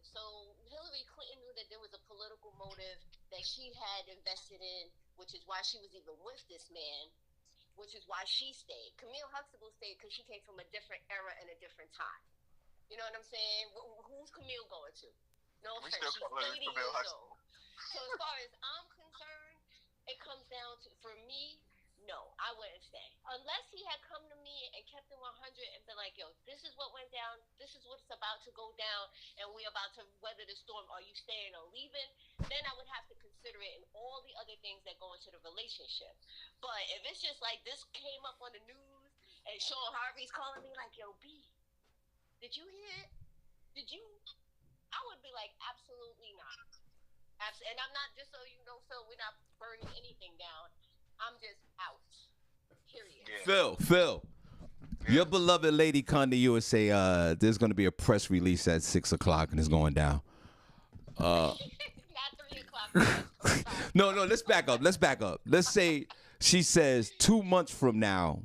[SPEAKER 2] So Hillary Clinton knew that there was a political motive that she had invested in, which is why she was even with this man. Which is why she stayed. Camille Huxtable stayed because she came from a different era and a different time. You know what I'm saying? Who's Camille going to? No offense, she's 80 years old. So as far as I'm concerned, it comes down to, for me, no, I wouldn't stay. Unless he had come to me and kept it 100 and been like, yo, this is what went down, this is what's about to go down, and we're about to weather the storm. Are you staying or leaving? Then I would have to consider it and all the other things that go into the relationship. But if it's just like this came up on the news and Shawn Harvey's calling me like, yo, B, did you hear it? Did you? I would be like, absolutely not. And I'm not, just so you know, Phil, we're not burning anything down. I'm just out. Period.
[SPEAKER 1] Yeah. Phil, your beloved lady come to you and say, there's going to be a press release at 6 o'clock and it's going down.
[SPEAKER 2] Not 3 o'clock.
[SPEAKER 1] No, let's back up. Let's say she says 2 months from now,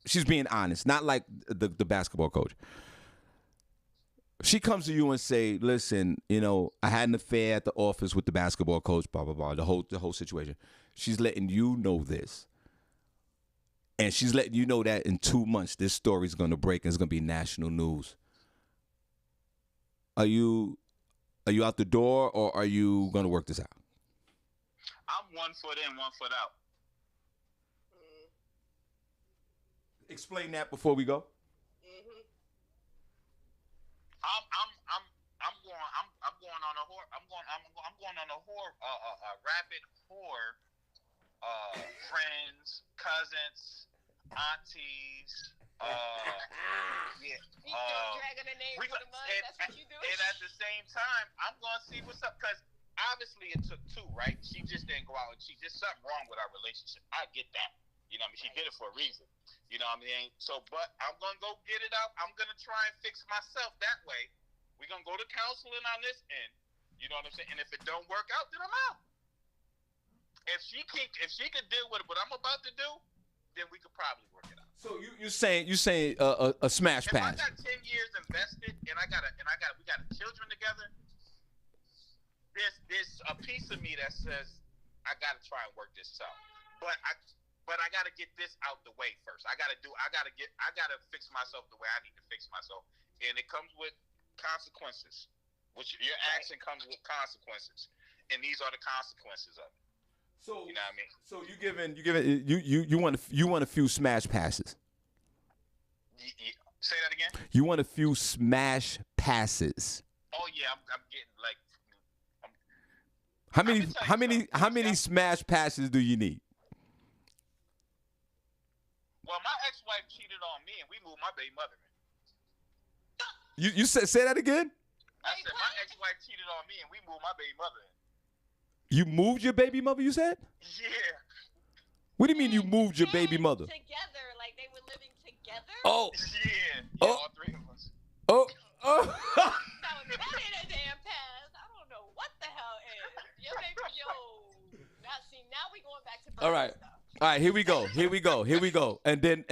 [SPEAKER 1] she's being honest, not like the basketball coach. She comes to you and say, listen, I had an affair at the office with the basketball coach, blah, blah, blah, the whole situation. She's letting you know this. And she's letting you know that in 2 months, this story's going to break and it's going to be national news. Are you out the door, or are you going to work this out?
[SPEAKER 5] I'm 1 foot in, 1 foot out.
[SPEAKER 1] Explain that before we go.
[SPEAKER 5] I'm going on a rapid whore. Friends, cousins, aunties.
[SPEAKER 2] Dragging a name for the mud. That's what you do.
[SPEAKER 5] And at the same time, I'm going to see what's up, because I've obviously it took two, right? She just didn't go out and cheat. There's something wrong with our relationship. I get that. You know what I mean? She did it for a reason. You know what I mean? So, but I'm going to go get it out. I'm going to try and fix myself that way. We're going to go to counseling on this end. You know what I'm saying? And if it don't work out, then I'm out. If she could deal with what I'm about to do, then we could probably work it out.
[SPEAKER 1] So you're saying a smash pass.
[SPEAKER 5] If I got 10 years invested and we got children together, there's a piece of me that says I got to try and work this out. But I got to get this out the way first. I got to fix myself the way I need to fix myself. And it comes with consequences. Which your action comes with consequences. And these are the consequences of it. So you know what I mean? So you want a few smash passes. Say that again? You want a few smash passes. Oh yeah, I'm getting like how many smash passes do you need? Well, my ex-wife cheated on me and we moved my baby mother in. You say that again? I said my ex-wife cheated on me and we moved my baby mother in. You moved your baby mother, you said? Yeah. What do you mean you moved your baby mother?
[SPEAKER 2] Together, like they were living together?
[SPEAKER 1] Oh.
[SPEAKER 5] Yeah, all three of us.
[SPEAKER 1] Oh.
[SPEAKER 2] That ain't a damn pass. I don't know what the hell is. Your baby, now we going back to
[SPEAKER 1] all right.
[SPEAKER 2] stuff.
[SPEAKER 1] All right, here we go. And then,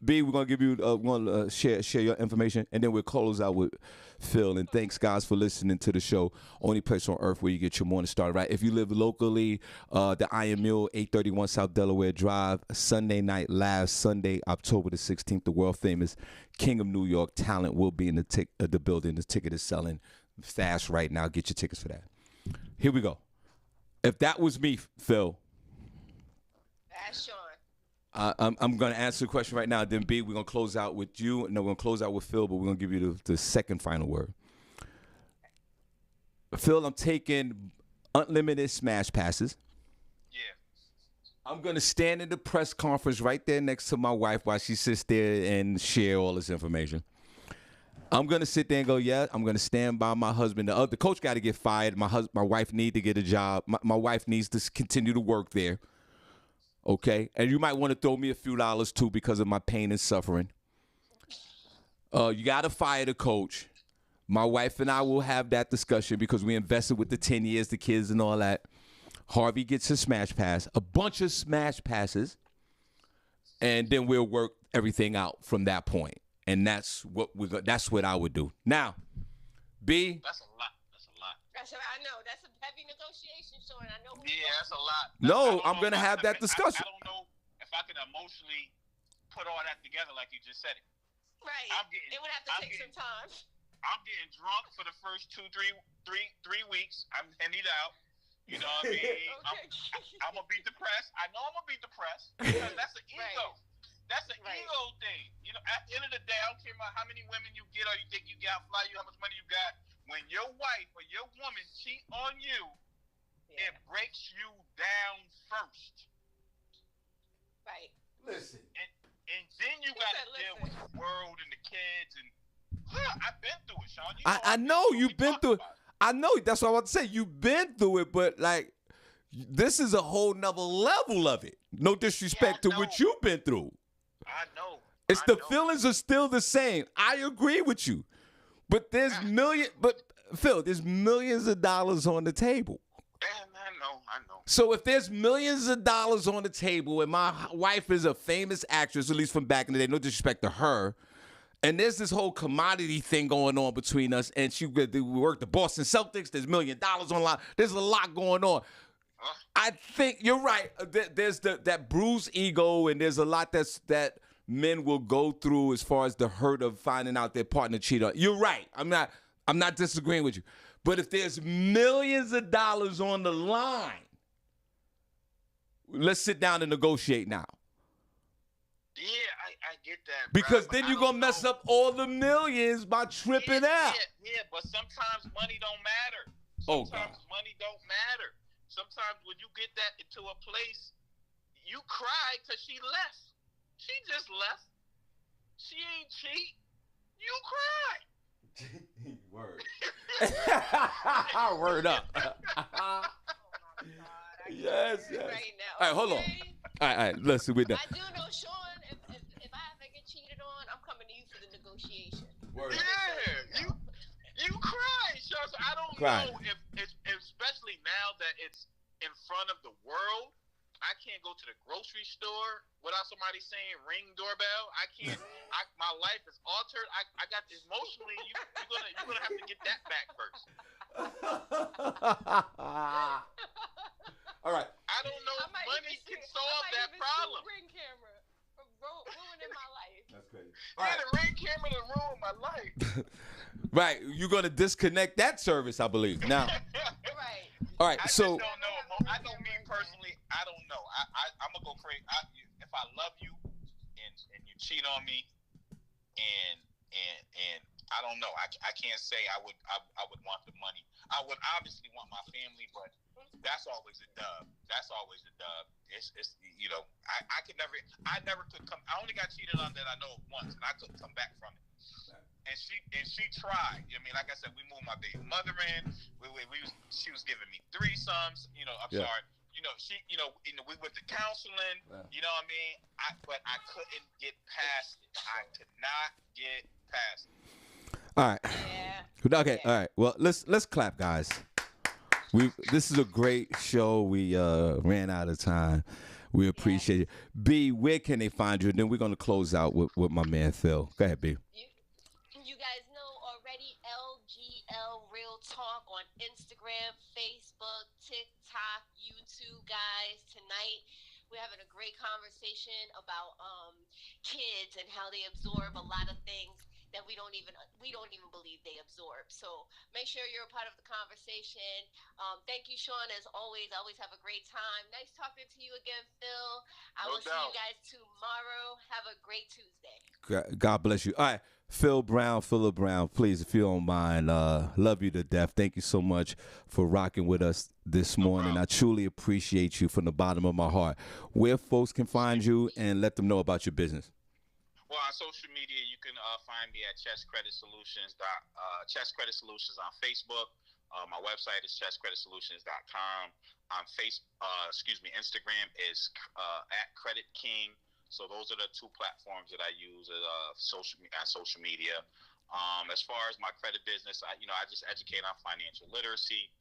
[SPEAKER 1] B, we're going to give you, we're going to share your information, and then we'll close out with Phil. And thanks, guys, for listening to the show. Only place on earth where you get your morning started, right? If you live locally, the Iron Mule, 831 South Delaware Drive, Sunday night, last Sunday, October the 16th, the world-famous King of New York talent will be in the building. The ticket is selling fast right now. Get your tickets for that. Here we go. If that was me, Phil.
[SPEAKER 2] That's Shawn.
[SPEAKER 1] I'm going to answer the question right now. Then B, we're going to close out with you. No, we're going to close out with Phil, but we're going to give you the second final word. Phil, I'm taking unlimited smash passes.
[SPEAKER 5] Yeah.
[SPEAKER 1] I'm going to stand in the press conference right there next to my wife while she sits there and share all this information. I'm going to sit there and go, yeah, I'm going to stand by my husband. The coach got to get fired. My wife needs to get a job. My wife needs to continue to work there. Okay? And you might want to throw me a few dollars, too, because of my pain and suffering. You got to fire the coach. My wife and I will have that discussion because we invested with the 10 years, the kids and all that. Harvey gets a smash pass, a bunch of smash passes, and then we'll work everything out from that point. And that's what I would do. Now, B.
[SPEAKER 5] That's a lot.
[SPEAKER 2] I know. That's a heavy negotiation, Shawn. I know.
[SPEAKER 5] Yeah, that's a lot.
[SPEAKER 1] I'm going to have that discussion.
[SPEAKER 5] I don't know if I can emotionally put all that together like you just said it.
[SPEAKER 2] Right. It would have to take some time.
[SPEAKER 5] I'm getting drunk for the first 2-3 weeks. I'm handing out. You know what I mean?
[SPEAKER 2] Okay.
[SPEAKER 5] I'm going to be depressed. I know I'm going to be depressed because that's an ego.
[SPEAKER 2] Right.
[SPEAKER 5] That's an ego thing. You know, at the end of the day, I don't care about how many women you get or you think you got, fly you, how much money you got. When your wife or your woman cheat on you, it breaks you down first.
[SPEAKER 2] Right.
[SPEAKER 1] Listen.
[SPEAKER 5] And then you got to deal with the world and the kids. And I've been through it, Shawn.
[SPEAKER 1] I know you've been through it. I know. That's what I want to say. You've been through it, but, like, this is a whole nother level of it. No disrespect to what you've been through.
[SPEAKER 5] I know.
[SPEAKER 1] Feelings are still the same. I agree with you. But there's Phil, there's millions of dollars on the table.
[SPEAKER 5] I know.
[SPEAKER 1] So if there's millions of dollars on the table and my wife is a famous actress, at least from back in the day, no disrespect to her, and there's this whole commodity thing going on between us, and we work the Boston Celtics, there's $1 million online, there's a lot going on. I think you're right. There's that bruised ego, and there's a lot that men will go through as far as the hurt of finding out their partner cheated on. You're right. I'm not disagreeing with you. But if there's millions of dollars on the line, let's sit down and negotiate now.
[SPEAKER 5] Yeah, I get that.
[SPEAKER 1] Because then you're going to mess up all the millions by tripping out.
[SPEAKER 5] Yeah, but sometimes money don't matter. Sometimes money don't matter. Sometimes when you get that into a place, you cry because she left. She just left. She ain't cheat. You cry.
[SPEAKER 1] Word. Word up. Yes, yes.
[SPEAKER 2] Right now.
[SPEAKER 1] All right, hold on. All right, listen, we're done.
[SPEAKER 2] I do know, Shawn, if I ever get cheated on, I'm coming to you for the negotiation.
[SPEAKER 1] Word.
[SPEAKER 5] Yeah, you cry, Shawn. So I don't know if especially now that it's in front of the world, I can't go to the grocery store without somebody saying ring doorbell. I can't. My life is altered. I got emotionally. You're gonna have to get that back first.
[SPEAKER 1] All right.
[SPEAKER 5] I don't know if money can solve that problem.
[SPEAKER 2] Ring camera ruining my life.
[SPEAKER 1] That's crazy.
[SPEAKER 5] The ring camera to ruin my life.
[SPEAKER 1] Right, you're gonna disconnect that service, I believe. Now,
[SPEAKER 2] Right.
[SPEAKER 1] all right.
[SPEAKER 5] I
[SPEAKER 1] So,
[SPEAKER 5] just don't know. I know me personally. I don't know. I'm gonna go crazy. If I love you and you cheat on me, and I don't know. I can't say I would want the money. I would obviously want my family, but that's always a dub. That's always a dub. It's I never could come. I only got cheated on that I know of once, and I couldn't come back from it. And she tried. I mean, like I said, we moved my baby mother in. She was giving me threesomes. Sorry. We went to counseling.
[SPEAKER 1] Yeah.
[SPEAKER 5] You know what I mean? But I couldn't get past it. I could not get past it.
[SPEAKER 1] all right.
[SPEAKER 2] Yeah.
[SPEAKER 1] Okay. All right. Well, let's clap, guys. This is a great show. We ran out of time. We appreciate it. B, where can they find you? And then we're gonna close out with my man Phil. Go ahead, B.
[SPEAKER 2] You guys know already, LGL Real Talk on Instagram, Facebook, TikTok, YouTube, guys. Tonight we're having a great conversation about kids and how they absorb a lot of things that we don't even believe they absorb. So make sure you're a part of the conversation. Thank you, Shawn, as always. I always have a great time. Nice talking to you again, Phil. I will see you guys tomorrow. Have a great Tuesday.
[SPEAKER 1] God bless you. All right, Philip Brown, please, if you don't mind, love you to death. Thank you so much for rocking with us this morning. I truly appreciate you from the bottom of my heart. Where folks can find you and let them know about your business.
[SPEAKER 5] Well, on social media, you can find me at Chess Credit Solutions. Chess Credit Solutions on Facebook. My website is chesscreditsolutions.com. On Instagram is at Credit King. So those are the two platforms that I use on social media. As far as my credit business, I just educate on financial literacy.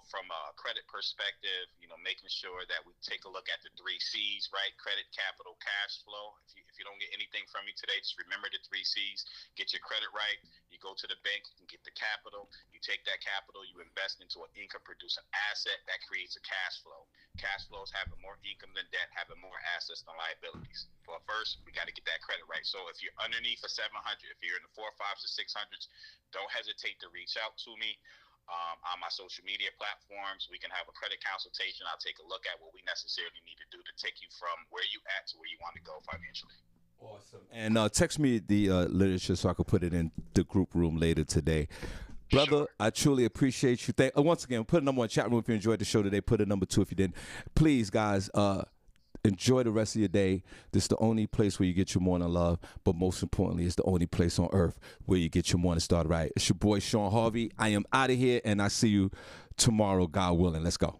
[SPEAKER 5] From a credit perspective, making sure that we take a look at the 3 C's, right? Credit, capital, cash flow. If you don't get anything from me today, just remember the 3 C's. Get your credit right. You go to the bank and get the capital. You take that capital, you invest into an income-producing asset that creates a cash flow. Cash flows having more income than debt, having more assets than liabilities. But first, we got to get that credit right. So if you're underneath a 700, if you're in the 4, 5s, or 600s, don't hesitate to reach out to me. On my social media platforms, we can have a credit consultation. I'll take a look at what we necessarily need to do to take you from where you at to where you want to go financially.
[SPEAKER 1] Awesome. And text me the literature so I can put it in the group room later today. Brother, sure. I truly appreciate you. Once again, put a number on chat room if you enjoyed the show today. Put a number 2 if you didn't. Please, guys, enjoy the rest of your day. This is the only place where you get your morning love, but most importantly, it's the only place on earth where you get your morning started right. It's your boy, Shawn Harvey. I am out of here, and I see you tomorrow, God willing. Let's go.